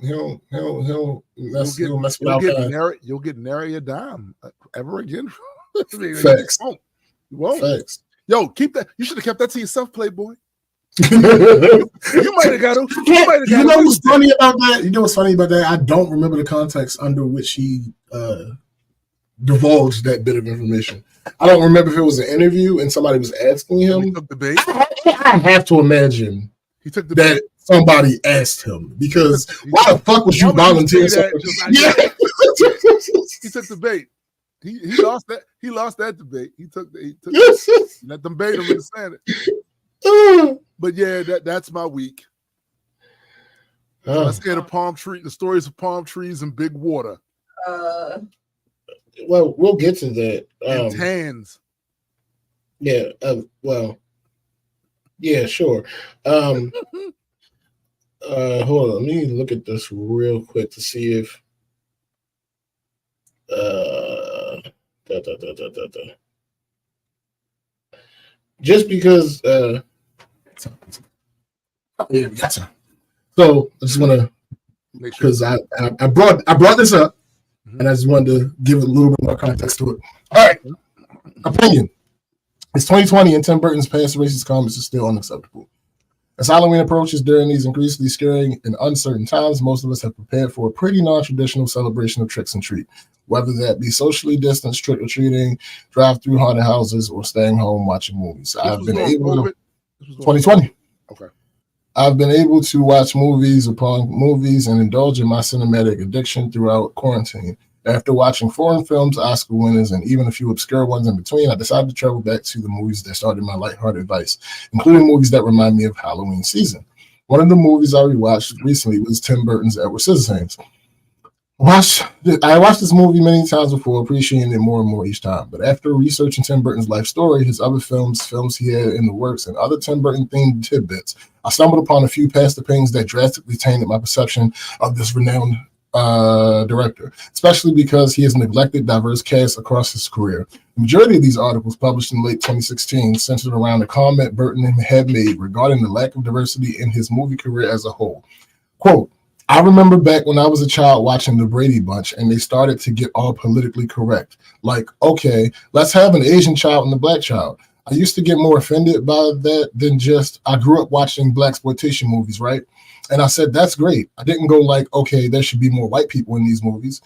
mess with our kind. You'll get nary a dime ever again. Facts. You won't. Facts. Yo, keep that. You should have kept that to yourself, Playboy. You might have got him. You know what's funny about that? You know what's funny about that? I don't remember the context under which he divulged that bit of information. I don't remember if it was an interview and somebody was asking him. He took the bait. I have to imagine he took the that. Somebody asked him, because why the fuck was you volunteering? Yeah. He took the bait. He lost that. He lost that debate. He took let them bait him in the Senate. But yeah, that's my week. Let's get the stories of palm trees and big water. Well, we'll get to that. And tans. Yeah. Yeah, sure. Hold on, let me look at this real quick to see if just because yeah, we got time. So I just want to make sure, because I brought this up, and I just wanted to give it a little bit more context to it. All right, opinion. It's 2020 and Tim Burton's past racist comments are still unacceptable. As Halloween approaches during these increasingly scary and uncertain times, most of us have prepared for a pretty non-traditional celebration of tricks and treat, whether that be socially distanced trick-or-treating, drive-through haunted houses, or staying home watching movies. I've been able to 2020. Okay. I've been able to watch movies upon movies and indulge in my cinematic addiction throughout quarantine. After watching foreign films, Oscar winners, and even a few obscure ones in between, I decided to travel back to the movies that started my lighthearted vice, including movies that remind me of Halloween season. One of the movies I rewatched recently was Tim Burton's Edward Scissorhands. I watched this movie many times before, appreciating it more and more each time. But after researching Tim Burton's life story, his other films he had in the works, and other Tim Burton-themed tidbits, I stumbled upon a few past opinions that drastically tainted my perception of this renowned director, especially because he has neglected diverse casts across his career. The majority of these articles, published in late 2016, centered around the comment Burton had made regarding the lack of diversity in his movie career as a whole. Quote, I remember back when I was a child watching the Brady Bunch and they started to get all politically correct. Like, okay, let's have an Asian child and a black child. I used to get more offended by that than just, I grew up watching blaxploitation movies, right? And I said, that's great. I didn't go like, okay, there should be more white people in these movies.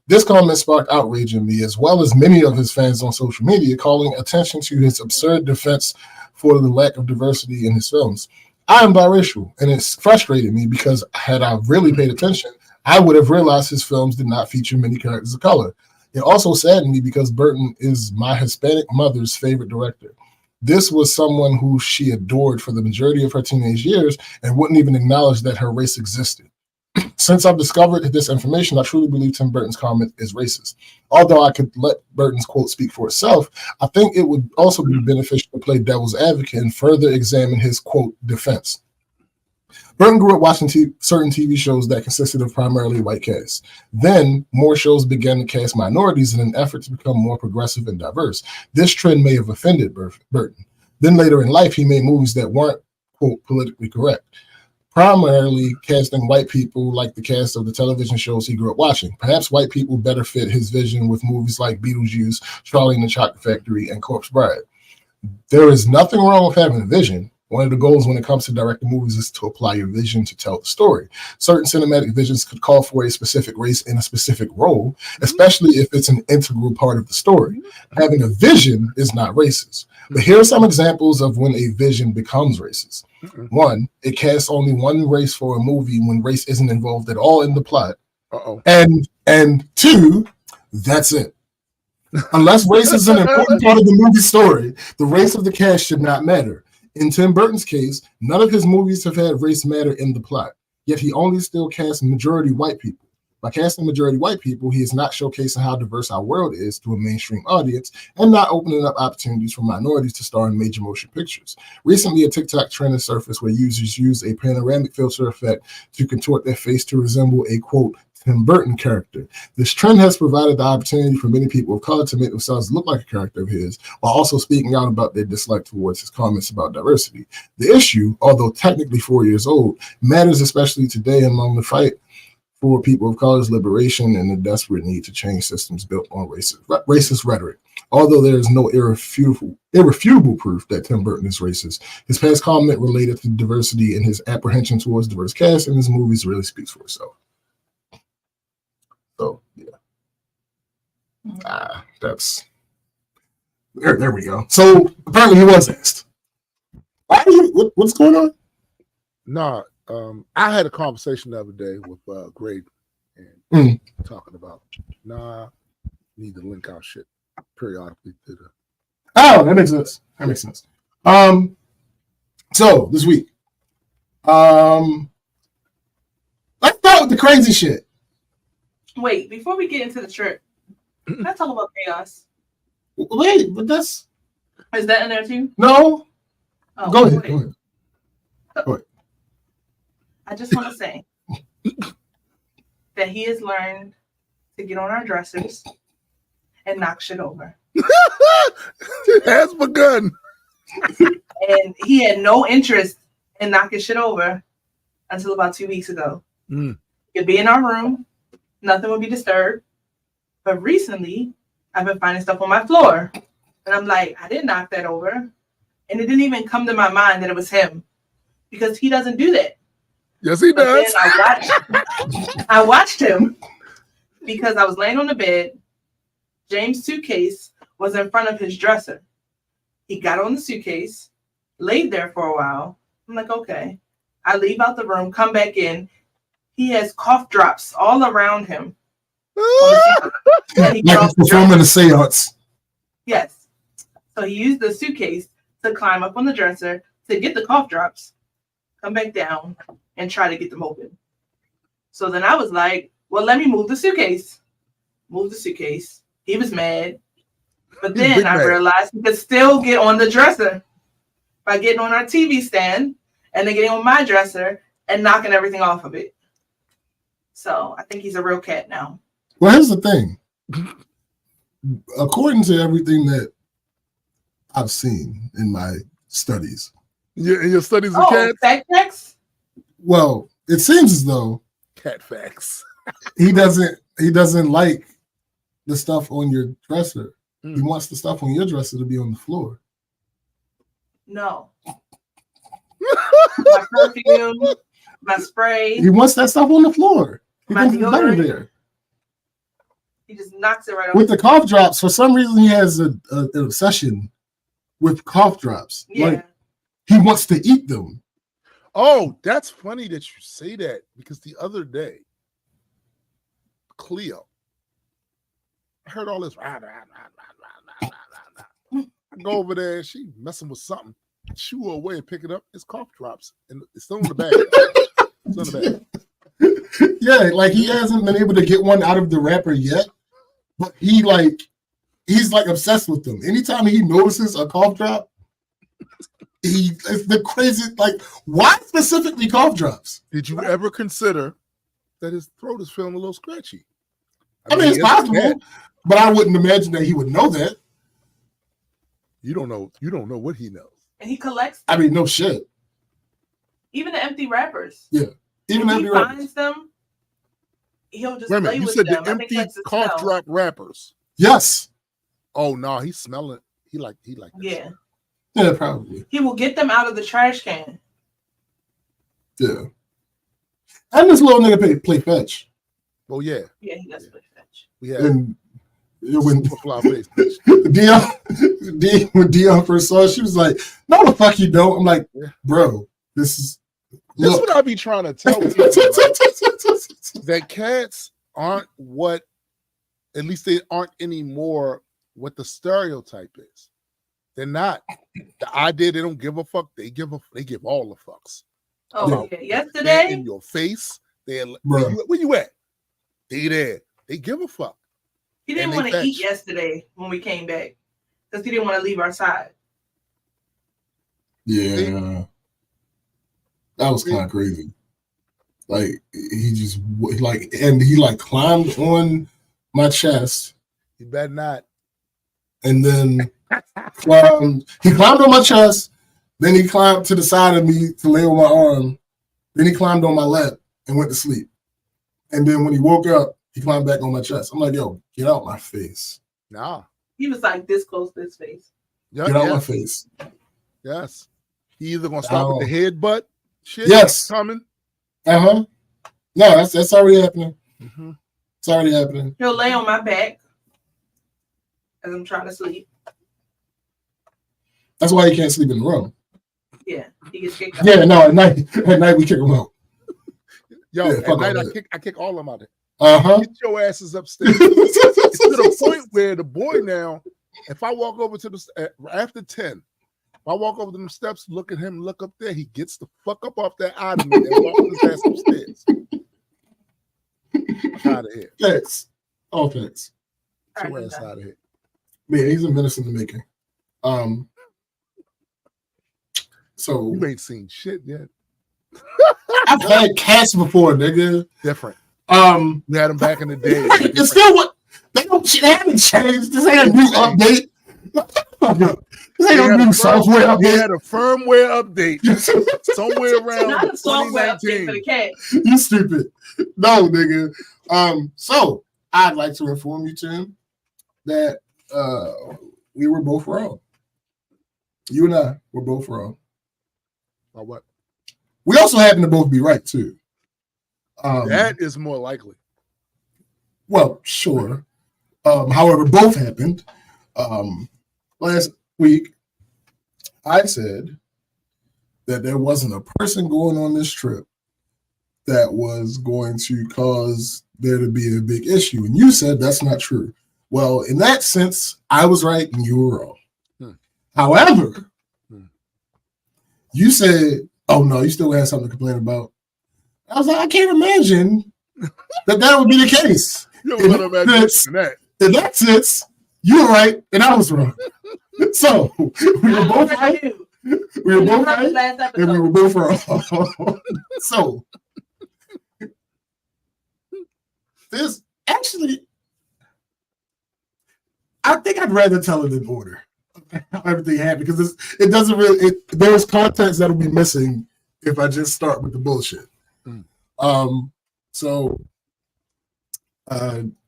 This comment sparked outrage in me, as well as many of his fans on social media, calling attention to his absurd defense for the lack of diversity in his films. I am biracial, and it's frustrated me because had I really paid attention, I would have realized his films did not feature many characters of color. It also saddened me because Burton is my Hispanic mother's favorite director. This was someone who she adored for the majority of her teenage years and wouldn't even acknowledge that her race existed. Since I've discovered this information, I truly believe Tim Burton's comment is racist. Although I could let Burton's quote speak for itself, I think it would also be beneficial to play devil's advocate and further examine his quote defense. Burton grew up watching certain TV shows that consisted of primarily white casts. Then, more shows began to cast minorities in an effort to become more progressive and diverse. This trend may have offended Burton. Then later in life, he made movies that weren't, quote, politically correct, primarily casting white people like the cast of the television shows he grew up watching. Perhaps white people better fit his vision with movies like Beetlejuice, Charlie and the Chocolate Factory, and Corpse Bride. There is nothing wrong with having a vision. One of the goals when it comes to directing movies is to apply your vision to tell the story. Certain cinematic visions could call for a specific race in a specific role, especially if it's an integral part of the story. Having a vision is not racist. But here are some examples of when a vision becomes racist. One, it casts only one race for a movie when race isn't involved at all in the plot. And two, that's it. Unless race is an important part of the movie story, the race of the cast should not matter. In Tim Burton's case, none of his movies have had race matter in the plot, yet he only still casts majority white people. By casting majority white people, he is not showcasing how diverse our world is to a mainstream audience and not opening up opportunities for minorities to star in major motion pictures. Recently, a TikTok trend has surfaced where users use a panoramic filter effect to contort their face to resemble a, quote, Tim Burton character. This trend has provided the opportunity for many people of color to make themselves look like a character of his, while also speaking out about their dislike towards his comments about diversity. The issue, although technically 4 years old, matters especially today among the fight for people of color's liberation and the desperate need to change systems built on racist rhetoric. Although there is no irrefutable proof that Tim Burton is racist, his past comment related to diversity and his apprehension towards diverse cast in his movies really speaks for itself. So yeah, that's there. We go. So apparently he was asked. What's going on? No, I had a conversation the other day with Greg and talking about need to link our shit periodically to the. Oh, that makes sense. So this week, let's start with the crazy shit. Wait, before we get into the trip, can I talk about chaos? Wait, but is that in there too? No. Oh, Go ahead. I just want to say that he has learned to get on our dressers and knock shit over. It has begun. And he had no interest in knocking shit over until about 2 weeks ago. He'd be in our room. Nothing would be disturbed. But recently, I've been finding stuff on my floor. And I'm like, I didn't knock that over. And it didn't even come to my mind that it was him. Because he doesn't do that. Yes, he does. I watched him because I was laying on the bed. James' suitcase was in front of his dresser. He got on the suitcase, laid there for a while. I'm like, okay. I leave out the room, come back in. He has cough drops all around him. Like he's performing a seance. Yes. So he used the suitcase to climb up on the dresser to get the cough drops, come back down, and try to get them open. So then I was like, well, let me move the suitcase. Move the suitcase. He was mad. But then I realized he could still get on the dresser by getting on our TV stand and then getting on my dresser and knocking everything off of it. So I think he's a real cat now. Well, here's the thing. According to everything that I've seen in my studies. In your studies of cats? Fact checks? Well, it seems as though cat facts. he doesn't like the stuff on your dresser. He wants the stuff on your dresser to be on the floor. No. My perfume, my spray. He wants that stuff on the floor. He thinks it's better there. He just knocks it right off. With the cough drops, for some reason he has an obsession with cough drops. Yeah. Like, he wants to eat them. Oh, that's funny that you say that, because the other day, Cleo, I heard all this. I go over there, she messing with something. Shoo her away and pick it up. It's cough drops, and it's still in the bag. It's in the bag. Yeah, like he hasn't been able to get one out of the wrapper yet, but he's obsessed with them. Anytime he notices a cough drop, it's the crazy. Like, why specifically cough drops? Did you ever consider that his throat is feeling a little scratchy? I mean, it's possible, but I wouldn't imagine that he would know that. You don't know what he knows. And he collects them. I mean, no shit. Even the empty wrappers. Yeah. Even if empty he wrappers. finds them, he'll just Wait a minute, play you with said them. the empty cough drop wrappers. Yes. Oh no, he's smelling. He like. Yeah. Yeah, probably. He will get them out of the trash can. Yeah. And this little nigga play fetch. Oh yeah. Yeah, he does play fetch. Yeah. And when Superfly face bitch. when Dion first saw it, she was like, "No, the fuck you don't." I'm like, "Bro, this is." This is what I be trying to tell people, right? That cats aren't what, at least they aren't anymore what the stereotype is. They're not. The idea they don't give a fuck, they give all the fucks. Oh yeah. Yesterday they're in your face. Where you at? They there. They give a fuck. He didn't want to eat yesterday when we came back because he didn't want to leave our side. Yeah. That was kind of crazy. Like he just he climbed on my chest. You better not. And then he climbed on my chest. Then he climbed to the side of me to lay on my arm. Then he climbed on my lap and went to sleep. And then when he woke up, he climbed back on my chest. I'm like, yo, get out my face. Nah. He was like this close to his face. Get out my face. Yes. He either gonna stop with the headbutt shit. Yes. Coming. No, that's already happening. Mm-hmm. It's already happening. He'll lay on my back as I'm trying to sleep. That's why he can't sleep in the room. Yeah, he gets kicked out. Yeah, no, at night we kick him out. Yo, at night I kick all of them out there. Get your asses upstairs. It's to the point where the boy now, if I walk over to the after 10, if I walk over to the steps, look at him, look up there, he gets the fuck up off that ottoman and walk his ass upstairs. Out of here. Thanks. All thanks. Get your ass out of here. Man, he's a menace in the making. So you ain't seen shit yet. I've had cats before, nigga. Different. We had them back in the day. It's still what they haven't changed. This ain't a new update. This ain't a new software update. They had a firmware update somewhere around not a software update for the cat. You stupid. No, nigga. So I'd like to inform you, Tim, that we were both wrong. You and I were both wrong. About what? We also happen to both be right too. That is more likely. Well, sure. However, both happened. Last week, I said that there wasn't a person going on this trip that was going to cause there to be a big issue. And you said that's not true. Well, in that sense, I was right and you were wrong. However, you said, oh no, you still had something to complain about. I was like, I can't imagine that would be the case. You don't want to imagine that. In that sense, you were right and I was wrong. So we were both right. We were both right and we were both wrong. So this actually, I think I'd rather tell it in order how everything happened because it doesn't really. There's context that'll be missing if I just start with the bullshit. So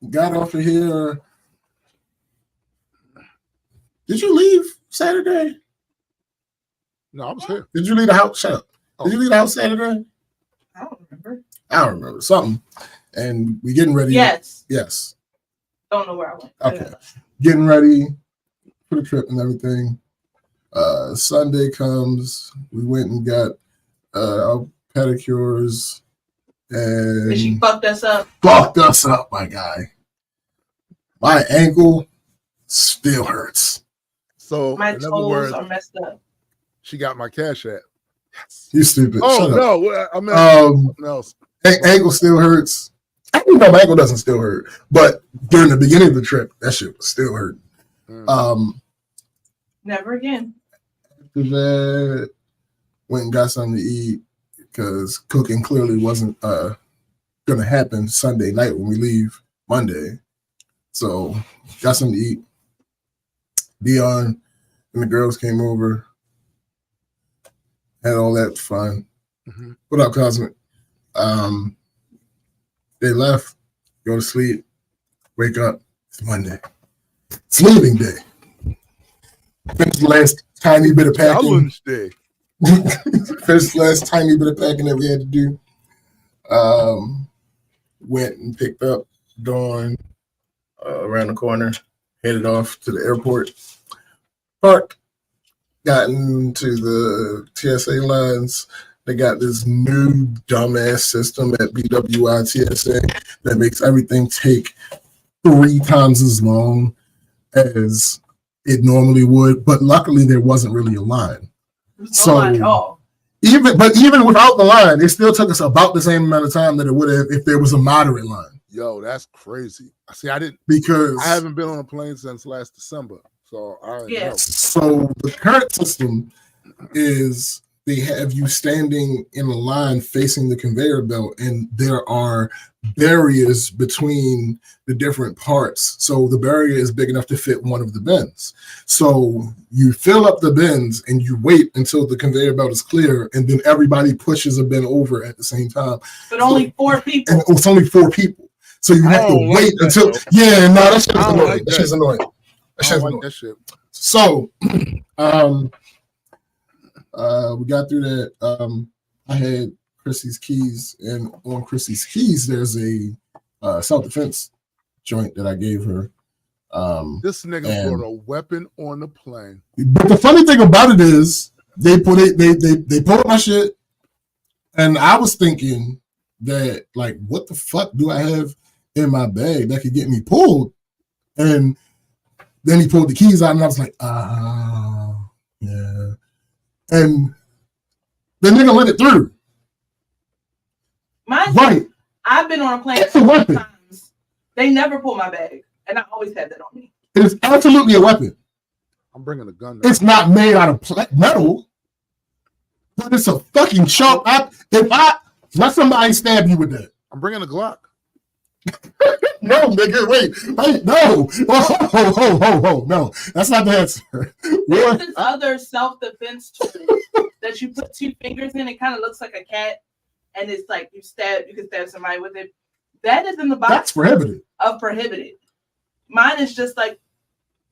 got off of here. Did you leave Saturday? No, I was here. Did you leave the house? Shut up. Did you leave the house Saturday? I don't remember. I don't remember. Something. And we getting ready. Yes. Don't know where I went. Okay. Getting ready for the trip and everything. Sunday comes. We went and got our pedicures. And she fucked us up. Fucked us up, my guy. My ankle still hurts. So my toes are messed up. She got my cash app. Yes. You stupid. Oh no, I meant something else. Ankle still hurts. I don't know, my ankle doesn't still hurt, but during the beginning of the trip, that shit was still hurting. Never again. After that, went and got something to eat because cooking clearly wasn't going to happen Sunday night when we leave Monday. So got something to eat. Dion and the girls came over, had all that fun. What up, Cosmic? They left, go to sleep, wake up, it's Monday. It's leaving day. Finished the last tiny bit of packing. Finished the last tiny bit of packing that we had to do. Went and picked up Dawn around the corner, headed off to the airport. Parked, got into the TSA lines. They got this new dumbass system at BWI TSA that makes everything take 3 times as long as it normally would. But luckily, there wasn't really a line. No line at all. Even without the line, it still took us about the same amount of time that it would have if there was a moderate line. Yo, that's crazy. See, I haven't been on a plane since last December, so I don't know. So the current system is they have you standing in a line facing the conveyor belt, and there are barriers between the different parts. So the barrier is big enough to fit one of the bins. So you fill up the bins and you wait until the conveyor belt is clear, and then everybody pushes a bin over at the same time. But only 4 people. And it's only 4 people. So you have to wait until. Yeah, no, that shit is annoying. That shit's annoying. That shit. So, we got through that. I had Chrissy's keys, and on Chrissy's keys, there's a self-defense joint that I gave her. This nigga brought a weapon on the plane. But the funny thing about it is, they pulled my shit, and I was thinking that, like, what the fuck do I have in my bag that could get me pulled? And then he pulled the keys out, and I was like, yeah. And the nigga let it through. Right. I've been on a plane times. They never pull my bag, and I always have that on me. It is absolutely a weapon. I'm bringing a gun now. It's not made out of metal, but it's a fucking sharp. If I let somebody stab you with that, I'm bringing a Glock. No, nigga, wait, no. Oh, no, that's not the answer. There's this other self-defense tool that you put 2 fingers in. It kind of looks like a cat, and it's like you can stab somebody with it. That is in the box. That's prohibited. Of prohibited. Mine is just like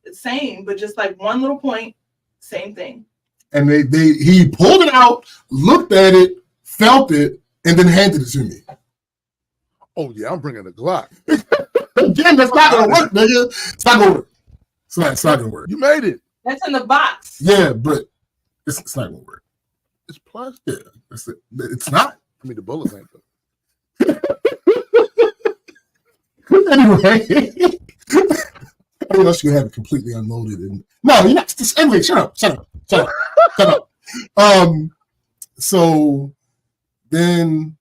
the same, but just like one little point, same thing. And he pulled it out, looked at it, felt it, and then handed it to me. Oh yeah, I'm bringing a Glock. Again, that's not gonna work, nigga. It's not gonna work. It's not gonna work. You made it. That's in the box. Yeah, but it's not gonna work. It's plastic. Yeah, that's it. It's not. I mean, the bullets ain't good. Anyway, unless you have it completely unloaded, and no, you're not. Anyway, shut up. So then,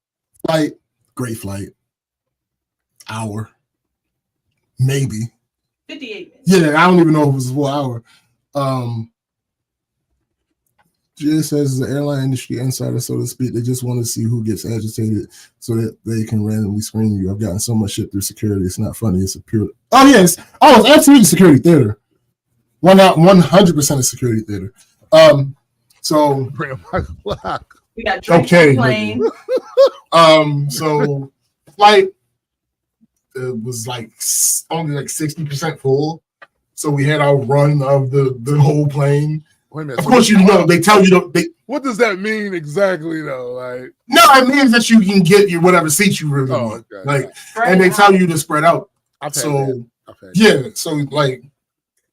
great flight. Hour, maybe 58 minutes. Yeah, I don't even know if it was a full hour. Just as the airline industry insider, so to speak, they just want to see who gets agitated so that they can randomly screen you. I've gotten so much shit through security. It's not funny. It's a pure. Oh yes. Oh, it's absolutely security theater. 100% of security theater. So bring my clock. We got drinks on the plane. So flight. It was only 60% full, so we had our run of the whole plane. Wait a minute. Of course, they tell you what does that mean exactly, though? No, it means that you can get your whatever seat you really want. Okay. And they tell you to spread out. So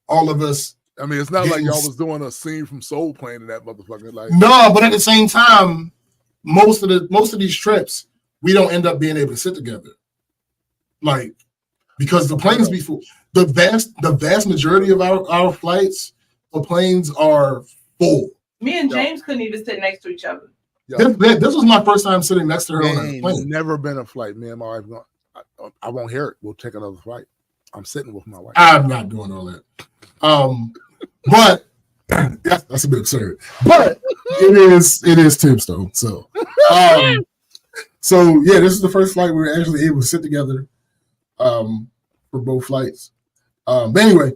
all of us. I mean, it's not like y'all was doing a scene from Soul Plane in that motherfucker. No, but at the same time, most of these trips, we don't end up being able to sit together. Because the planes be full. The vast majority of our flights, the planes are full. Me and James couldn't even sit next to each other. This was my first time sitting next to her on a plane. Never been a flight. Me and my wife going, I won't hear it. We'll take another flight. I'm sitting with my wife. I'm not doing all that. But that's a bit absurd. But it is Tombstone. So yeah, this is the first flight we were actually able to sit together. For both flights. But anyway,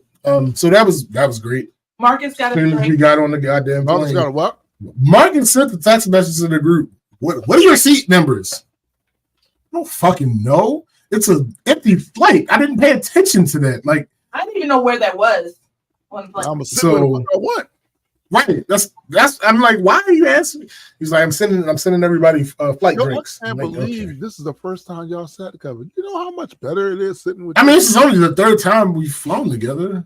so that was great. Marcus got a drink. We got on the goddamn plane. Marcus got a what? Marcus sent the text message to the group. What are your seat numbers? I don't fucking know. It's an empty flight. I didn't pay attention to that. I didn't even know where that was. on plane. I'm so what? Right. That's. I'm like, why are you asking? He's like, I'm sending everybody flight drinks. I can't believe this is the first time y'all sat together. You know how much better it is sitting with. I mean, this is only the third time we've flown together.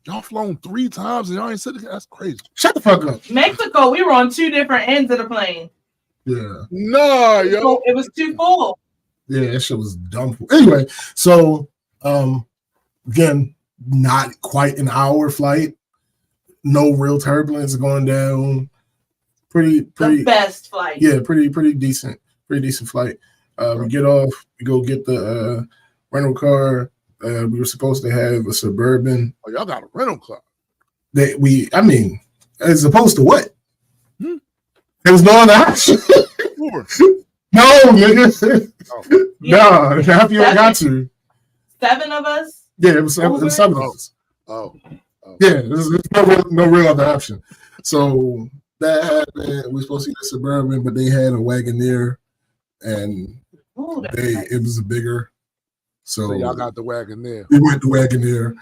Y'all flown 3 times and y'all ain't sitting together. That's crazy. Shut the fuck up. Mexico, we were on 2 different ends of the plane. Yeah. Nah, yo. It was too full. Yeah, that shit was dumb. Anyway, so again, not quite an hour flight. No real turbulence going down. Pretty the best flight. Yeah, pretty decent flight. We get off, we go get the rental car. We were supposed to have a Suburban. Oh, y'all got a rental car. I mean, as opposed to what? There was no other option. No, nigga. Oh. No, half you got to. 7 of us? Yeah, it was 7 of us. Oh. Yeah, there's no real other option. So that happened. We were supposed to get a Suburban, but they had a Wagoneer, and it was a bigger. So y'all got the Wagoneer. We went to Wagoneer.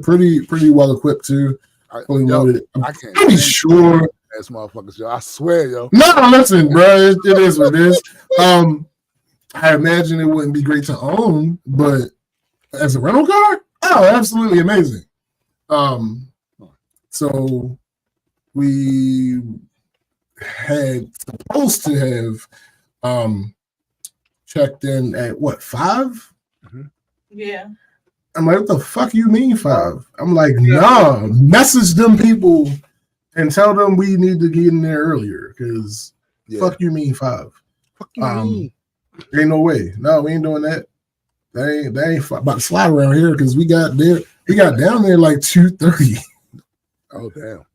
Pretty well equipped too. Fully loaded. I can't. Pretty sure. Ass motherfuckers, yo. I swear, yo. No, listen, bro. It is what it is. I imagine it wouldn't be great to own, but as a rental car, oh, absolutely amazing. So we had supposed to have checked in at what, 5? Yeah. I'm like, what the fuck you mean 5? I'm like, nah, message them people and tell them we need to get in there earlier because fuck you mean 5. Fuck you mean? Ain't no way. No, we ain't doing that. They ain't about to slide around here because we got down there like 2:30. Oh damn.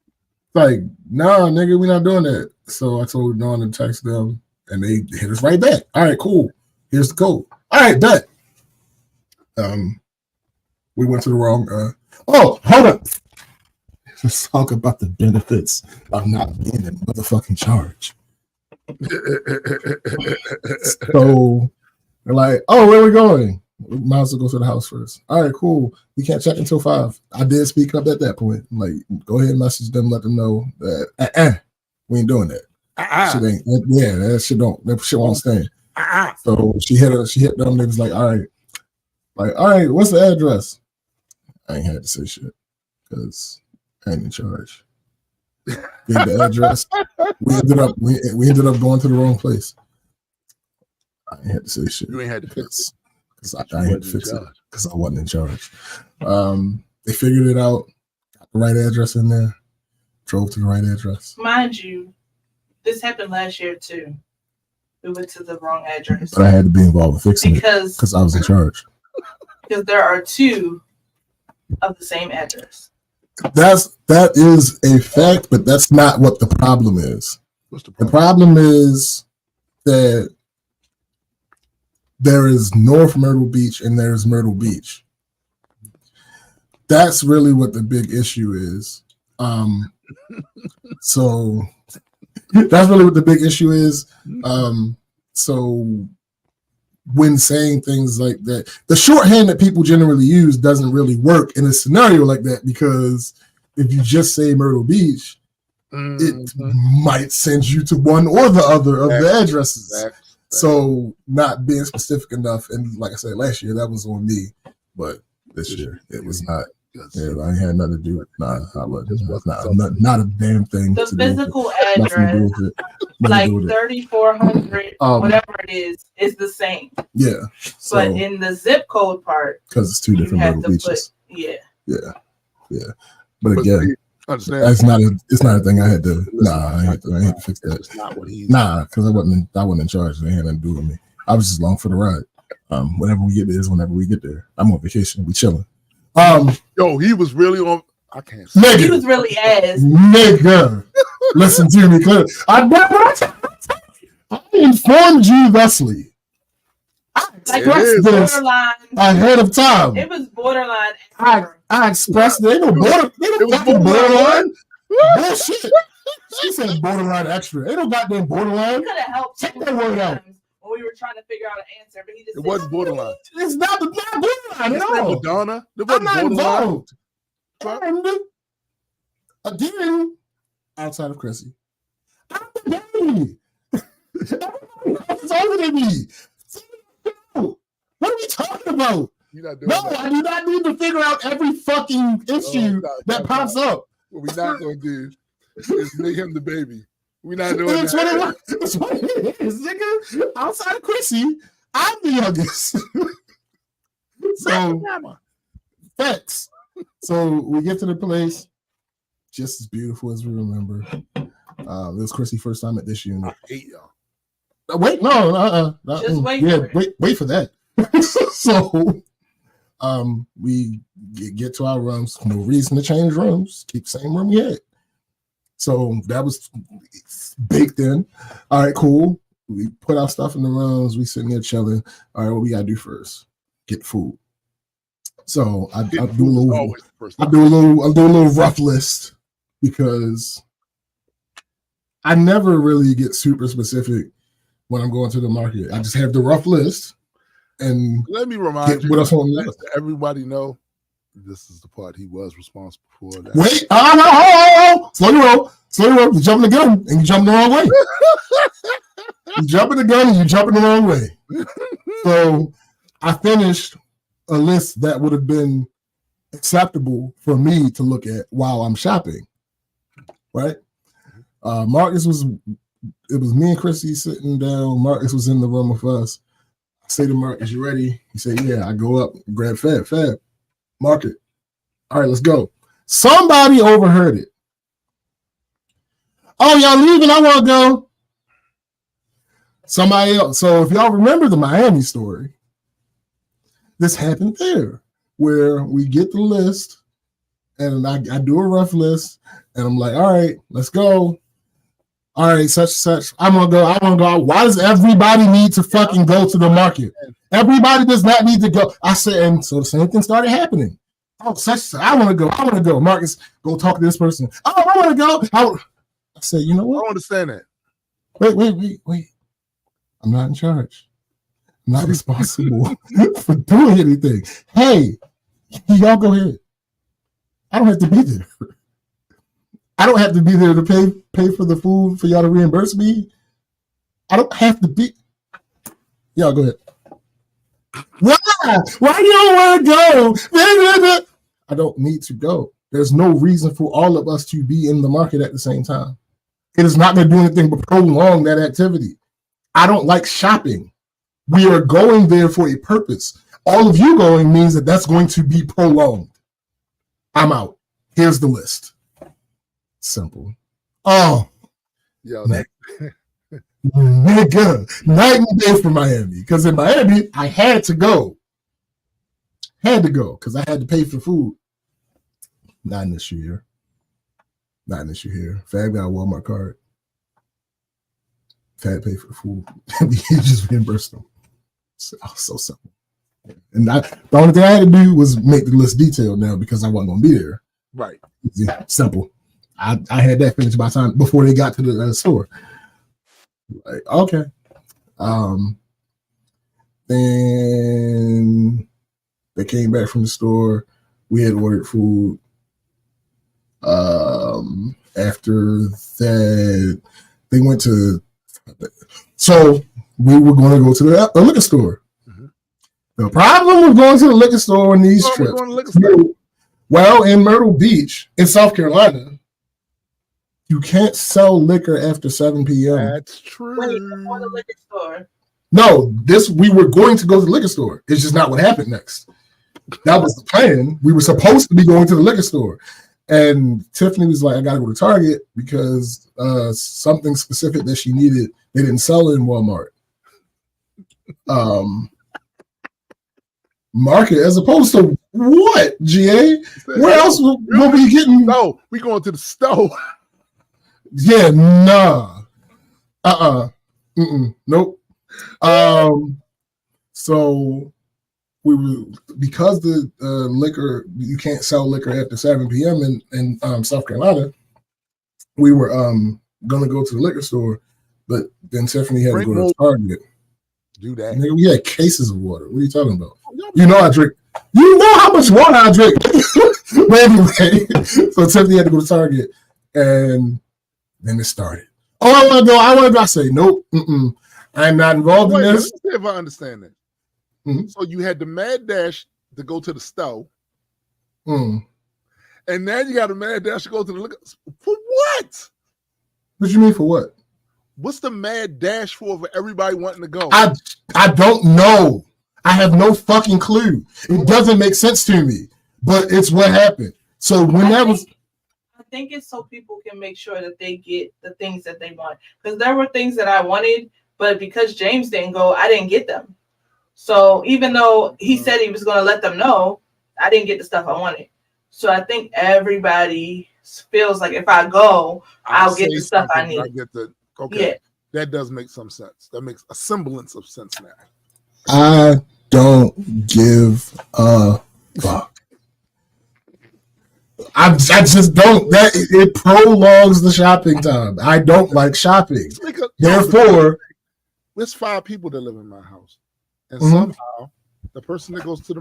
Like, nah, nigga, we not doing that. So I told Dawn to text them and they hit us right back. All right, cool. Here's the code. All right, bet. We went to the wrong hold up. Let's talk about the benefits of not being in motherfucking charge. So they're like, oh, where are we going? We might as well go to the house first. All right, cool. We can't check until 5. I did speak up at that point. I'm like, go ahead and message them, let them know that we ain't doing that. That shit won't stand. So she hit them. They was like, all right, what's the address? I ain't had to say shit because I ain't in charge. Gave the address. We ended up going to the wrong place. I ain't had to say shit. You ain't had to fix it. Because I had to fix it because I wasn't in charge. They figured it out, got the right address in there, drove to the right address. Mind you, this happened last year too. We went to the wrong address. But I had to be involved in fixing it because I was in charge. Because there are 2 of the same address. That is a fact, but that's not what the problem is. What's the problem? The problem is that there is North Myrtle Beach and there's Myrtle Beach. That's really what the big issue is. So that's really what the big issue is. So when saying things like that, the shorthand that people generally use doesn't really work in a scenario like that, because if you just say Myrtle Beach, it might send you to one or the other of the addresses. So not being specific enough, and like I said, last year that was on me, but this year it was not. Yeah, I had nothing to do with it. I wasn't. Not a damn thing. The physical address, like 3,400, whatever it is the same. Yeah. So, but in the zip code part, because it's 2 different Myrtle Beaches. Yeah. But again, it's not a thing I had to. I had to fix that. It's not what he's. Because I wasn't in charge. They had nothing to do with me. I was just along for the ride. Whenever we get there is whenever we get there. I'm on vacation. We chilling. Yo, he was really on. I can't. Nigga, he was really ass. Nigga, listen to me clearly. I informed you thusly. I expressed this ahead of time. It was borderline. I expressed it. Ain't no borderline. Bullshit. She said borderline extra. Ain't no goddamn borderline. Could have helped. Take that word out. when we were trying to figure out an answer, but he just It wasn't borderline. It's not borderline at all. Madonna. It I'm wasn't not borderline. involved. And again, outside of Chrissy, I'm the baby. Everybody else is older than me. What are we talking about? You're not doing No, that. I do not need to figure out every fucking issue that pops up. What we're not going to do is make him the baby. We're not doing That's that. That's what it is, nigga. Outside of Chrissy, I'm the youngest. So, facts. So we get to the place, just as beautiful as we remember. It was Chrissy's first time at this unit. I hate y'all. Wait, no. Just wait for it. Wait for that. So, we get to our rooms. No reason to change rooms. Keep the same room we had. So that was baked in. All right, cool. We put our stuff in the rooms. We sitting there chilling. All right, what we gotta do first? Get food. So I do a little rough list because I never really get super specific when I'm going to the market. I just have the rough list. And let me remind you, what else on let everybody know this is the part he was responsible for. That. Wait, slow your roll. You jump in the gun and you jump the wrong way. You jump in the gun and you jump in the wrong way. So I finished a list that would have been acceptable for me to look at while I'm shopping. Right? Marcus it was me and Chrissy sitting down. Marcus was in the room with us. I say to Marcus, you ready? He said, yeah. I go up, grab Fab, market. All right, let's go. Somebody overheard it. Oh, y'all leaving? I want to go. Somebody else. So if y'all remember the Miami story, this happened there, where we get the list, and I do a rough list, and I'm like, all right, let's go. All right, such. I want to go. Why does everybody need to fucking go to the market? Everybody does not need to go. I said, and so the same thing started happening. Oh, such. I want to go. Marcus, go talk to this person. Oh, I want to go. I said, you know what? I don't understand that. Wait. I'm not in charge. I'm not responsible for doing anything. Hey, y'all go ahead. I don't have to be there. I don't have to be there to pay for the food for y'all to reimburse me. I don't have to be. Y'all go ahead. Why? Why you don't want to go? I don't need to go. There's no reason for all of us to be in the market at the same time. It is not going to do anything but prolong that activity. I don't like shopping. We are going there for a purpose. All of you going means that that's going to be prolonged. I'm out. Here's the list. Simple. Oh, yo, nigga, night and day for Miami. Because in Miami, I had to go. Because I had to pay for food. Not an issue here. Fab got a Walmart card. Fab paid for the food. He just reimbursed them. So simple. And the only thing I had to do was make the list detailed now because I wasn't going to be there. Right. Yeah, simple. I had that finished by time before they got to the store. Like, okay. Then they came back from the store. We had ordered food. After that, they went to. So we were going to go to the liquor store. Mm-hmm. The problem with going to the liquor store on these trips. Well, in Myrtle Beach, in South Carolina, you can't sell liquor after 7 p.m. That's true. Wait, before the liquor store. No, we were going to go to the liquor store. It's just not what happened next. That was the plan. We were supposed to be going to the liquor store. And Tiffany was like, I got to go to Target because something specific that she needed, they didn't sell it in Walmart. Market as opposed to what, GA? Where else will we getting? No, we going to the store. Yeah, nah. Nope. So we were, because the liquor, you can't sell liquor after 7 p.m. in South Carolina, we were gonna go to the liquor store, but then Tiffany had to go to Target. Do that. Nigga, we had cases of water. What are you talking about? You know I drink. You know how much water I drink. But anyway, so Tiffany had to go to Target, and then it started. Oh, I want to go. I say, nope. I'm not involved in this. Let me see if I understand that. Mm-hmm. So you had the mad dash to go to the stove. And now you got a mad dash to go to the liquor. For what? What you mean for what? What's the mad dash for everybody wanting to go? I don't know. I have no fucking clue. It doesn't make sense to me, but it's what happened. So when I think it's so people can make sure that they get the things that they want. Because there were things that I wanted, but because James didn't go, I didn't get them. So even though he said he was going to let them know, I didn't get the stuff I wanted. So I think everybody feels like if I go, I'll get the stuff I need. Okay. Yeah. That does make some sense. That makes a semblance of sense now. I don't give a fuck. I just don't. That it prolongs the shopping time. I don't like shopping. Therefore, there's 5 people that live in my house, and somehow the person that goes to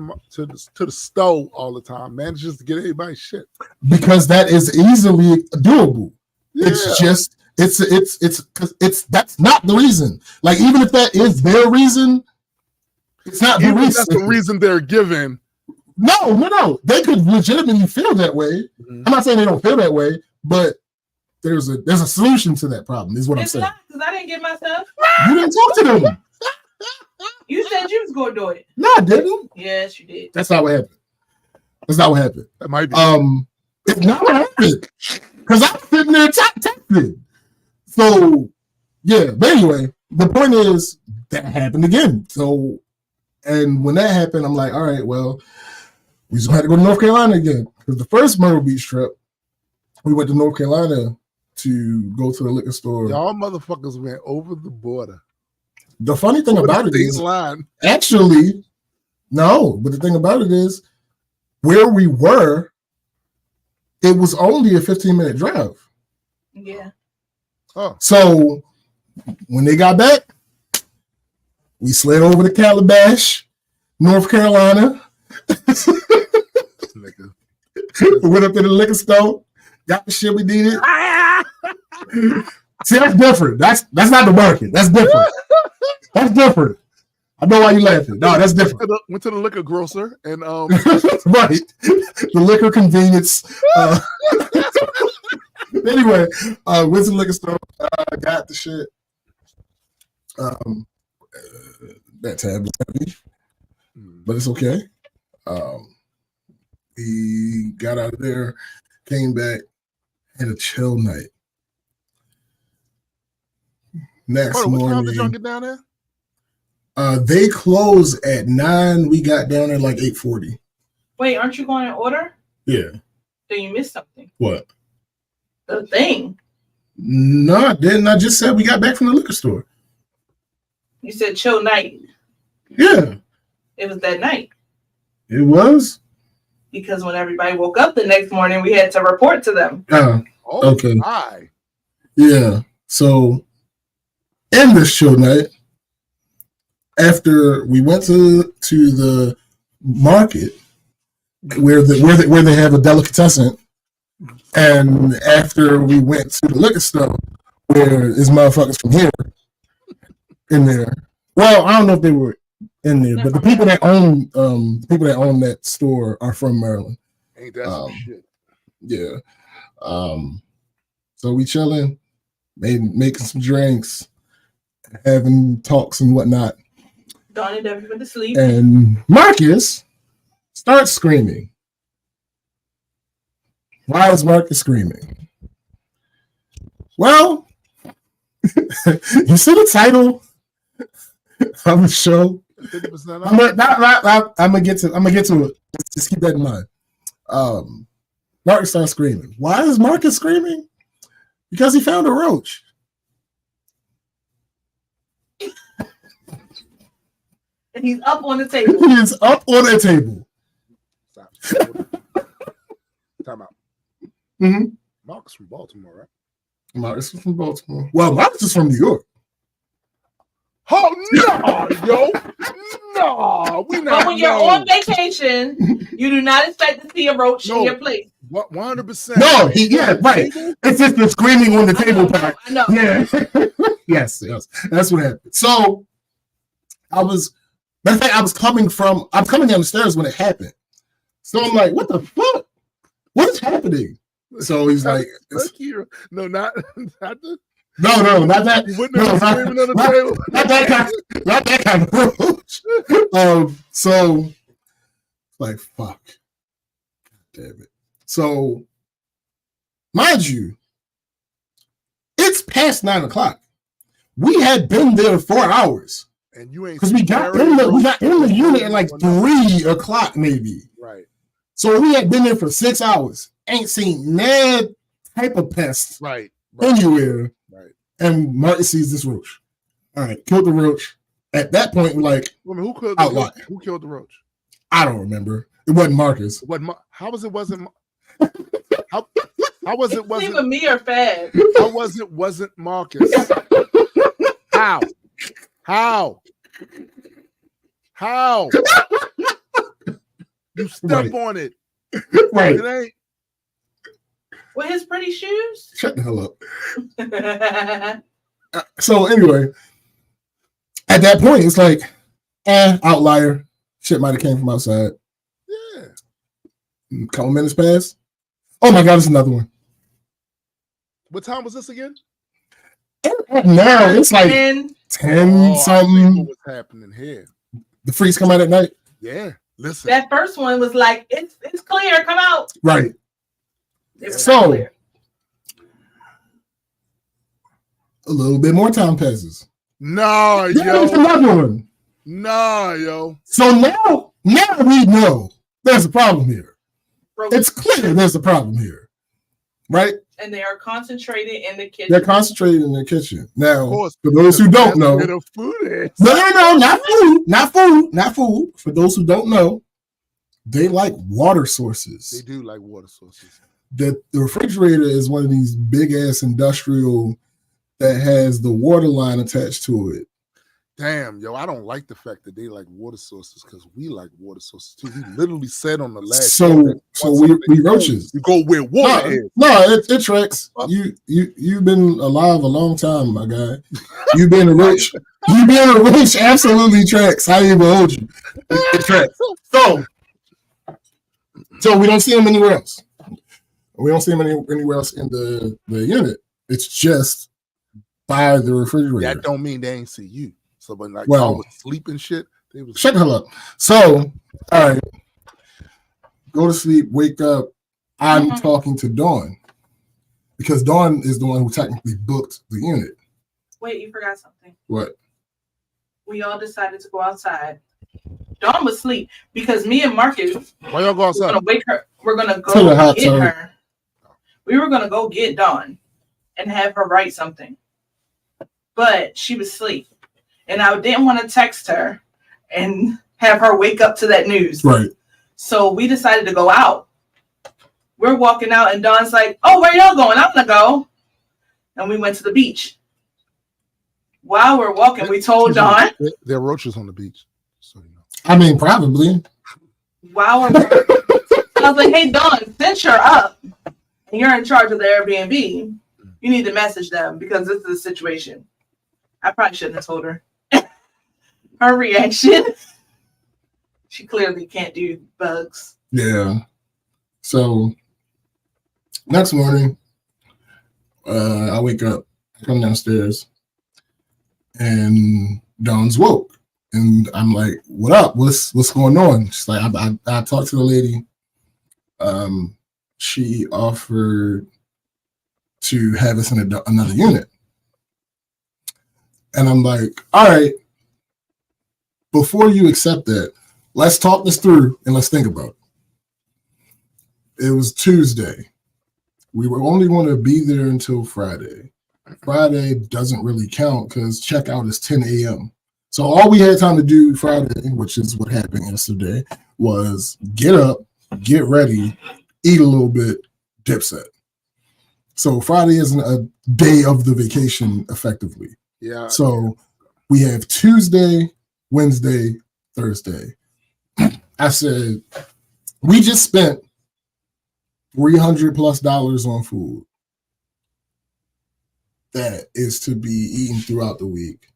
the stove all the time manages to get everybody's shit. Because that is easily doable. Yeah. It's just it's that's not the reason. Like even if that is their reason, it's not the reason. That's the reason they're given. No. They could legitimately feel that way. I'm not saying they don't feel that way, but there's a solution to that problem. Is what I'm saying. Because I didn't get my stuff. You didn't talk to them. You said you was going to do it. No, I didn't. Yes, you did. That's not what happened. That might be. It's not what happened. Because I'm sitting there texting. So, yeah. But anyway, the point is that happened again. So, and when that happened, I'm like, all right, well, we just had to go to North Carolina again. Because the first Myrtle Beach trip, we went to North Carolina to go to the liquor store. Y'all motherfuckers went over the border. The funny thing about it is, actually, no, but the thing about it is, where we were, it was only a 15-minute drive. Yeah. Oh. So when they got back, we slid over to Calabash, North Carolina. We went up to the liquor store, got the shit we needed. See, that's different. That's not the market. That's different. That's different. I know why you laughing. No, that's different. Went to the liquor grocer and right, the liquor convenience. Anyway, went to the liquor store, got the shit. That tab is heavy, but it's okay. We got out of there, came back, had a chill night. Next morning, what time did y'all get down there? They closed at 9. We got down there like 8:40. Wait, aren't you going in order? Yeah. Then you missed something. What? The thing. No, I didn't. I just said we got back from the liquor store. You said chill night. Yeah. It was that night. It was? Because when everybody woke up the next morning, we had to report to them. Okay. My. Yeah. So, in this chill night, after we went to the market where they have a delicatessen, and after we went to the liquor store where there's motherfuckers from here in there. Well, I don't know if they were in there, but the people that own that store are from Maryland. Ain't that some shit? Yeah. So we chilling, making some drinks, having talks and whatnot. Donnie everyone to sleep. And Marcus starts screaming. Why is Marcus screaming? Well, you see the title of the show. I'm gonna get to it. Just keep that in mind. Marcus starts screaming. Why is Marcus screaming? Because he found a roach. And he's up on the table. He is up on the table. Stop. Time out. Mm-hmm. Marcus from Baltimore, right? Marcus is from Baltimore. Well, Marcus is from New York. Oh no, yo, no, we not. But when you're on vacation, you do not expect to see a roach in your plate. 100%. No, right. It's just the screaming on the table part. I know. Yeah. yes, that's what happened. So I was down the stairs when it happened. So I'm like, what the fuck? What is happening? So he's like, no, not the. No, not that. You wouldn't have screaming on the table. Not that kind of roach. So like, fuck. Damn it. So, mind you, it's past 9:00. We had been there 4 hours. And you ain't because we got in the unit at like 3:00 maybe. Right. So we had been there for 6 hours. Ain't seen that type of pest anywhere. Right. And Martin sees this roach. All right, killed the roach. At that point, we're like, who killed the roach? I don't remember. It wasn't Marcus. How was it wasn't? How was it wasn't even me or Fad? How was it wasn't Marcus? How? You step on it. Right. It ain't. With his pretty shoes? Shut the hell up. So anyway, at that point, it's like, outlier. Shit might have came from outside. Yeah. A couple minutes passed. Oh my God, it's another one. What time was this again? Now it's like 10 something. What's happening here? The freaks come out at night. Yeah. Listen. That first one was like, it's clear, come out. Right. So a little bit more time passes. No, yo. It's another one. No, yo. So now we know there's a problem here. It's clear there's a problem here. Right? And they are concentrated in the kitchen. They're concentrated in the kitchen. Now, for those who don't know, no, not food. For those who don't know, they like water sources. They do like water sources. The refrigerator is one of these big ass industrial that has the water line attached to it. Damn, yo, I don't like the fact that they like water sources because we like water sources too. We literally said on the last so we roaches. You go where water is. No, it tracks. You've been alive a long time, my guy. You've been a roach. You being a roach absolutely tracks. I even hold you. It tracks. So we don't see them anywhere else. We don't see them anywhere else in the unit. It's just by the refrigerator. That don't mean they ain't see you. So when I was sleeping shit, they was shut the hell up. So, all right. Go to sleep, wake up. I'm talking to Dawn. Because Dawn is the one who technically booked the unit. Wait, you forgot something. What? We all decided to go outside. Dawn was asleep because me and Marcus why y'all go outside? We're gonna wake her. We're gonna go get her. We were gonna go get Dawn and have her write something. But she was asleep. And I didn't want to text her and have her wake up to that news. Right. So we decided to go out. We're walking out and Dawn's like, oh, where y'all going? I'm going to go. And we went to the beach. While we're walking, we told Dawn. There are roaches on the beach. So, you know. I mean, probably. While we're walking, I was like, hey, Dawn, since you're up and you're in charge of the Airbnb, you need to message them because this is a situation. I probably shouldn't have told her. Her reaction. She clearly can't do bugs. Yeah. So next morning, I wake up, come downstairs, and Dawn's woke. And I'm like, what up? What's going on? She's like, I talked to the lady. She offered to have us in another unit. And I'm like, all right, before you accept that, let's talk this through and let's think about it. It was Tuesday. We were only going to be there until Friday. Friday doesn't really count because checkout is 10 a.m. So all we had time to do Friday, which is what happened yesterday, was get up, get ready, eat a little bit, dipset. So Friday isn't a day of the vacation effectively. Yeah. So We have Tuesday, Wednesday, Thursday. I said, we just spent $300+ on food that is to be eaten throughout the week.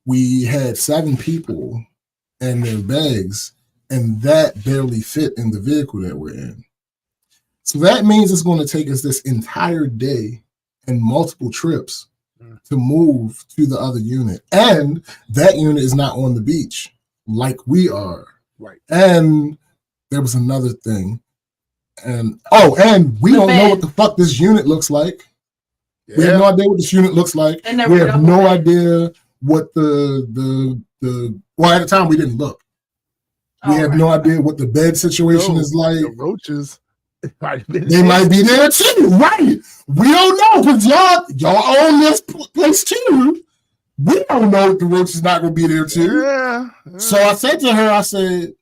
We had 7 people and their bags, and that barely fit in the vehicle that we're in. So that means it's going to take us this entire day and multiple trips to move to the other unit. And that unit is not on the beach like we are. Right. And there was another thing. And we don't know what the fuck this unit looks like. Yeah. We have no idea what this unit looks like. We have no idea what the well, at the time we didn't look. We have no idea what the bed situation is like. The roaches, they might be there too, right? We don't know because y'all own this place too. We don't know if the roach is not going to be there too. Yeah. So I said to her, I said,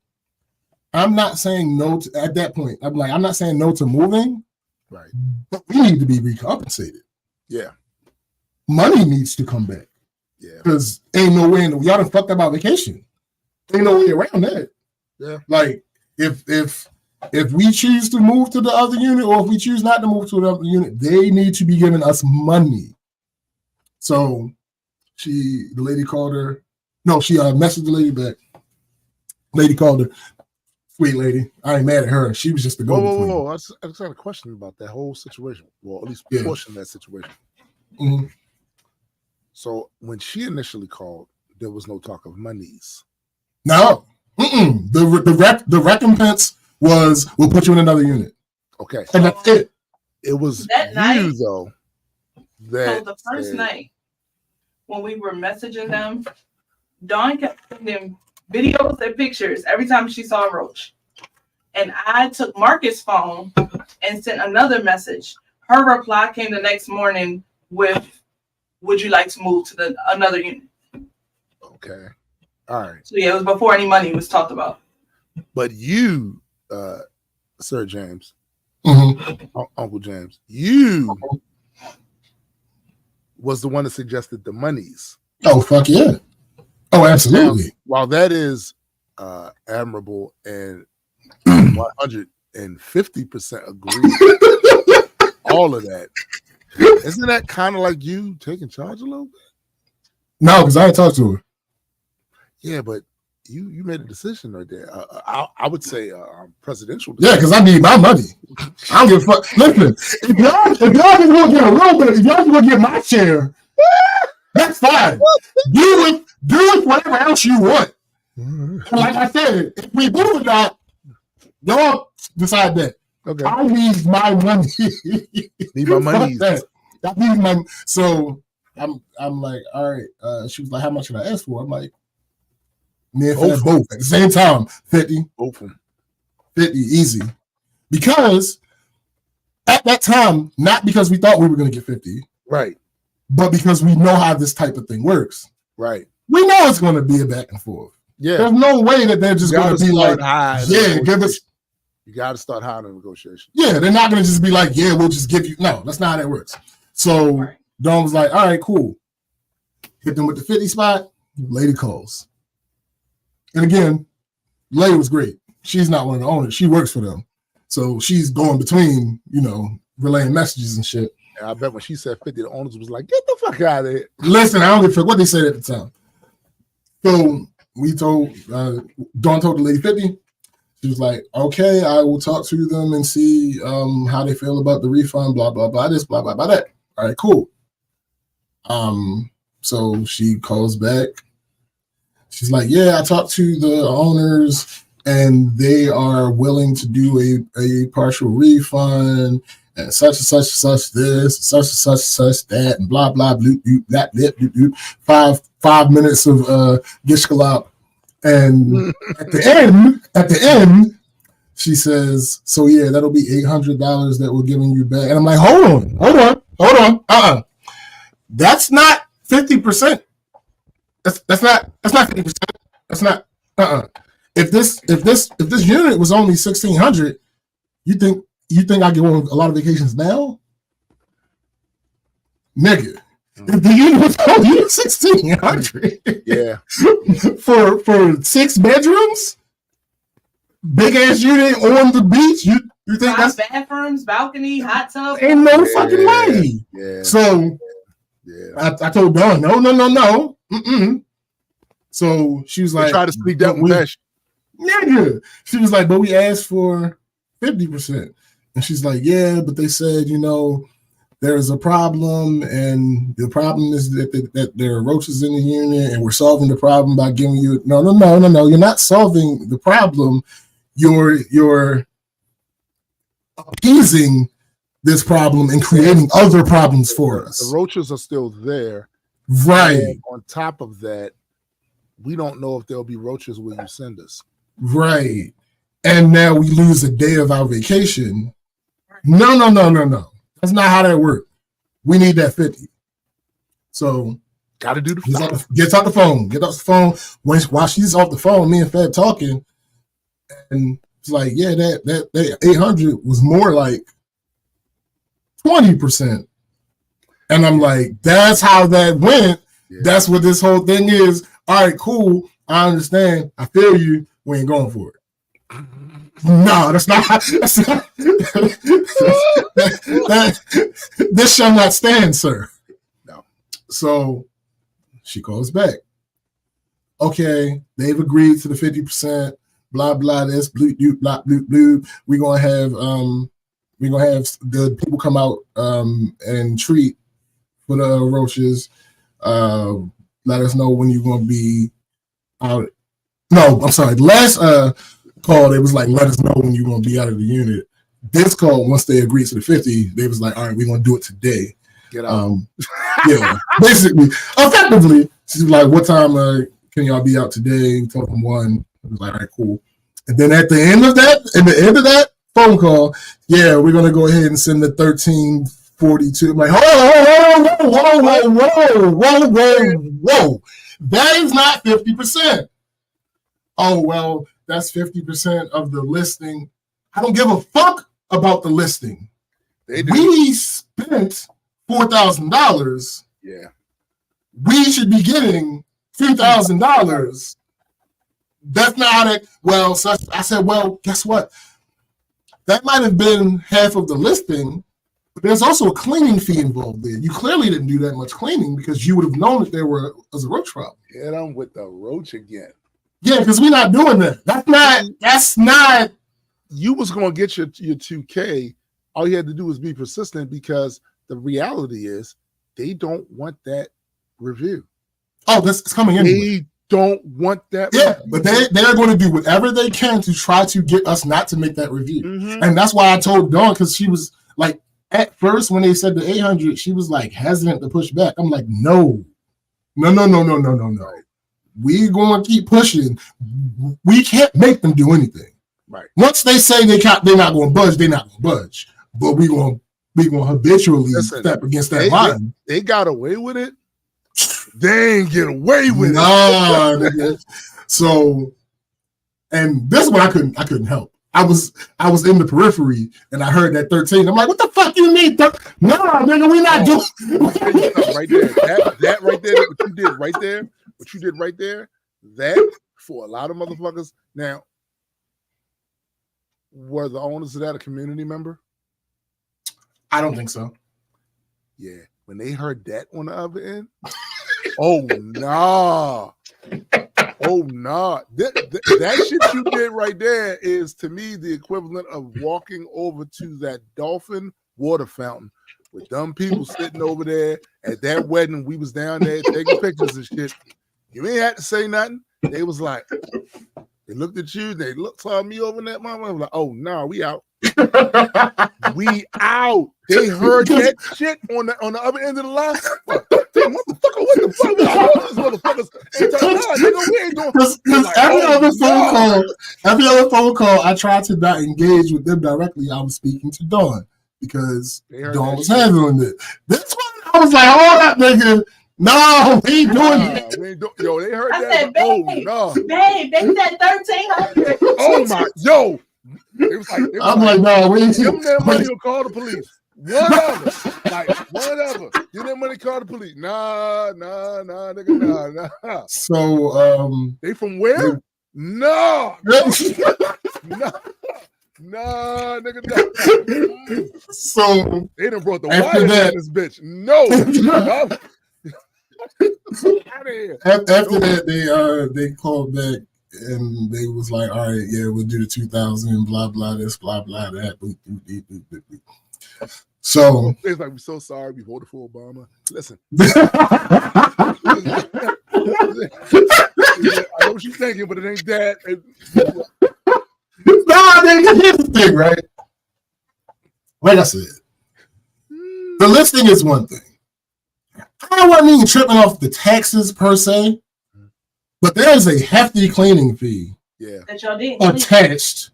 I'm not saying no to, at that point. I'm not saying no to moving, right? But we need to be recompensated. Yeah. Money needs to come back. Yeah. Because ain't no way y'all done fucked up our vacation. Ain't no way around that. Yeah. Like if we choose to move to the other unit or if we choose not to move to the other unit, they need to be giving us money. So the lady called her. No, she messaged the lady back. Lady called her. Sweet lady. I ain't mad at her. She was just the go-between. Whoa. I just had a question about that whole situation. Well, at least a portion of that situation. Mm-hmm. So when she initially called, there was no talk of monies. No. The recompense was we'll put you in another unit. Okay. And that's it. It was that night, though. So the first night when we were messaging them, Dawn kept sending videos and pictures every time she saw a roach. And I took Marcus' phone and sent another message. Her reply came the next morning with, would you like to move to another unit? Okay. All right. So yeah, it was before any money was talked about. But you, Sir James, Uncle James, you was the one that suggested the monies. Oh, fuck yeah. Oh, absolutely. Now, while that is admirable and 150% agree, all of that, isn't that kind of like you taking charge a little bit? No, because I ain't talked to her. Yeah, but you made a decision right there. I would say presidential decision. Yeah, because I need my money. I don't give a fuck. Listen, if y'all just want to get a little bit, if y'all just want to get my share, that's fine. Do it whatever else you want. Like I said, if we move or not, y'all decide that. Okay. I need my money. Need my money. I need my. So I'm like, all right. She was like, how much should I ask for? I'm like, me and Fed both at the same time. 50. Both of them. 50, easy. Because at that time, not because we thought we were going to get 50. Right. But because we know how this type of thing works. Right. We know it's going to be a back and forth. Yeah. There's no way that they're just going to be like, yeah, give us. You got to start high in the negotiation. Yeah, they're not going to just be like, yeah, we'll just give you. No, that's not how that works. So Dawn was like, all right, cool. Hit them with the 50 spot. Lady calls. And again, lady was great. She's not one of the owners. She works for them. So she's going between, relaying messages and shit. And I bet when she said 50, the owners was like, get the fuck out of here. Listen, I don't give a fuck what they said at the time. So we told, Dawn told the lady 50. She was like, okay, I will talk to them and see how they feel about the refund, blah, blah, blah, this, blah, blah, blah, that. All right, cool. So she calls back. She's like, yeah, I talked to the owners and they are willing to do a partial refund and such and such this, such and such that, and blah, blah, bloop, bloop, that, bloop, bloop. 5 minutes of gishkalop. And at the end, she says, so yeah, that'll be $800 that we're giving you back. And I'm like, hold on. That's not 50%. That's not 50%. That's not. If this unit was only 1,600, you think I get on a lot of vacations now, nigga? The unit was only $1,600. Yeah. for 6 bedrooms, big ass unit on the beach. You think 5 that's bathrooms, balcony, hot tub? ain't no fucking way. Yeah. So I told Dawn, no. Mm-mm. So she was like, try to sneak that one past. Nigga. She was like, but we asked for 50%. And she's like, yeah, but they said, there's a problem, and the problem is that there are roaches in the unit, and we're solving the problem by giving you no. You're not solving the problem. You're appeasing this problem and creating other problems for us. The roaches are still there. Right. And on top of that, we don't know if there'll be roaches where you send us. Right. And now we lose a day of our vacation. No. That's not how that works. We need that 50. So got to do the phone. Gets out the phone. Get off the phone. While she's off the phone, me and Fed talking, and it's like, yeah, that 800 was more like 20%. And I'm like, that's how that went. Yeah. That's what this whole thing is. All right, cool. I understand. I feel you. We ain't going for it. No, that's not. This shall not stand, sir. No. So she calls back. Okay, they've agreed to the 50%. Blah blah. This bloop bloop blah bloop bloop. We're gonna have the people come out and treat for the roaches. Let us know when you're gonna be out. No, I'm sorry. Last call, they was like, let us know when you're going to be out of the unit. This call, once they agreed to the 50, they was like, all right, we're going to do it today. Get out. Yeah, basically, effectively, she's like, what time can y'all be out today? We told them 1. It was like, all right, cool. And then at the end of that phone call, yeah, we're going to go ahead and send the 1342. I'm like, whoa. That is not 50%. Oh, well, that's 50% of the listing. I don't give a fuck about the listing. We spent $4,000. Yeah. We should be getting $2,000. That's not how that. Well, so I said, well, guess what? That might have been half of the listing, but there's also a cleaning fee involved there. You clearly didn't do that much cleaning because you would have known that there was a roach problem. Hit on with the roach again. Yeah, because we're not doing that. That's not. You was going to get your 2K. All you had to do was be persistent because the reality is they don't want that review. Oh, it's coming in. They don't want that review. But they're going to do whatever they can to try to get us not to make that review. Mm-hmm. And that's why I told Dawn, because she was like, at first when they said the 800, she was like hesitant to push back. I'm like, no. We're going to keep pushing. We can't make them do anything. Right. Once they say they're not going to budge, they're not going to budge. But we're going to habitually step against that line. They got away with it. They ain't get away with it. So, and this one I couldn't help. I was in the periphery and I heard that 13. I'm like, what the fuck you mean? No, nigga, we not doing right there. That right there, what you did right there, that for a lot of motherfuckers. Now, were the owners of that a community member? I don't think so. Yeah. When they heard that on the other end, oh, nah. That shit you did right there is, to me, the equivalent of walking over to that dolphin water fountain with dumb people sitting over there at that wedding. We was down there taking pictures and shit. You ain't had to say nothing. They was like, they looked at you. They saw me over in that mama. I was like, oh, no, we out. We out. They heard that shit on the other end of the line. What the fuck? Every other phone call, I tried to not engage with them directly. I was speaking to Dawn because Dawn was handling it. This one, I was like, hold up, nigga. No, we ain't doing it. Yo, they heard that. Said, babe, babe, they said 1,300. Oh my, yo. I'm like, no, we ain't. Give them that money or call the police. $1. Like, whatever. Get that money, call the police. Nah, nigga, nah. So they from where? No. Nah, nigga, no. So they done brought the wire in this bitch. No. Out of here. After that, they called back and they was like, all right, yeah, we'll do the 2000, blah, blah, this, blah, blah, that. Boop, boop, boop, boop, boop, boop. So it's like, we're so sorry we voted for Obama. Listen. I know what you're thinking, but it ain't that. No, here's the thing, right? Like I said, the listing is one thing. I wasn't even tripping off the taxes per se, but there's a hefty cleaning fee that y'all did attached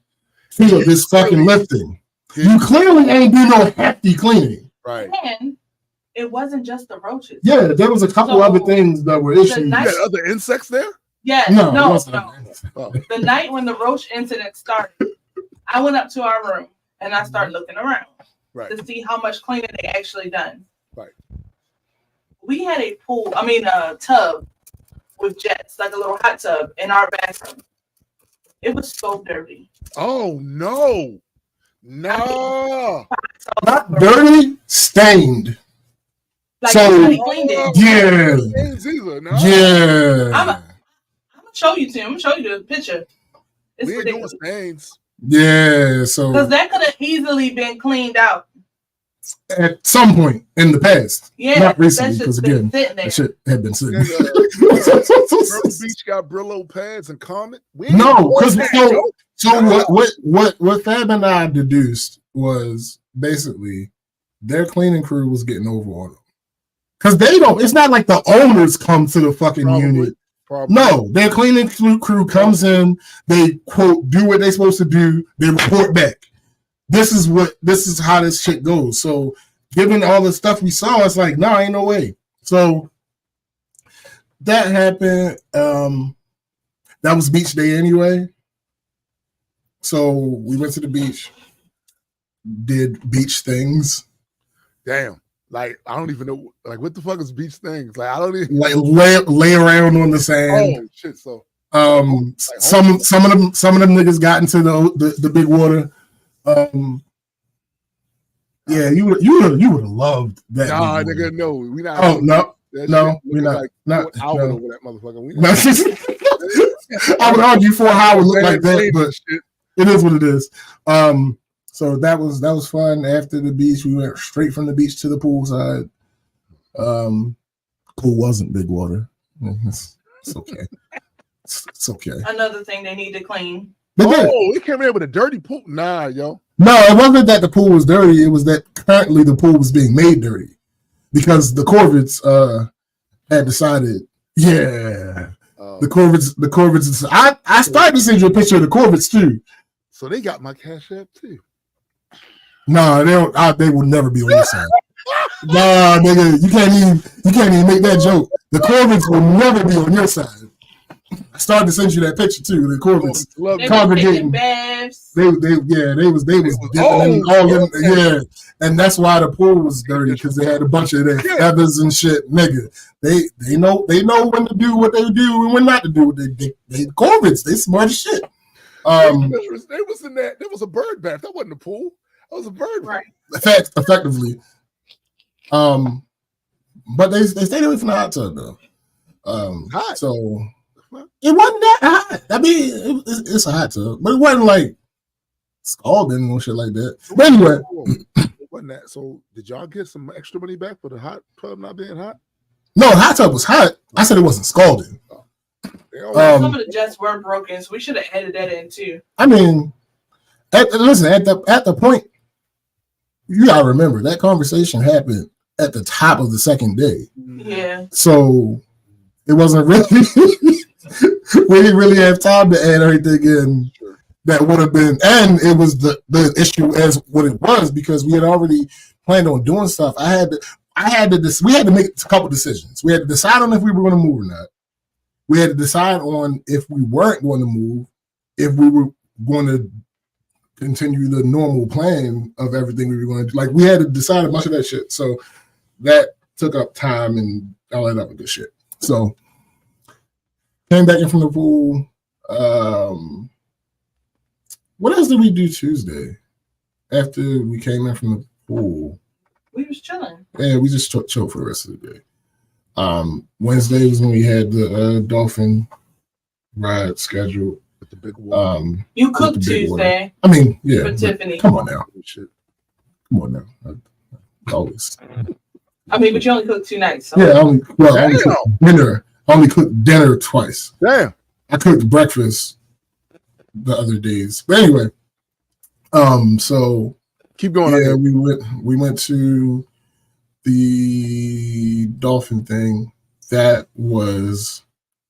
to this fucking lifting. You clearly ain't do no hefty cleaning. Right. And it wasn't just the roaches. Yeah, there was a couple other things that were issues. You had other insects there? Yes. No. Oh. The night when the roach incident started, I went up to our room and I started looking around to see how much cleaning they actually done. Right. We had a tub with jets, like a little hot tub in our bathroom. It was so dirty. Oh no. No. Not dirty, stained. Like so cleaned it. Yeah. I'm gonna show you, Tim. I'm gonna show you the picture. It's we ain't ridiculous. doing stains. Yeah, so because that could have easily been cleaned out at some point in the past. Yeah, not recently, because again, that shit had been sitting. Myrtle Beach got Brillo pads and Comet. No, because what Fab and I deduced was basically their cleaning crew was getting over on them. Because they don't, it's not like the owners come to the fucking unit. No, their cleaning crew comes in, they quote, do what they're supposed to do, they report back. This is how this shit goes. So given all the stuff we saw, it's like, nah, ain't no way. So that happened. That was beach day anyway. So we went to the beach, did beach things. Damn. Like, I don't even know, like, what the fuck is beach things? Like, I don't even like lay around on the sand. Oh shit! So, some of them niggas got into the big water. Yeah, you would have loved that. Nah, nigga, no, we not. Oh no, we're not. Like not over that motherfucker. I would argue for how it would look like that, but it is what it is. So that was fun. After the beach, we went straight from the beach to the pool side. Pool wasn't big water. It's okay. It's okay. Another thing they need to clean. It came in with a dirty pool. Nah, yo. No, it wasn't that the pool was dirty. It was that currently the pool was being made dirty because the Corvids had decided. Yeah, the Corvids. I started to send you a picture of the Corvids too. So they got my Cash App too. No, they don't. They will never be on your side. Nah, nigga, you can't even make that joke. The Corvids will never be on your side. I started to send you that picture too. The Corvids congregating. They was dipping all in, yeah, and that's why the pool was dirty because they had a bunch of their feathers and shit, nigga. They know when to do what they do and when not to do what they Corvids. They smart as shit. They was in that. There was a bird bath. That wasn't a pool. That was a bird bath. Effectively. But they stayed away from the hot tub though. Hot. So it wasn't that hot. I mean, it's a hot tub, but it wasn't like scalding or shit like that. But anyway, it wasn't that. So did y'all get some extra money back for the hot tub not being hot? No, the hot tub was hot. I said it wasn't scalding. Some of the jets were broken, so we should have added that in too. I mean, at the point, you gotta remember that conversation happened at the top of the second day. Yeah. So it wasn't really. We didn't really have time to add everything in that would have been, and it was the issue as what it was because we had already planned on doing stuff. We had to make a couple decisions. We had to decide on if we were going to move or not. We had to decide on if we weren't going to move, if we were going to continue the normal plan of everything we were going to do. Like, we had to decide a bunch of that shit. So that took up time and all that other good shit. So came back in from the pool. What else did we do Tuesday after we came in from the pool? We was chilling. Yeah, we just chilled for the rest of the day. Wednesday was when we had the dolphin ride scheduled. With the big water. You cooked Tuesday. I mean, yeah. For Tiffany. Come on now. Come on now. Always. I mean, but you only cooked 2 nights. So. Yeah, I only cooked dinner. I only cooked dinner twice. Damn. I cooked breakfast the other days. But anyway, so keep going. Yeah, we went to the dolphin thing. That was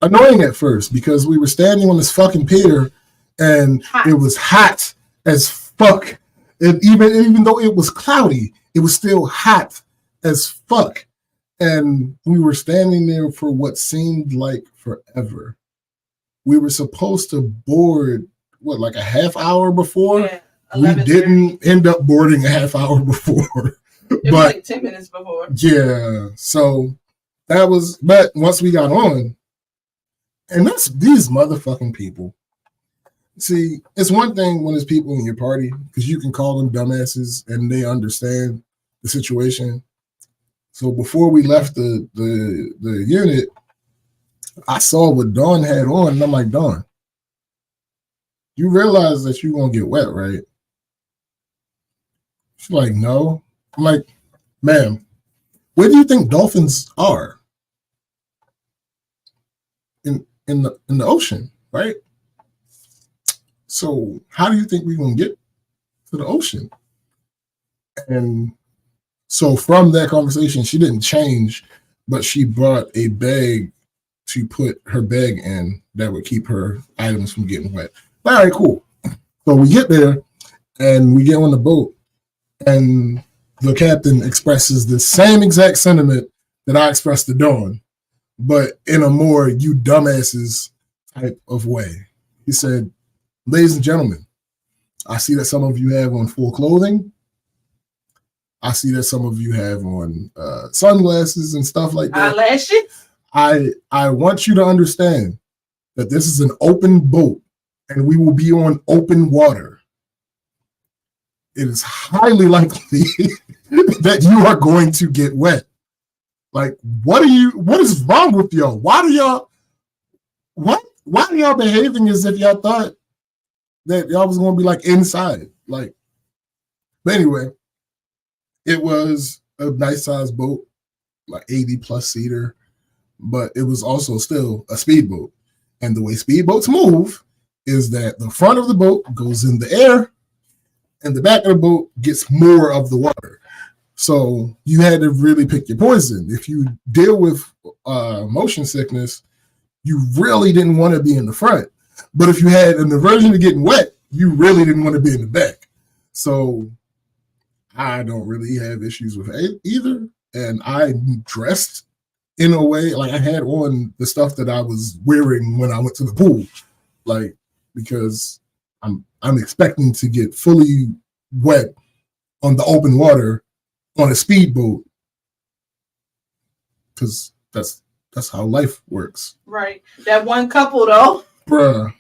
annoying at first because we were standing on this fucking pier and it was hot as fuck. And even though it was cloudy, it was still hot as fuck. And we were standing there for what seemed like forever. We were supposed to board, like a half hour before? Yeah, we didn't end up boarding a half hour before. It was like 10 minutes before. Yeah. So that was, but once we got on, and that's these motherfucking people. See, it's one thing when it's people in your party, because you can call them dumbasses and they understand the situation. So before we left the unit, I saw what Dawn had on, and I'm like, Dawn, you realize that you're going to get wet, right? She's like, no. I'm like, ma'am, where do you think dolphins are? In the ocean, right? So how do you think we're going to get to the ocean? And so from that conversation, she didn't change, but she brought a bag to put her bag in that would keep her items from getting wet. All right, cool. So we get there and we get on the boat and the captain expresses the same exact sentiment that I expressed to Dawn, but in a more you dumbasses type of way. He said, ladies and gentlemen, I see that some of you have on full clothing. I see that some of you have on sunglasses and stuff like that. Eyelashes? I want you to understand that this is an open boat and we will be on open water. It is highly likely that you are going to get wet. Like, what is wrong with y'all? Why are y'all behaving as if y'all thought that y'all was going to be like inside? Like, but anyway, it was a nice sized boat, like 80 plus seater, but it was also still a speedboat. And the way speedboats move is that the front of the boat goes in the air and the back of the boat gets more of the water. So you had to really pick your poison. If you deal with motion sickness, you really didn't want to be in the front. But if you had an aversion to getting wet, you really didn't want to be in the back. So I don't really have issues with either. And I dressed in a way, like I had on the stuff that I was wearing when I went to the pool. Like, because I'm expecting to get fully wet on the open water on a speedboat, because that's how life works. Right. That one couple though. Bruh.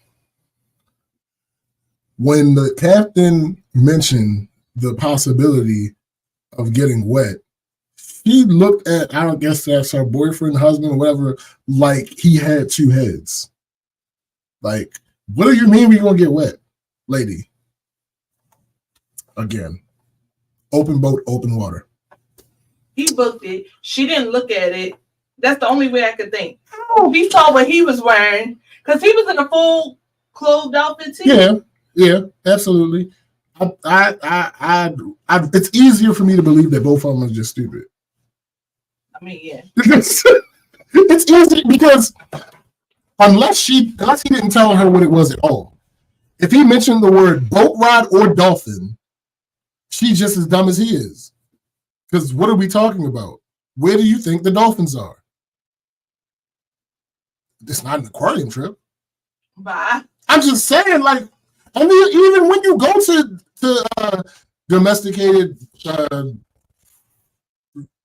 When the captain mentioned the possibility of getting wet, he looked at, I don't guess that's her boyfriend, husband, whatever, like he had two heads. Like, what do you mean we gonna get wet, lady? Again, open boat, open water. He booked it. She didn't look at it. That's the only way I could think. He saw what he was wearing because he was in a full clothed outfit too. Yeah, absolutely. It's easier for me to believe that both of them are just stupid. I mean, yeah. It's easy because unless he didn't tell her what it was at all. If he mentioned the word boat ride or dolphin, she's just as dumb as he is. Because what are we talking about? Where do you think the dolphins are? It's not an aquarium trip. Bye. I'm just saying, like, I mean, even when you go to domesticated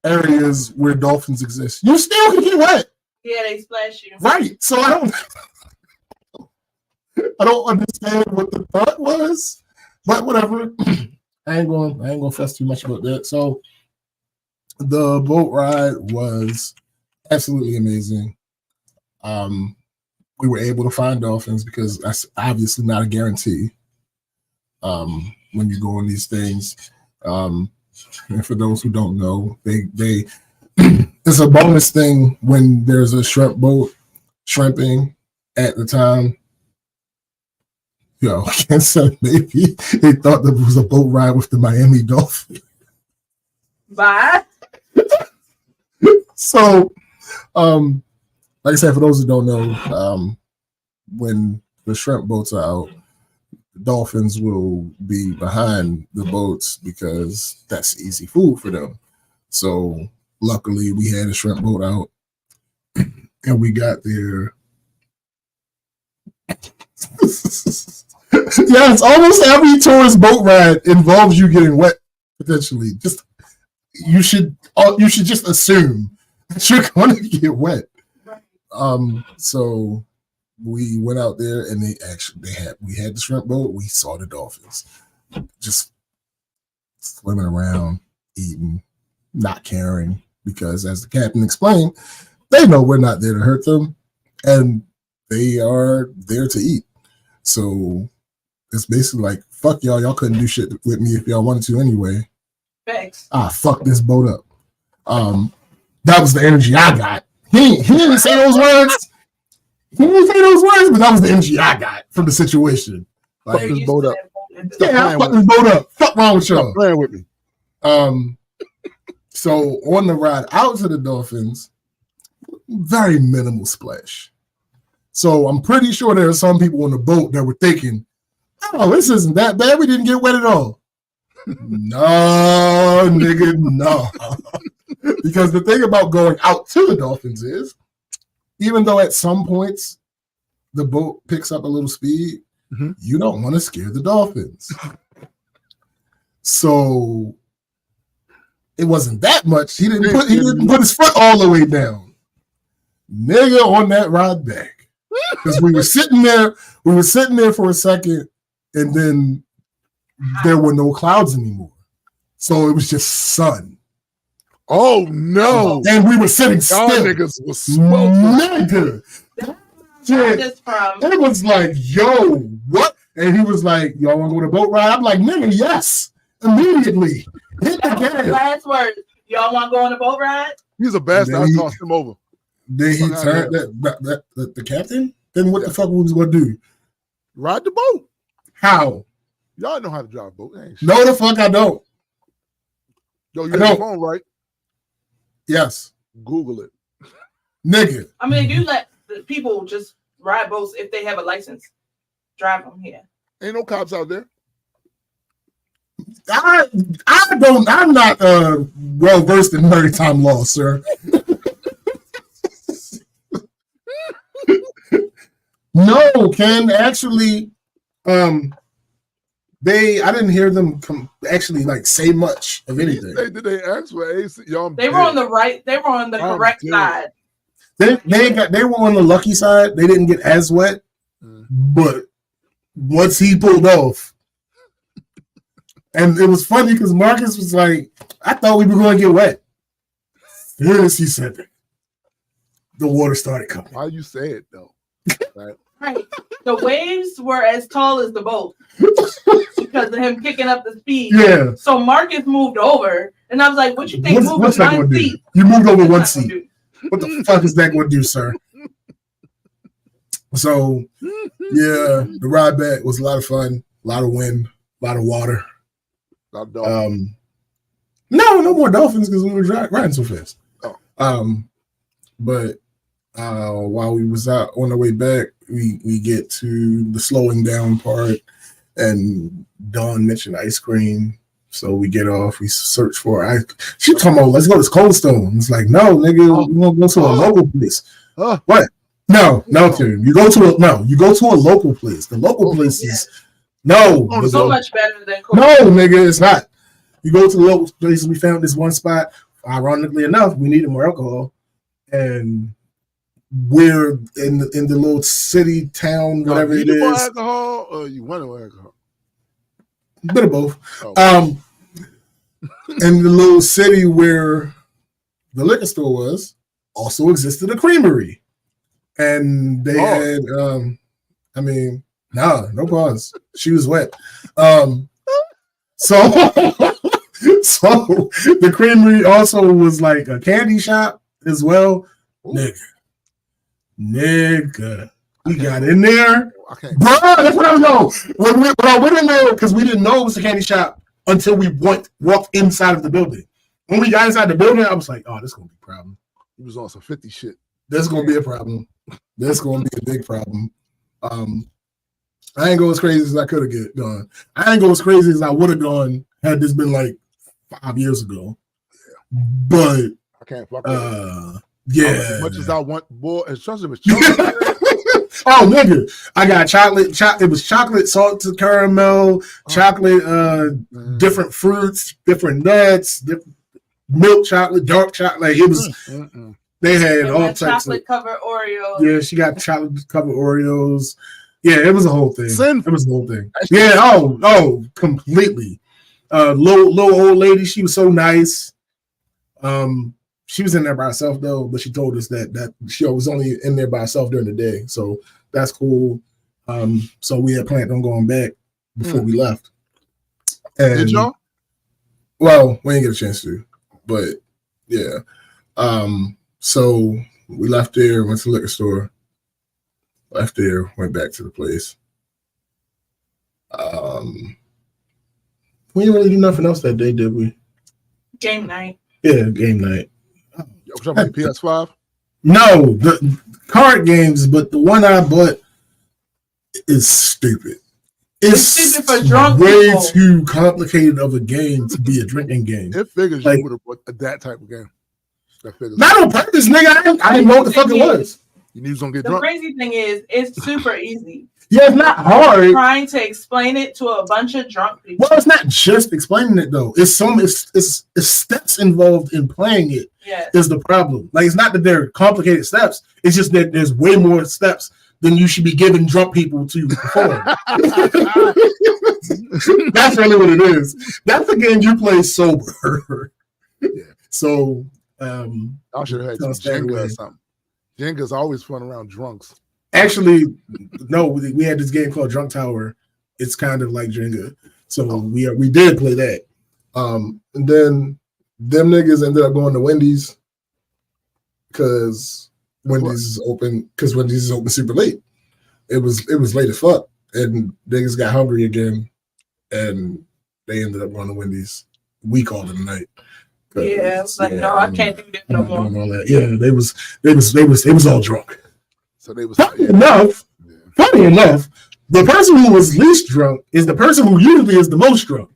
areas where dolphins exist, you still can get wet. Yeah, they splash you. Right. So I don't understand what the thought was, but whatever. I ain't gonna fuss too much about that. So the boat ride was absolutely amazing. We were able to find dolphins because that's obviously not a guarantee. When you go on these things, and for those who don't know, they it's a bonus thing when there's a shrimp boat shrimping at the time. Yo, I can't say maybe they thought there was a boat ride with the Miami Dolphins. Bye. So, like I said, for those who don't know, when the shrimp boats are out, the dolphins will be behind the boats because that's easy food for them. So, luckily, we had a shrimp boat out, and we got there. Yeah, it's almost every tourist boat ride involves you getting wet potentially. You should just assume that you're going to get wet. So we went out there and we had the shrimp boat. We saw the dolphins just swimming around, eating, not caring, because as the captain explained, they know we're not there to hurt them, and they are there to eat. So it's basically like, fuck y'all. Y'all couldn't do shit with me if y'all wanted to anyway. Thanks. Fuck this boat up. That was the energy I got. He didn't say those words. He didn't say those words, but that was the energy I got from the situation. Fuck this boat up. Yeah, fuck this boat up. Fuck wrong with y'all. Stop playing with me. So on the ride out to the dolphins, very minimal splash. So I'm pretty sure there are some people on the boat that were thinking, oh, this isn't that bad. We didn't get wet at all. No, nigga, no. Because the thing about going out to the dolphins is, even though at some points the boat picks up a little speed, you don't want to scare the dolphins. So it wasn't that much. He didn't put his foot all the way down. Nigga, on that ride back. Because we were sitting there for a second, and then there were no clouds anymore. So it was just sun. Oh no! And we were sitting still. Y'all niggas was smoking. Nigga. It was like, yo, what? And he was like, y'all want to go to boat ride? I'm like, nigga, yes. Immediately. Hit the gas. Last word. Y'all want to go on a boat ride? He's a bastard. I tossed him over. Then he turned the captain. Then what the fuck we was gonna do? Ride the boat. How? Y'all know how to drive a boat. No, the fuck I don't. Yo, you have your phone, right? Yes. Google it. Nigga. I mean, you let the people just ride boats if they have a license. Drive them here. Ain't no cops out there. I'm not well versed in maritime law, sir. No, Ken, actually, I didn't hear them actually like say much of anything. Did they ask for AC? Y'all, they were on the right. They were on the correct side. They were on the lucky side. They didn't get as wet, but once he pulled off, and it was funny because Marcus was like, "I thought we were going to get wet." Yes, he said that. The water started coming. Why you say it though? Right. The waves were as tall as the boat because of him kicking up the speed. Yeah. So Marcus moved over, and I was like, "What you think? What's that going to do? You moved over one seat. What the fuck is that going to do, sir?" So, yeah, the ride back was a lot of fun, a lot of wind, a lot of water. No more dolphins because we were riding so fast. But while we was out on the way back, we get to the slowing down part, and Dawn mentioned ice cream. So we get off, we search for ice. She talking about, let's go to Cold Stone. It's like, no, nigga, we want to go to a local place. What? No, Tim. You go to a local place. The local place is No, so much better than Coke. No, nigga, it's not. You go to the local places. We found this one spot. Ironically enough, we needed more alcohol, and we're in the little city town, whatever it is. More alcohol, or you want more alcohol? A bit of both. Oh. In the little city where the liquor store was, also existed a creamery, and they had. No pause. She was wet. So the creamery also was like a candy shop as well. Ooh. Nigga. We got in there. Bro, that's what I know. When I went in there, because we didn't know it was a candy shop until we walked inside of the building. When we got inside the building, I was like, oh, this is going to be a problem. He was on some 50 shit. That's going to be a problem. That's going to be a big problem. I ain't go as crazy as I could have gone. I ain't go as crazy as I would have gone had this been like 5 years ago. Yeah. But I can't fuck with yeah. As much as I want, boy, especially with chocolate. Oh, nigga. I got chocolate. It was chocolate, salted caramel, chocolate, different fruits, different nuts, different milk chocolate, dark chocolate. Like, it was, they had all types chocolate covered Oreos. Yeah, she got chocolate covered Oreos. Yeah, it was a whole thing. It was a whole thing. Yeah, completely. Little old lady, she was so nice. She was in there by herself though, but she told us that she was only in there by herself during the day. So that's cool. So we had planned on going back before we left. And, did y'all? Well, we didn't get a chance to, but yeah. So we left there, went to the liquor store. Left there, went back to the place. We didn't really do nothing else that day, did we? Game night. Yeah, game night. Was that like PS5? No, the card games, but the one I bought is stupid. It's stupid for drunk people. Too complicated of a game to be a drinking game. It figures you would have bought that type of game. Not on purpose, nigga. I didn't know what the fuck it was. You knew gonna get the drunk. Crazy thing is, it's super easy. Yeah, it's not hard. Trying to explain it to a bunch of drunk people. Well, it's not just explaining it though. It's steps involved in playing it. Yes. Is the problem. Like, it's not that they're complicated steps. It's just that there's way more steps than you should be giving drunk people to perform. That's really what it is. That's the game you play sober. Yeah. So I should have had some Jenga or something. Jenga's always fun around drunks. Actually, no, we had this game called Drunk Tower. It's kind of like Jenga. So we did play that. And then them niggas ended up going to Wendy's because Wendy's is open super late. It was late as fuck. And niggas got hungry again and they ended up going to Wendy's. We called it a night. Yeah, it's like, no, I can't do that no more. Yeah, they was all drunk. So they was funny enough, the person who was least drunk is the person who usually is the most drunk.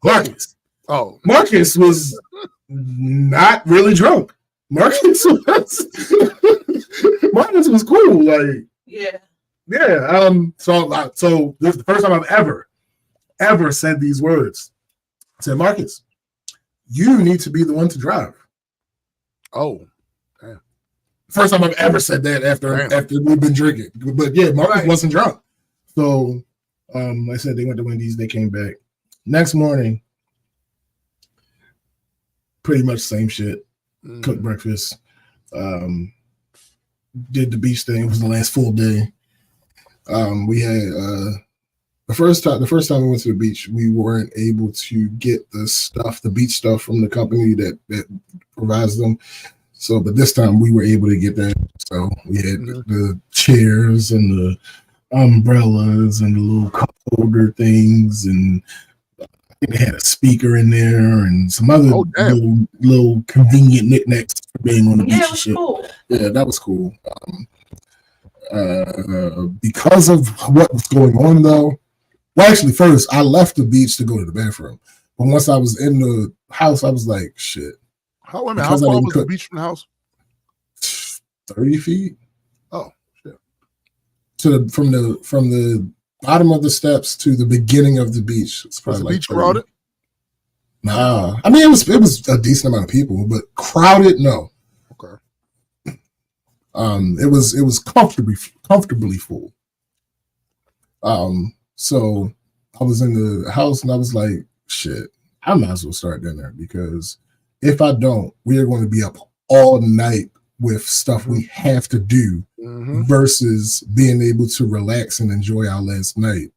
Marcus. Oh, Marcus was not really drunk. Marcus was cool. Like, yeah. So this is the first time I've ever said these words. I said, Marcus, you need to be the one to drive. Oh, damn. First time I've ever said that after we've been drinking. But yeah, Marcus wasn't drunk. So I said they went to Wendy's, they came back. Next morning, pretty much same shit. Cooked breakfast. Did the beach thing. It was the last full day. We had the first time we went to the beach, we weren't able to get the beach stuff from the company that provides them. So, but this time we were able to get that. So we had the chairs and the umbrellas and the little cup holder things, and I think they had a speaker in there and some other little convenient knickknacks for being on the beach. Yeah, it was cool. Yeah, that was cool. Because of what was going on though. Well, actually, first I left the beach to go to the bathroom, but once I was in the house, I was like, "Shit." How far was the beach from the house? 30 feet. Oh, shit. From the bottom of the steps to the beginning of the beach. It's probably Was the like beach 30. crowded? Nah, I mean it was a decent amount of people, but crowded, no. Okay. It was comfortably full. So I was in the house and I was like, shit, I might as well start dinner because if I don't, we are going to be up all night with stuff we have to do versus being able to relax and enjoy our last night.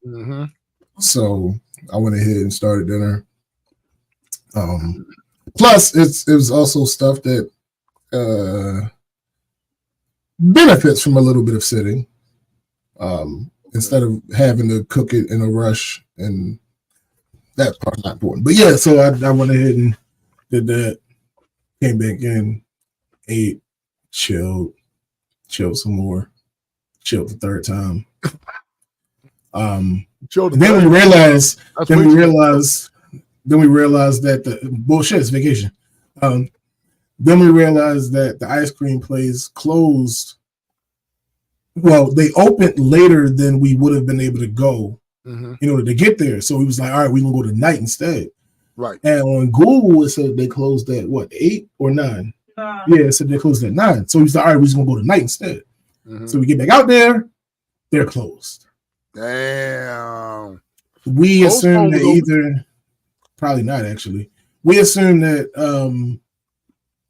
So I went ahead and started dinner. Plus, it was also stuff that benefits from a little bit of sitting. Instead of having to cook it in a rush, and that part's not important. But yeah, so I went ahead and did that, came back in, ate, chilled some more, chilled the third time. Then we realized that the bullshit is vacation. Then we realized that the ice cream place closed. Well, they opened later than we would have been able to go in order to get there. So he was like, all right, we can go tonight instead. Right. And on Google, it said they closed at what, 8 or 9? Yeah, it said they closed at 9. So he's like, all right, we're just going to go tonight instead. So we get back out there, they're closed. Damn. We assumed that either, probably not actually, we assumed that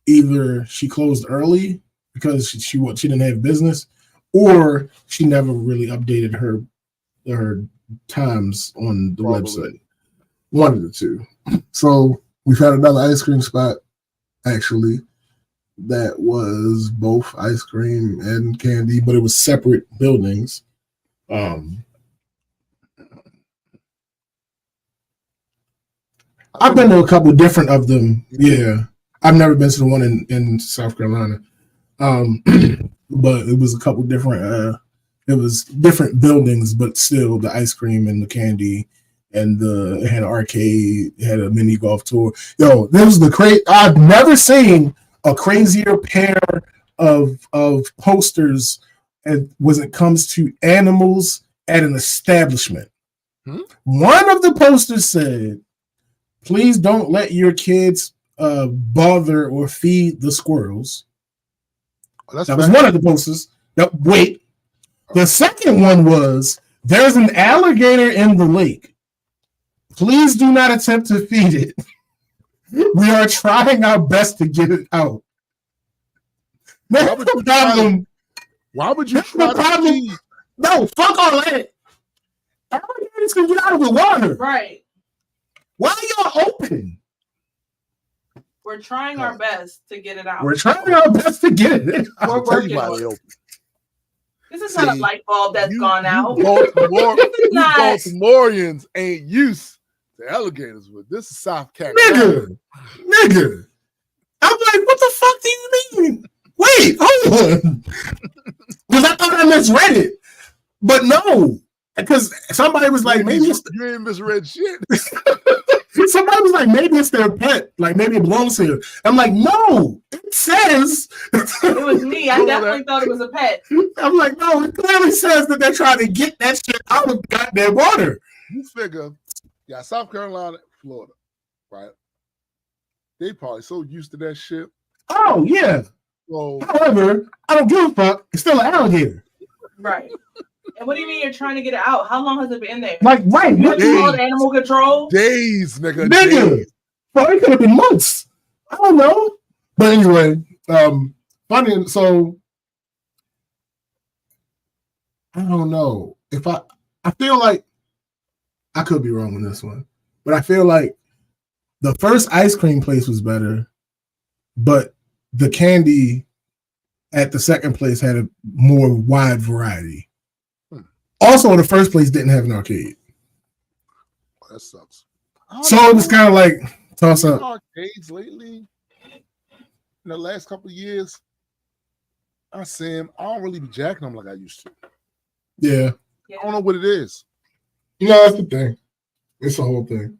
either she closed early because she didn't have business, or she never really updated her times on the website. One of the two. So we found another ice cream spot, actually, that was both ice cream and candy, but it was separate buildings. I've been to a couple different of them. Yeah. I've never been to the one in South Carolina. But it was a couple different it was different buildings, but still the ice cream and the candy and it had an arcade, it had a mini golf tour. Yo, this was I've never seen a crazier pair of posters when it comes to animals at an establishment. One of the posters said, please don't let your kids bother or feed the squirrels. That was one of the posters. Wait. The second one was, there's an alligator in the lake. Please do not attempt to feed it. We are trying our best to get it out. Why would you try to feed? No, fuck all that. Alligators can get out of the water. Right. Why are y'all open? We're trying our best to get it out. We're trying our best to get it. We're working on it. This is not a light bulb that's gone out. Baltimoreans ain't used to alligators, but this is South Carolina. Nigga. I'm like, what the fuck do you mean? Wait, hold on. Because I thought I misread it. But no. Because somebody was like, maybe it's you ain't misread shit. Somebody was like, maybe it's their pet. Like, maybe it belongs here. I'm like, no, it says. It was me. I definitely thought it was a pet. I'm like, no, it clearly says that they're trying to get that shit out of goddamn water. You figure, South Carolina, Florida, right? They probably so used to that shit. Oh, yeah. So, however, I don't give a fuck. It's still an alligator. Right. And what do you mean you're trying to get it out? How long has it been there? Like, right. You called animal control? Days, nigga. Days. Well, it could have been months. I don't know. But anyway, funny. So, I don't know. If I feel like, I could be wrong on this one, but I feel like the first ice cream place was better, but the candy at the second place had a more wide variety. Also, the first place didn't have an arcade. That sucks. So it was kind of like toss up. Arcades lately, in the last couple of years, I see them. I don't really be jacking them like I used to. Yeah. I don't know what it is. You know, that's the thing. It's the whole thing.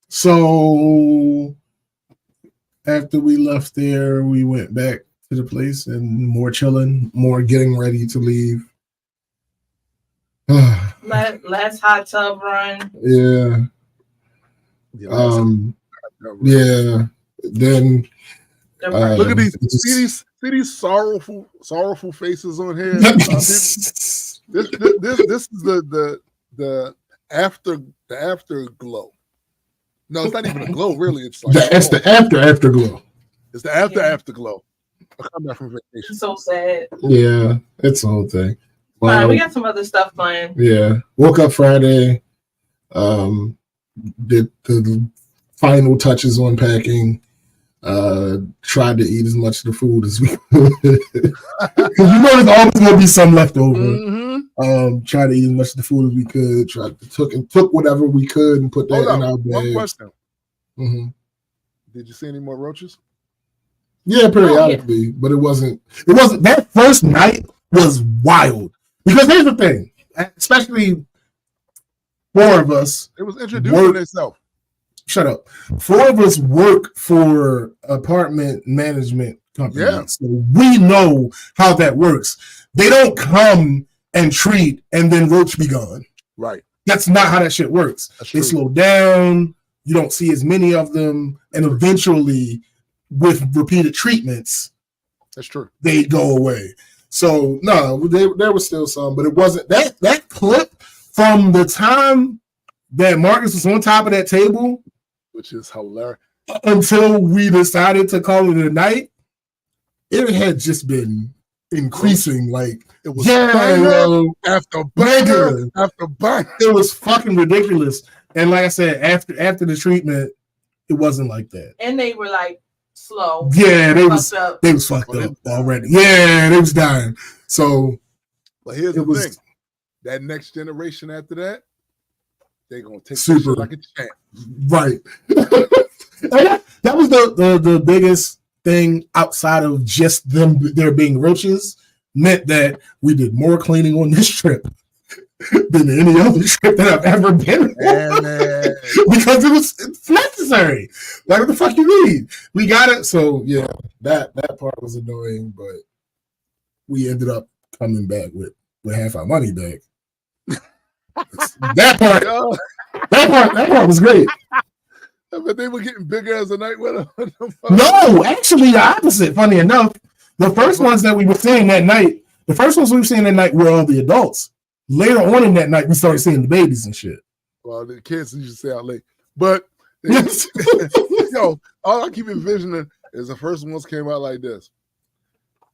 So after we left there, we went back to the place and more chilling, more getting ready to leave. Last hot tub run. Yeah. Yeah. Then look at these. See these sorrowful faces on here. This is the afterglow. No, it's not even a glow. Really, it's like it's the afterglow. It's the afterglow. I come back from vacation. So sad. Yeah, it's the whole thing. All right, we got some other stuff planned. Yeah, woke up Friday. Did the final touches on packing. Tried to eat as much of the food as we could. There's always gonna be some left over. Mm-hmm. Tried to eat as much of the food as we could. Took whatever we could and put that in our bag. One question. Mm-hmm. Did you see any more roaches? Yeah, periodically, but it wasn't. That first night was wild because here's the thing, especially 4 of us. It was introducing itself. Shut up. 4 of us work for apartment management companies. Yeah. So we know how that works. They don't come and treat and then roach be gone. Right. That's not how that shit works. They slow down. You don't see as many of them. And eventually, with repeated treatments, that's true, they go away. So, no, there was still some. But it wasn't. That clip from the time that Marcus was on top of that table, which is hilarious, until we decided to call it a night, it had just been increasing. Like, it was banger after banger after banger. It was fucking ridiculous. And like I said, after the treatment, it wasn't like that. And they were like slow. Yeah, they was fucked up already. Yeah, they was dying. So, but here's the thing: that next generation after that, they're gonna take super like a champ. Right. That was the biggest thing outside of just them there being roaches, meant that we did more cleaning on this trip than any other trip that I've ever been on. Because it's necessary. Like, what the fuck you mean? We got it. So yeah, that part was annoying, but we ended up coming back with half our money back. That part was great. But they were getting bigger as the night went on. No, actually the opposite. Funny enough, the first ones we were seeing that night were all the adults. Later on in that night, we started seeing the babies and shit. Well, the kids usually stay out late. But yo, all I keep envisioning is the first ones came out like this.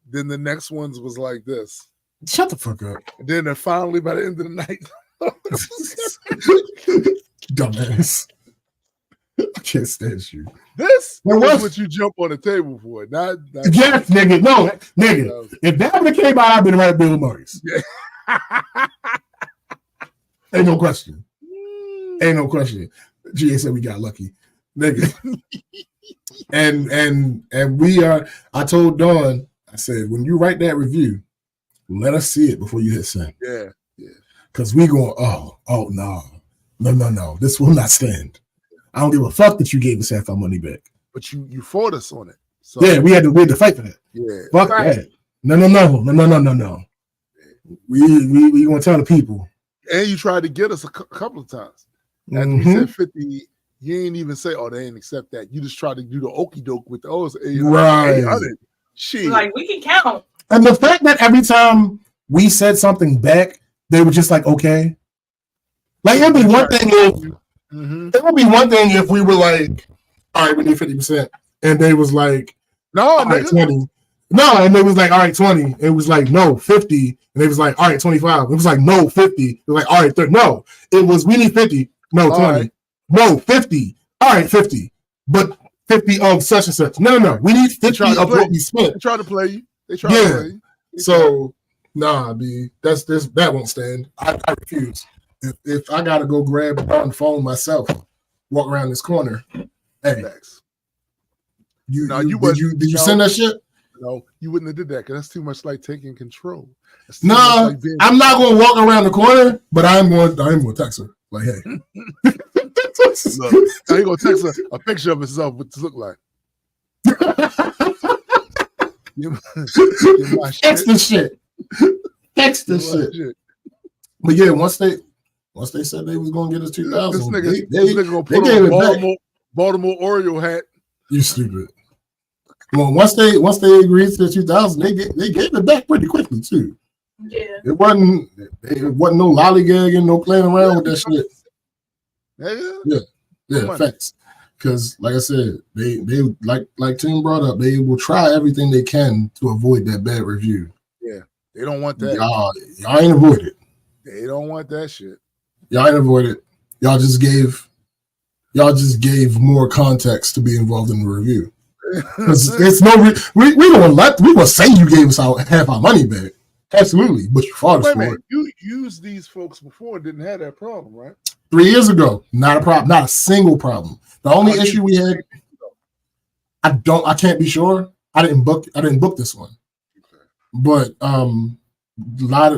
Then the next ones was like this. Shut the fuck up. And then finally by the end of the night. Dumbass. I can't stand you. This is what you jump on the table for. Not yes, nigga. No, nigga. If that would have came out, I'd been right there with Marcus. Yeah. Ain't no question. GA said we got lucky. Nigga. and we are, I told Dawn, I said, when you write that review, let us see it before you hit send. Yeah. Because we going, no. This will not stand. I don't give a fuck that you gave us half our money back. But you fought us on it. So. Yeah, we had to fight for that. Yeah. Fuck that. No. We gonna tell the people. And you tried to get us a couple of times. After we said 50, you ain't even say, they ain't accept that. You just tried to do the okey doke with the 800. Shit. Like, we can count. And the fact that every time we said something back, they were just like, okay. Like, it would be one thing if we were like, all right, we need 50%. And they was like, no, all right, 20. No, and they was like, all right, 20. It was like, no, 50. And they was like, all right, 25. It was like, no, 50. It was like, all right, 30. No, it was, we need 50. No, 20. Right. No, 50. All right, 50. But 50 of such and such. No. We need 50 of what we spent. They try to play you. To play you. So, B, that won't stand. I refuse. If I got to go grab the phone myself, walk around this corner, hey, did you send that shit? No, you wouldn't have did that because that's too much like taking control. Nah, like I'm not going to walk around the corner, but I'm going to text her. Like, hey. Look, I ain't going to text her a picture of herself what this look like. Text the shit. But yeah, once they said they was gonna get us 2,000, this nigga gonna put on a Baltimore Oriole hat. You stupid. Well, once they agreed to the 2,000, they gave it back pretty quickly too. Yeah. It wasn't no lollygagging, no playing around with that shit. Yeah, facts. Because like I said, they like Tim brought up, they will try everything they can to avoid that bad review. Yeah, they don't want that. Y'all ain't avoid it. They don't want that shit. Y'all ain't avoid it. Y'all just gave more context to be involved in the review. It's no we will say you gave us half our money back. Absolutely, but you fought us for it. You used these folks before, didn't have that problem, right? 3 years ago, not a problem, not a single problem. The only issue we had, I can't be sure. I didn't book this one, but the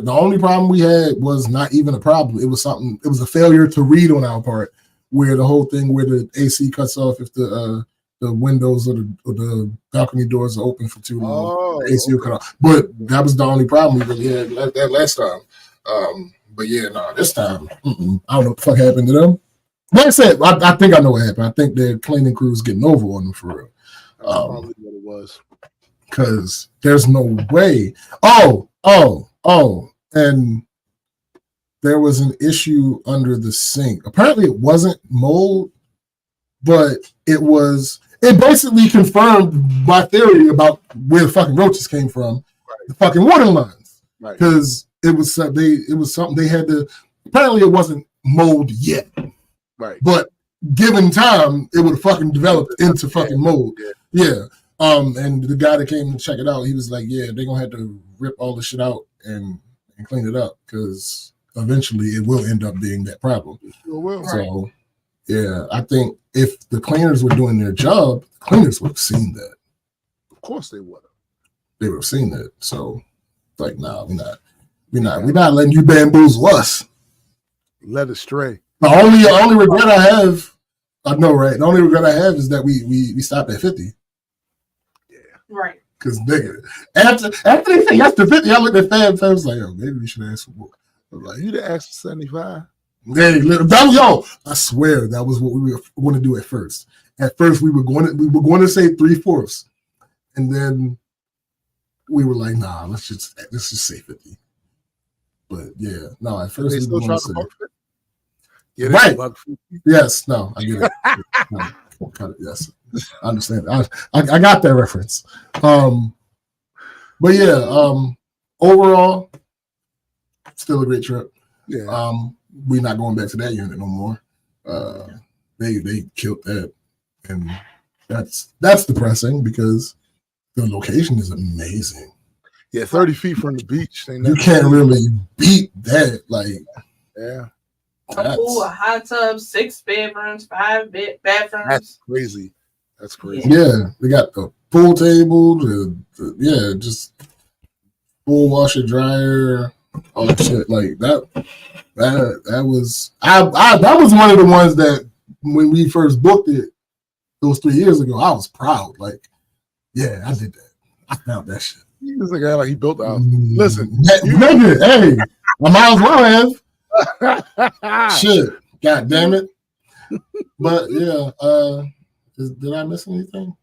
only problem we had was not even a problem. It was something. It was a failure to read on our part, where the whole thing where the AC cuts off if the windows or the balcony doors are open for too long. The AC will cut off. But that was the only problem we really had that last time. But yeah, no, this time, I don't know what the fuck happened to them. Like I said, I think I know what happened. I think their cleaning crew's getting over on them for real. Probably what it was. Because there's no way. Oh, and there was an issue under the sink. Apparently, it wasn't mold, but it basically confirmed my theory about where the fucking roaches came from, the fucking water lines. Because it was something they had to. Apparently, it wasn't mold yet. Right. But given time, it would have fucking developed into fucking mold. Yeah. And the guy that came to check it out, he was like, yeah, they're gonna have to rip all the shit out and clean it up because eventually it will end up being that problem. It sure will. So yeah, I think if the cleaners were doing their job, the cleaners would have seen that. Of course they would have. They would have seen that. So like, nah, we're not letting you bamboozle us. Led astray. The only regret I have, I know, right? The only regret I have is that we stopped at 50. Yeah. Right. Because nigga, after they say yes to 50, I looked at Fab was like, yo, maybe we should ask for more. I was like, you'd have asked for 75. Hey, I swear that was what we were going to do at first. At first, we were going to say 3/4, and then we were like, nah, let's just say 50. But yeah, no, at first they we still were trying to to say. Yeah, Right. Yes. No, I get it. No, yes. I understand. I got that reference. But yeah, overall, still a great trip. Yeah. We're not going back to that unit no more. They killed that. And that's depressing because the location is amazing. Yeah, 30 feet from the beach. You can't really beat that. Like, yeah. A pool, a hot tub, 6 bedrooms, 5 bathrooms. That's crazy. That's crazy. Yeah, they got the pool table, just full washer dryer, all that shit. Like that was that was one of the ones that when we first booked it those 3 years ago, I was proud. Like, yeah, I did that. I found that shit. He was a guy like he built the house. Listen, nigga, hey, I might as well have. Shit, god damn it. But yeah, did I miss anything?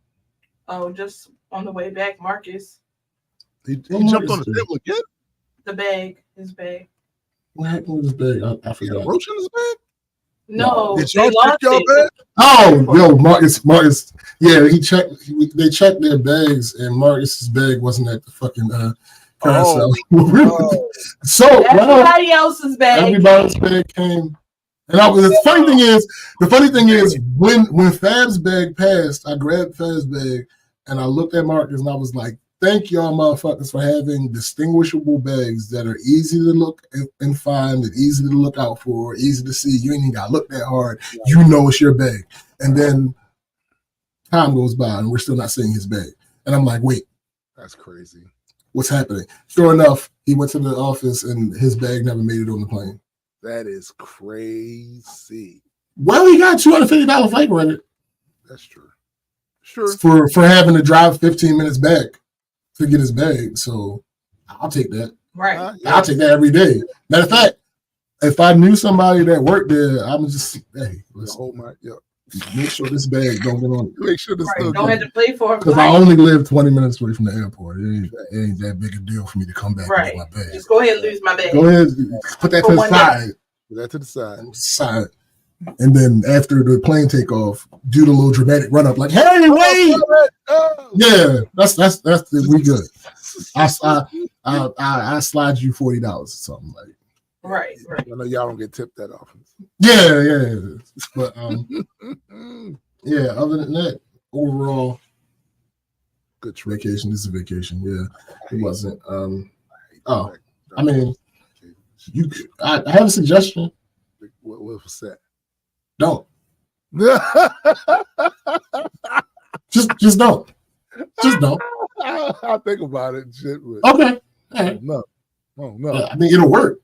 Oh, just on the way back, Marcus. He jumped on the table again? His bag. What happened with his bag? I forgot. A roach in his bag? No, did y'all check your bag? Oh, yo, Marcus. Yeah, they checked their bags, and Marcus's bag wasn't at the fucking carousel. So everybody else's bag. Everybody's bag came. And the funny thing is, when Fab's bag passed, I grabbed Fab's bag and I looked at Marcus and I was like, "Thank y'all, motherfuckers, for having distinguishable bags that are easy to look and find, and easy to look out for, easy to see. You ain't even got to look that hard. You know it's your bag." And then time goes by and we're still not seeing his bag. And I'm like, "Wait, that's crazy. What's happening?" Sure enough, he went to the office and his bag never made it on the plane. That is crazy. Well, he got $250 flight credit. That's true. Sure. For having to drive 15 minutes back to get his bag. So I'll take that. Right. I'll take that every day. Matter of fact, if I knew somebody that worked there, I'm just hold my make sure this bag don't get on. Make sure this Right, don't have to pay for it because I only live 20 minutes away from the airport. It ain't that big a deal for me to come back and get my bag. Just go ahead and lose my bag. Go ahead, put that to the side. Put that to the side. And then after the plane take off, do the little dramatic run up, like, "Hey, wait!" Yeah, that's we good. I slide you $40 or something like. Right. I know y'all don't get tipped that often. Yeah. But yeah. Other than that, overall, good trip. Vacation. This is a vacation. Yeah, it wasn't. I mean, I have a suggestion. What was that? Don't. just don't. Just don't. I'll think about it and shit. Okay. Right. No. Yeah, I mean, it'll work.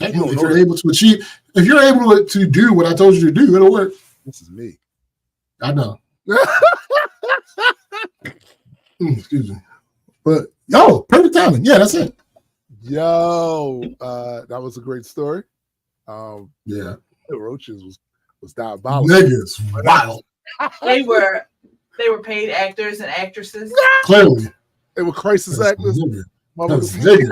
If you're able to achieve, if you're able to do what I told you to do, it'll work. This is me. I know. Excuse me. But perfect timing. Yeah, that's it. That was a great story. Yeah. The roaches was diabolical. Niggas, wow. They were paid actors and actresses. Clearly. They were crisis actors. I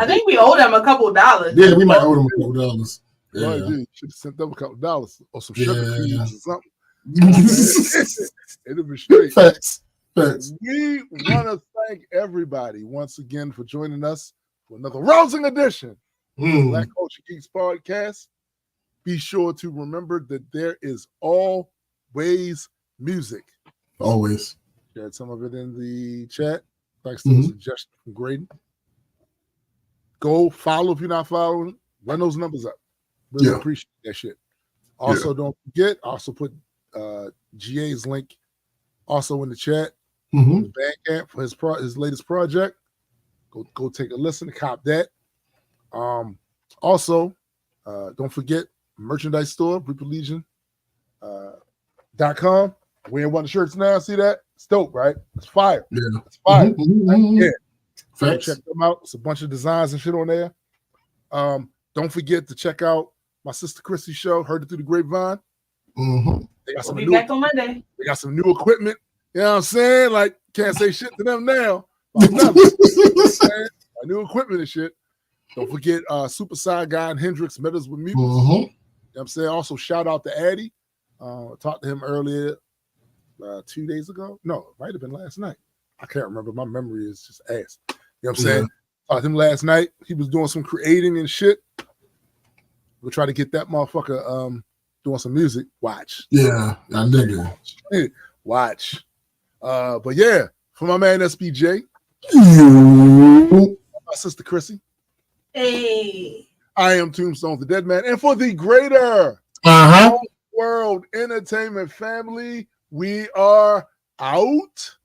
think we owed them a couple $. Yeah, we might owe them a couple $. Yeah. Right, dude. Should have sent them a couple $, or some sugar fees or something. It'd have been straight. Facts. We want to thank everybody once again for joining us for another rousing edition of Black Culture Geeks podcast. Be sure to remember that there is always music. Always. Shared some of it in the chat. Thanks to a suggestion from Graydon. Go follow if you're not following. Run those numbers up. Really appreciate that shit. Also, don't forget, also put GA's link also in the chat. On the Bandcamp for his latest project. Go take a listen, cop that. Also, don't forget merchandise store, BreeperLegion.com. Wearing one of the shirts now. See that? It's dope, right? It's fire. Yeah. It's fire. Yeah. Facts. Check them out. It's a bunch of designs and shit on there. Don't forget to check out my sister Chrissy's show, Heard It Through the Grapevine. They got We'll be back on Monday. They got some new equipment. You know what I'm saying? Like, can't say shit to them now. New equipment and shit. Don't forget Super Side Guy and Hendrix met us with me. You know what I'm saying? Also, shout out to Addy. I talked to him earlier 2 days ago. No, it might have been last night. I can't remember. My memory is just ass. You know what I'm saying? Talked to him last night. He was doing some creating and shit. We'll try to get that motherfucker doing some music. Watch. Yeah, I nigga. Watch. But yeah, for my man SBJ, my sister Chrissy. Hey. I am Tombstone the Dead Man. And for the greater world entertainment family, we are out.